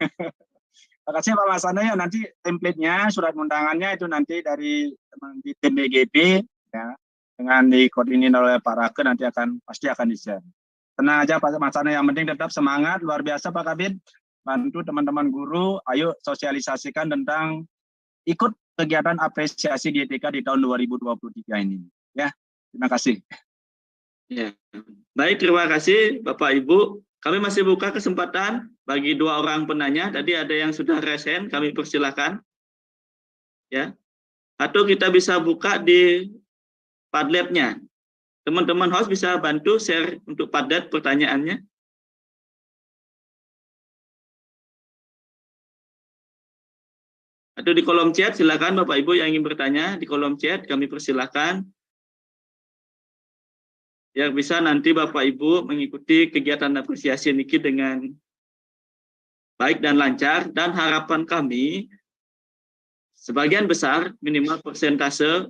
Terima kasih Pak Mas Tane, ya nanti template-nya, surat undangannya itu nanti dari teman di tim BGP ya, dengan dikoordinir oleh Pak Rake nanti pasti akan di-share. Tenang aja Pak Mas Tane, yang penting tetap semangat, luar biasa Pak Kabid. Bantu teman-teman guru, ayo sosialisasikan tentang ikut kegiatan apresiasi GTK di tahun 2023 ini. Ya, terima kasih. Ya. Baik, terima kasih Bapak Ibu. Kami masih buka kesempatan bagi 2 orang penanya. Tadi ada yang sudah raise hand, kami persilakan. Ya. Atau kita bisa buka di Padlet-nya. Teman-teman host bisa bantu share untuk Padlet pertanyaannya. Atau di kolom chat, silakan Bapak Ibu yang ingin bertanya di kolom chat, kami persilakan. Ya, bisa nanti Bapak Ibu mengikuti kegiatan apresiasi niki dengan baik dan lancar, dan harapan kami sebagian besar minimal persentase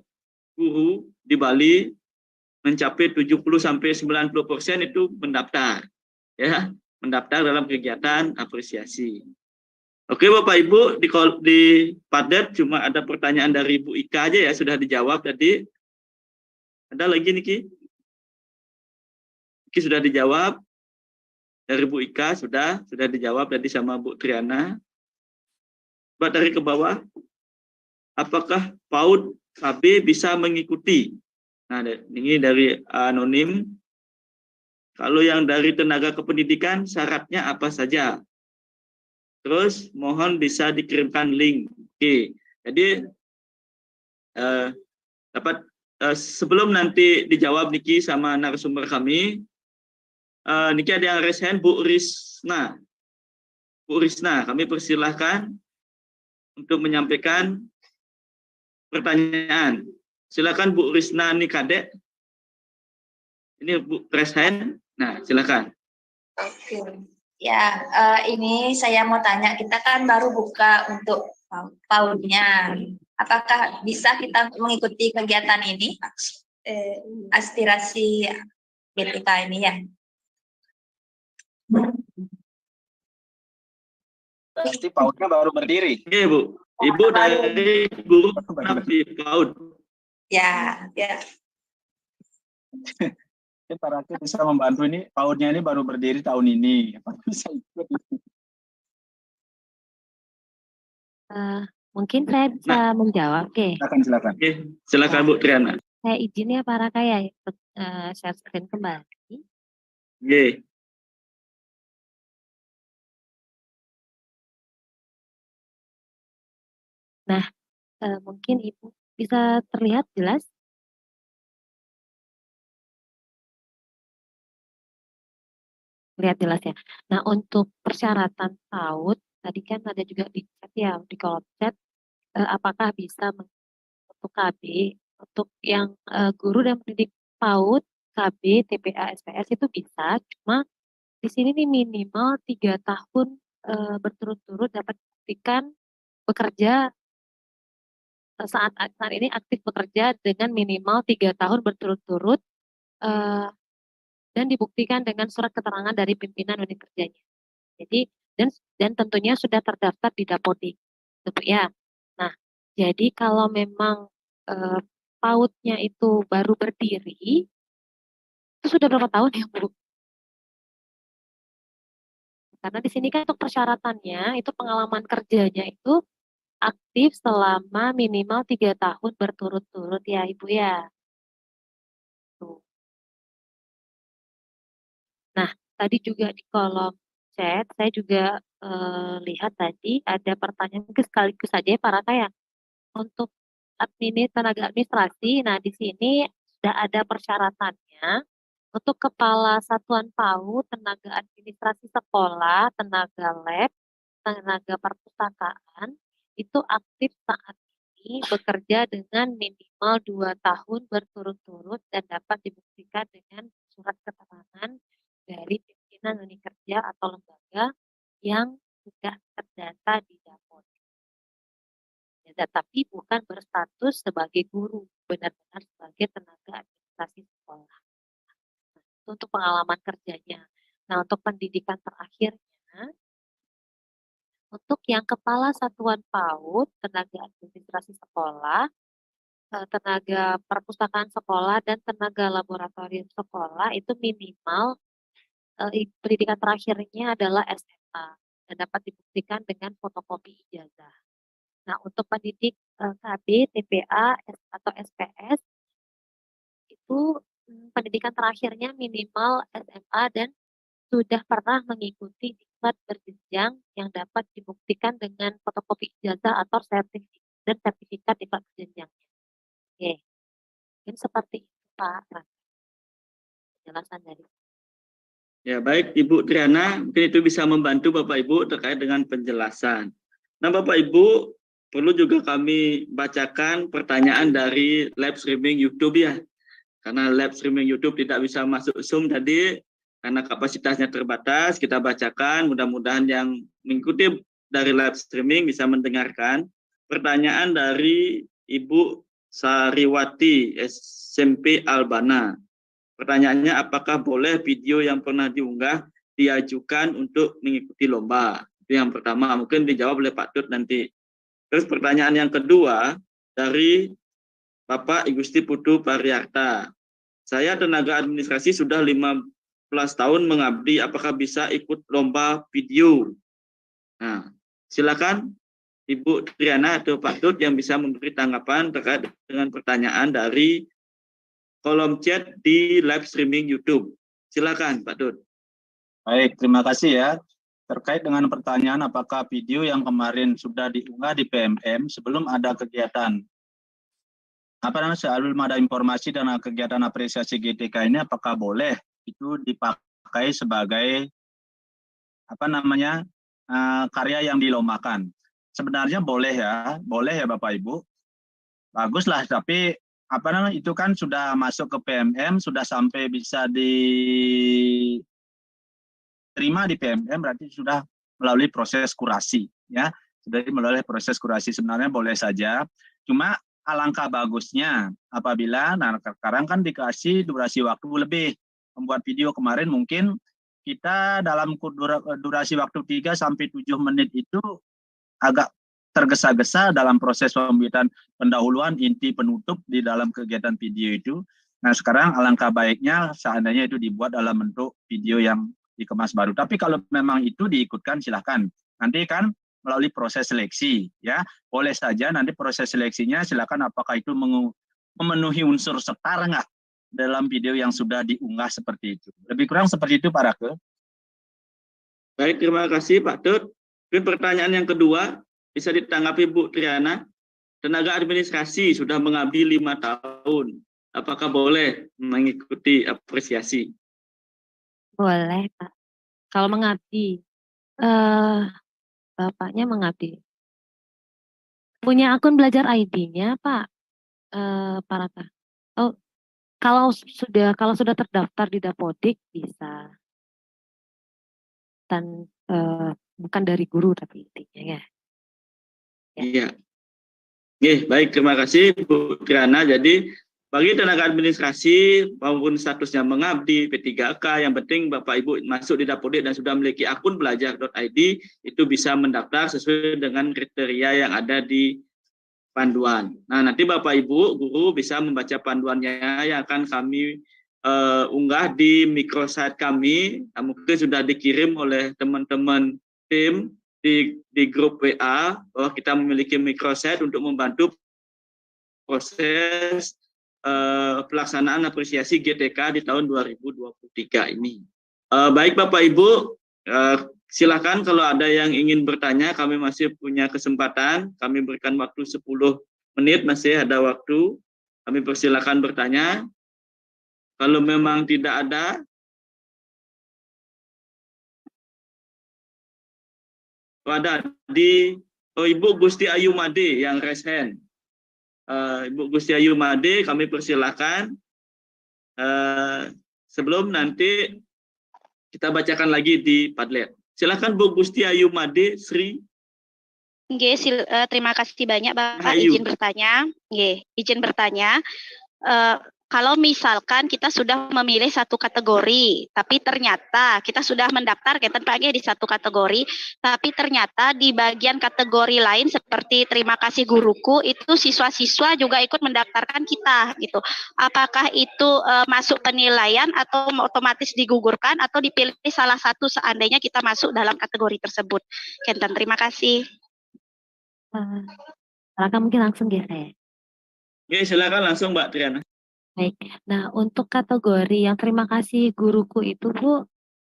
guru di Bali mencapai 70-90% itu mendaftar, ya, mendaftar dalam kegiatan apresiasi. Oke Bapak Ibu, di Padlet cuma ada pertanyaan dari Bu Ika aja ya, sudah dijawab tadi. Ada lagi Niki? Niki sudah dijawab. Dari Bu Ika sudah dijawab tadi sama Bu Triana. Coba dari ke bawah. Apakah PAUD KB bisa mengikuti? Nah, ini dari anonim. Kalau yang dari tenaga kependidikan syaratnya apa saja? Terus mohon bisa dikirimkan link. Oke, jadi sebelum nanti dijawab Niki sama narasumber kami, Niki ada yang raise hand, Bu Risna. Bu Risna, kami persilahkan untuk menyampaikan pertanyaan. Silakan Bu Risna Nikade. Ini Bu raise hand. Nah, silakan. Oke. Ya, ini saya mau tanya, kita kan baru buka untuk PAUD-nya. Apakah bisa kita mengikuti kegiatan ini, aspirasi GTK ini ya? Pasti PAUD-nya baru berdiri. Oke Bu, Ibu dari guru di PAUD. Ya, ya. Pak Rake bisa membantu ini, PAUD-nya ini baru berdiri tahun ini. Apa bisa ikut? Mungkin saya bisa menjawab. Oke. Silakan. Oke, silakan Bu Triana. Saya izin ya Pak Raka ya, share screen kembali. Oke. Nah, mungkin Ibu bisa terlihat jelas. Lihat jelas ya. Nah, untuk persyaratan PAUD, tadi kan ada juga di chat ya, di kolom chat, apakah bisa untuk KB, untuk yang guru dan pendidik PAUD, KB, TPA, SPS itu bisa, cuma di sini nih minimal 3 tahun berturut-turut dapat dibuktikan bekerja saat ini aktif bekerja dengan minimal 3 tahun berturut-turut dan dibuktikan dengan surat keterangan dari pimpinan unit kerjanya. Jadi dan tentunya sudah terdaftar di Dapodik, ya. Nah, jadi kalau memang PAUD-nya itu baru berdiri, itu sudah berapa tahun ya Bu? Karena di sini kan untuk persyaratannya itu pengalaman kerjanya itu aktif selama minimal 3 tahun berturut-turut ya Ibu ya. Tuh. Nah, tadi juga di kolom chat, saya juga lihat tadi ada pertanyaan sekaligus saja ya Pak Raka ya. Untuk tenaga administrasi, nah di sini sudah ada persyaratannya. Untuk kepala satuan PAUD, tenaga administrasi sekolah, tenaga lab, tenaga perpustakaan, itu aktif saat ini bekerja dengan minimal 2 tahun berturut-turut dan dapat dibuktikan dengan surat keterangan dari pimpinan unit kerja atau lembaga yang sudah data di Dapodik. Ya, tapi bukan berstatus sebagai guru, benar-benar sebagai tenaga administrasi sekolah. Itu untuk pengalaman kerjanya. Nah, untuk pendidikan terakhirnya, untuk yang kepala satuan PAUD, tenaga administrasi sekolah, tenaga perpustakaan sekolah, dan tenaga laboratorium sekolah itu minimal pendidikan terakhirnya adalah SMA dan dapat dibuktikan dengan fotokopi ijazah. Nah, untuk pendidik KB, TPA, atau SPS itu pendidikan terakhirnya minimal SMA dan sudah pernah mengikuti diklat berjenjang yang dapat dibuktikan dengan fotokopi ijazah atau sertifikat diklat berjenjangnya. Oke, mungkin seperti itu Pak. Penjelasan dari. Ya, baik Ibu Triana, mungkin itu bisa membantu Bapak Ibu terkait dengan penjelasan. Nah, Bapak Ibu, perlu juga kami bacakan pertanyaan dari live streaming YouTube ya. Karena live streaming YouTube tidak bisa masuk Zoom tadi, karena kapasitasnya terbatas, kita bacakan, mudah-mudahan yang mengikuti dari live streaming bisa mendengarkan. Pertanyaan dari Ibu Sariwati, SMP Albana. Pertanyaannya, apakah boleh video yang pernah diunggah diajukan untuk mengikuti lomba? Itu yang pertama, mungkin dijawab oleh Pak Tut nanti. Terus pertanyaan yang kedua dari Bapak Igusti Putu Pariarta. Saya tenaga administrasi sudah 15 tahun mengabdi, apakah bisa ikut lomba video? Nah, silakan Ibu Triana atau Pak Tut yang bisa memberi tanggapan terkait dengan pertanyaan dari kolom chat di live streaming YouTube. Silakan Pak Tut. Baik, terima kasih ya. Terkait dengan pertanyaan apakah video yang kemarin sudah diunggah di PMM sebelum ada kegiatan, sebelum ada informasi dan kegiatan apresiasi GTK ini, apakah boleh itu dipakai sebagai karya yang dilombakan? Sebenarnya boleh ya Bapak Ibu. Baguslah, tapi itu kan sudah masuk ke PMM, sudah sampai bisa diterima di PMM, berarti sudah melalui proses kurasi ya. Sudah melalui proses kurasi, sebenarnya boleh saja. Cuma alangkah bagusnya apabila sekarang kan dikasih durasi waktu lebih membuat video. Kemarin mungkin kita dalam durasi waktu 3 sampai 7 menit itu agak tergesa-gesa dalam proses pembuatan pendahuluan, inti, penutup di dalam kegiatan video itu. Nah, sekarang alangkah baiknya seandainya itu dibuat dalam bentuk video yang dikemas baru. Tapi kalau memang itu diikutkan, silahkan. Nanti kan melalui proses seleksi, ya. Boleh saja nanti proses seleksinya, silahkan apakah itu memenuhi unsur setara nggak dalam video yang sudah diunggah seperti itu. Lebih kurang seperti itu, Pak Rake. Baik, terima kasih Pak Tut. Pertanyaan yang kedua, bisa ditanggapi Bu Triana. Tenaga administrasi sudah mengabdi 5 tahun. Apakah boleh mengikuti apresiasi? Boleh, Pak. Kalau mengabdi, Bapaknya mengabdi. Punya akun belajar ID-nya, Pak, Pak Raka? Oh, kalau sudah terdaftar di Dapodik bisa. Dan bukan dari guru tapi intinya ya. Iya. Oke, baik, terima kasih Bu Triana. Jadi bagi tenaga administrasi maupun statusnya mengabdi P3K, yang penting Bapak Ibu masuk di Dapodik dan sudah memiliki akun belajar.id, itu bisa mendaftar sesuai dengan kriteria yang ada di panduan. Nah, nanti Bapak Ibu guru bisa membaca panduannya yang akan kami unggah di microsite kami. Nah, mungkin sudah dikirim oleh teman-teman tim di grup WA bahwa kita memiliki microsite untuk membantu proses pelaksanaan apresiasi GTK di tahun 2023 ini. Baik Bapak Ibu, silakan kalau ada yang ingin bertanya, kami masih punya kesempatan, kami berikan waktu 10 menit, masih ada waktu, kami persilakan bertanya. Kalau memang tidak ada, Ibu Gusti Ayu Made yang raise hand. Ibu Gusti Ayu Made, kami persilakan. Sebelum nanti kita bacakan lagi di Padlet. Silakan Bu Gusti Ayu Made Sri. Terima kasih banyak Bapak. Ayu. Izin bertanya. Izin bertanya. Kalau misalkan kita sudah memilih satu kategori, tapi ternyata kita sudah mendaftar di satu kategori, tapi ternyata di bagian kategori lain seperti terima kasih guruku, itu siswa-siswa juga ikut mendaftarkan kita gitu. Apakah itu masuk penilaian atau otomatis digugurkan atau dipilih salah satu seandainya kita masuk dalam kategori tersebut? Kenten, terima kasih. Raka mungkin langsung ya saya. Oke, silakan langsung Mbak Triana. Baik, nah untuk kategori yang terima kasih guruku itu Bu,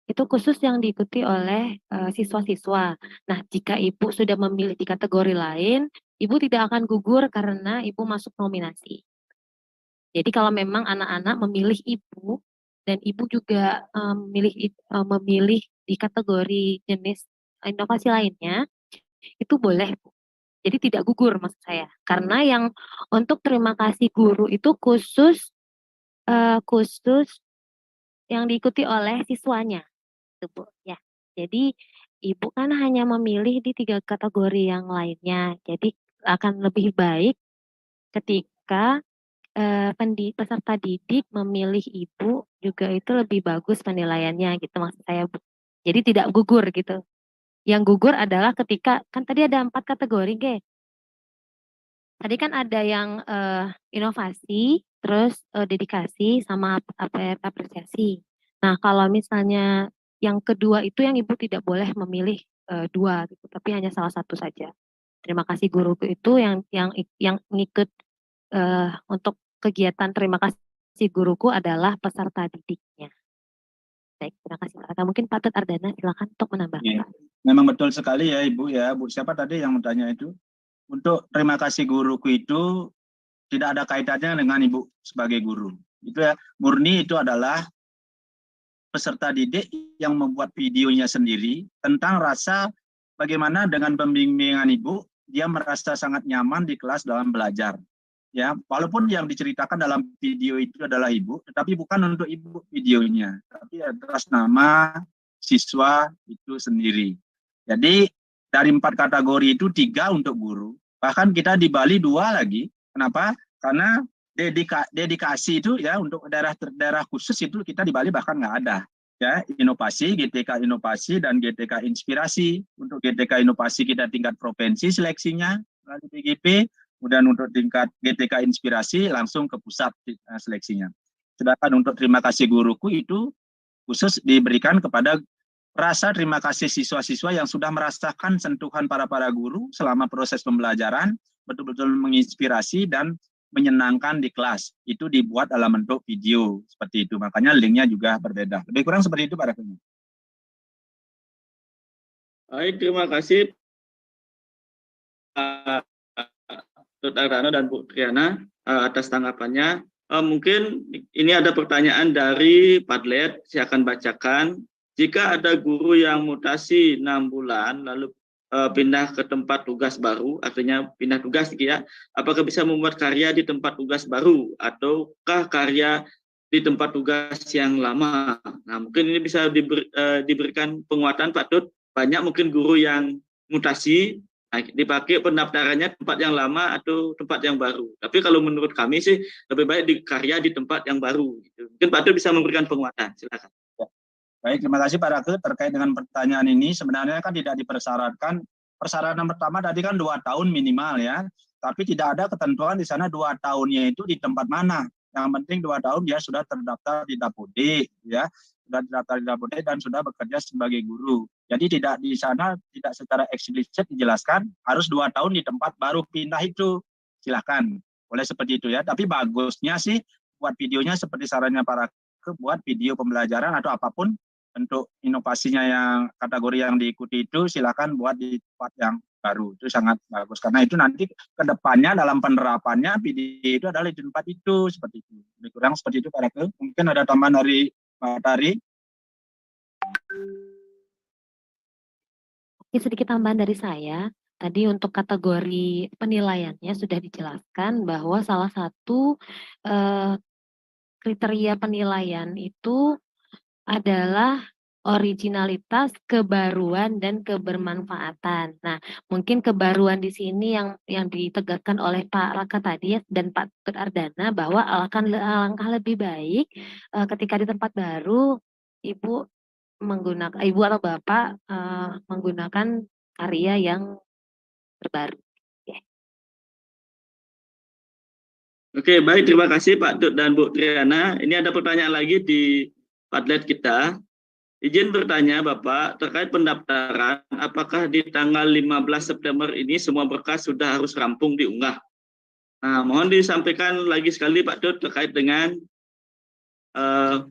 itu khusus yang diikuti oleh siswa-siswa. Nah, jika Ibu sudah memilih di kategori lain, Ibu tidak akan gugur karena Ibu masuk nominasi. Jadi kalau memang anak-anak memilih Ibu, dan Ibu juga memilih di kategori jenis inovasi lainnya, itu boleh Bu. Jadi tidak gugur maksud saya. Karena yang untuk terima kasih guru itu khusus yang diikuti oleh siswanya, gitu, Bu. Ya, jadi Ibu kan hanya memilih di 3 kategori yang lainnya. Jadi akan lebih baik ketika peserta didik memilih Ibu juga itu lebih bagus penilaiannya, gitu maksud saya, Bu. Jadi tidak gugur gitu. Yang gugur adalah ketika kan tadi ada 4 kategori, Ge. Tadi kan ada yang inovasi, terus dedikasi sama apresiasi. Nah, kalau misalnya yang kedua itu yang Ibu tidak boleh memilih 2 gitu, tapi hanya salah satu saja. Terima kasih guruku itu yang ngikut untuk kegiatan terima kasih guruku adalah peserta didiknya. Baik, terima kasih Pak. Mungkin Pak Tut Ardana silakan untuk menambahkan. Memang betul sekali ya Ibu ya. Bu siapa tadi yang bertanya itu? Untuk terima kasih guruku itu tidak ada kaitannya dengan Ibu sebagai guru. Itu ya, murni itu adalah peserta didik yang membuat videonya sendiri tentang rasa bagaimana dengan pembimbingan Ibu, dia merasa sangat nyaman di kelas dalam belajar. Ya, walaupun yang diceritakan dalam video itu adalah Ibu, tetapi bukan untuk Ibu videonya, tapi atas nama siswa itu sendiri. Jadi dari 4 kategori itu 3 untuk guru. Bahkan kita di Bali 2 lagi. Kenapa? Karena dedikasi itu ya untuk daerah khusus itu kita di Bali bahkan nggak ada. Ya, inovasi, GTK inovasi dan GTK inspirasi. Untuk GTK inovasi kita tingkat provinsi seleksinya melalui PGP. Kemudian untuk tingkat GTK inspirasi langsung ke pusat seleksinya. Sedangkan untuk terima kasih guruku itu khusus diberikan kepada rasa terima kasih siswa-siswa yang sudah merasakan sentuhan para guru selama proses pembelajaran, betul-betul menginspirasi dan menyenangkan di kelas. Itu dibuat dalam bentuk video seperti itu. Makanya linknya juga berbeda. Lebih kurang seperti itu Pak Rakun. Baik, terima kasih Pak Dr. Ardana dan Bu Triana atas tanggapannya. Mungkin ini ada pertanyaan dari Padlet, saya akan bacakan. Jika ada guru yang mutasi 6 bulan lalu pindah ke tempat tugas baru, artinya pindah tugas ya, apakah bisa membuat karya di tempat tugas baru ataukah karya di tempat tugas yang lama? Nah, mungkin ini bisa diberikan penguatan Pak Tut. Banyak mungkin guru yang mutasi, dipakai pendaftarannya tempat yang lama atau tempat yang baru. Tapi kalau menurut kami sih lebih baik karya di tempat yang baru. Mungkin Pak Tut bisa memberikan penguatan. Silakan. Baik, terima kasih Pak Rake terkait dengan pertanyaan ini. Sebenarnya kan tidak dipersyaratkan. Persyaratan pertama tadi kan 2 tahun minimal ya. Tapi tidak ada ketentuan di sana 2 tahunnya itu di tempat mana. Yang penting 2 tahun dia sudah terdaftar di Dapodik ya. Sudah terdaftar di Dapodik dan sudah bekerja sebagai guru. Jadi tidak di sana tidak secara eksplisit dijelaskan harus 2 tahun di tempat baru pindah itu. Silakan. Boleh seperti itu ya. Tapi bagusnya sih buat videonya seperti sarannya Pak Rake, buat video pembelajaran atau apapun. Untuk inovasinya yang kategori yang diikuti itu silakan buat di tempat yang baru. Itu sangat bagus. Karena itu nanti ke depannya dalam penerapannya video itu adalah di tempat itu. Seperti itu. Lebih kurang seperti itu Pak Rake. Mungkin ada tambahan dari Pak Tari. Oke, sedikit tambahan dari saya. Tadi untuk kategori penilaiannya sudah dijelaskan bahwa salah satu kriteria penilaian itu adalah originalitas, kebaruan, dan kebermanfaatan. Nah, mungkin kebaruan di sini yang ditegakkan oleh Pak Raka tadi ya, dan Pak Tut Ardana bahwa alangkah lebih baik ketika di tempat baru Ibu menggunakan Ibu atau Bapak menggunakan karya yang terbaru. Ya. Oke, baik. Terima kasih Pak Tut dan Bu Triana. Ini ada pertanyaan lagi di Padlet kita. Izin bertanya Bapak, terkait pendaftaran, apakah di tanggal 15 September ini semua berkas sudah harus rampung diunggah? Nah, mohon disampaikan lagi sekali Pak Tut terkait dengan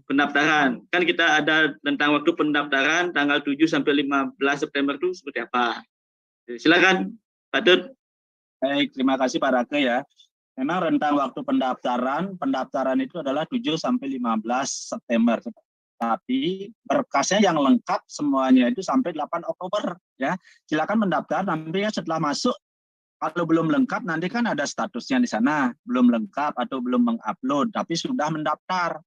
pendaftaran. Kan kita ada tentang waktu pendaftaran tanggal 7 sampai 15 September itu seperti apa? Silakan Pak Tut. Baik, terima kasih Pak Rake ya. Memang rentang waktu pendaftaran itu adalah 7 sampai 15 September. Tapi berkasnya yang lengkap semuanya itu sampai 8 Oktober ya. Silakan mendaftar, nanti ya setelah masuk kalau belum lengkap nanti kan ada statusnya di sana, belum lengkap atau belum mengupload tapi sudah mendaftar.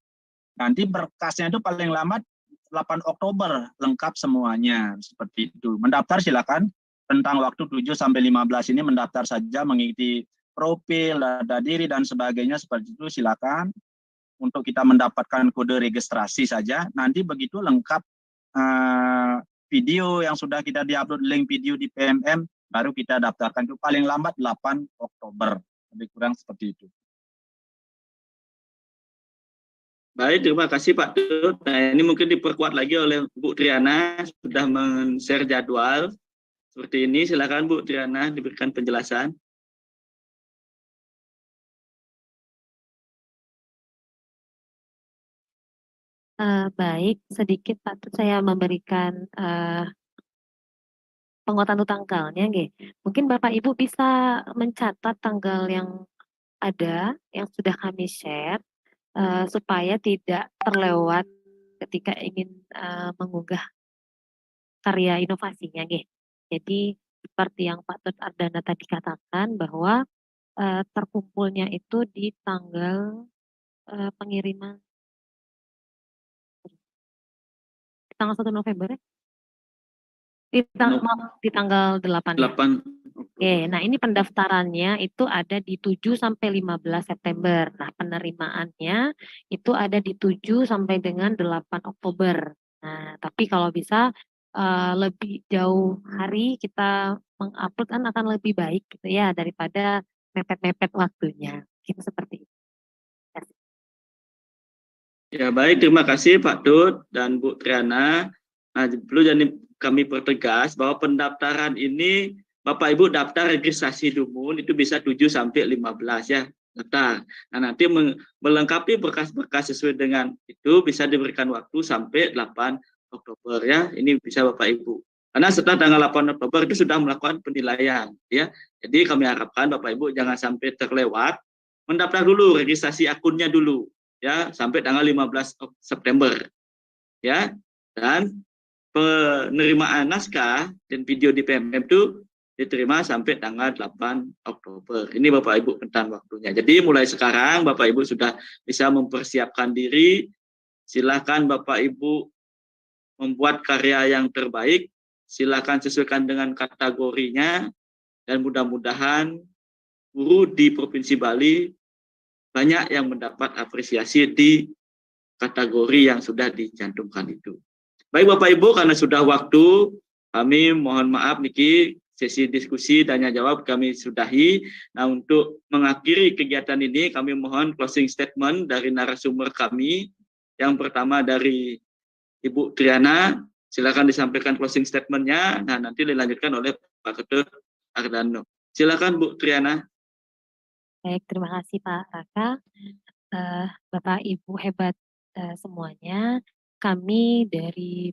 Nanti berkasnya itu paling lambat 8 Oktober lengkap semuanya seperti itu. Mendaftar silakan rentang waktu 7 sampai 15 ini mendaftar saja, mengikuti profil, data diri dan sebagainya seperti itu silakan. Untuk kita mendapatkan kode registrasi saja, nanti begitu lengkap video yang sudah kita diupload, link video di PMM, baru kita daftarkan itu paling lambat 8 Oktober, lebih kurang seperti itu. Baik, terima kasih Pak Tut. Nah, ini mungkin diperkuat lagi oleh Bu Triana, sudah men-share jadwal seperti ini. Silakan Bu Triana diberikan penjelasan. Baik, sedikit Pak Tut saya memberikan penguatan untuk tanggalnya, nggih. Mungkin Bapak Ibu bisa mencatat tanggal yang ada, yang sudah kami share, supaya tidak terlewat ketika ingin mengunggah karya inovasinya, nggih. Jadi seperti yang Pak Tut Ardana tadi katakan bahwa terkumpulnya itu di tanggal pengiriman tanggal 1 November ya? Di tanggal 8 ya. 8. Oke, nah ini pendaftarannya itu ada di 7 sampai 15 September. Nah, penerimaannya itu ada di 7 sampai dengan 8 Oktober. Nah, tapi kalau bisa lebih jauh hari kita mengupload kan akan lebih baik gitu ya daripada mepet-mepet waktunya. Gitu seperti itu. Ya baik, terima kasih Pak Tut dan Bu Triana. Nah, perlu jadi kami pertegas bahwa pendaftaran ini Bapak Ibu daftar registrasi Dumun itu bisa 7 sampai 15 ya daftar. Nah, nanti melengkapi berkas-berkas sesuai dengan itu bisa diberikan waktu sampai 8 Oktober ya. Ini bisa Bapak Ibu. Karena setelah tanggal 8 Oktober itu sudah melakukan penilaian ya. Jadi kami harapkan Bapak Ibu jangan sampai terlewat, mendaftar dulu registrasi akunnya dulu ya sampai tanggal 15 September ya, dan penerimaan naskah dan video di PMM itu diterima sampai tanggal 8 Oktober. Ini Bapak Ibu tentang waktunya. Jadi mulai sekarang Bapak Ibu sudah bisa mempersiapkan diri. Silakan Bapak Ibu membuat karya yang terbaik. Silakan sesuaikan dengan kategorinya dan mudah-mudahan guru di Provinsi Bali banyak yang mendapat apresiasi di kategori yang sudah dicantumkan itu. Baik Bapak Ibu, karena sudah waktu, kami mohon maaf niki sesi diskusi tanya jawab kami sudahi. Nah, untuk mengakhiri kegiatan ini kami mohon closing statement dari narasumber kami. Yang pertama dari Ibu Triana, silakan disampaikan closing statement-nya. Nah, nanti dilanjutkan oleh Pak Ketut Ardana. Silakan Bu Triana. Baik, terima kasih Pak Raka. Bapak Ibu hebat semuanya. Kami dari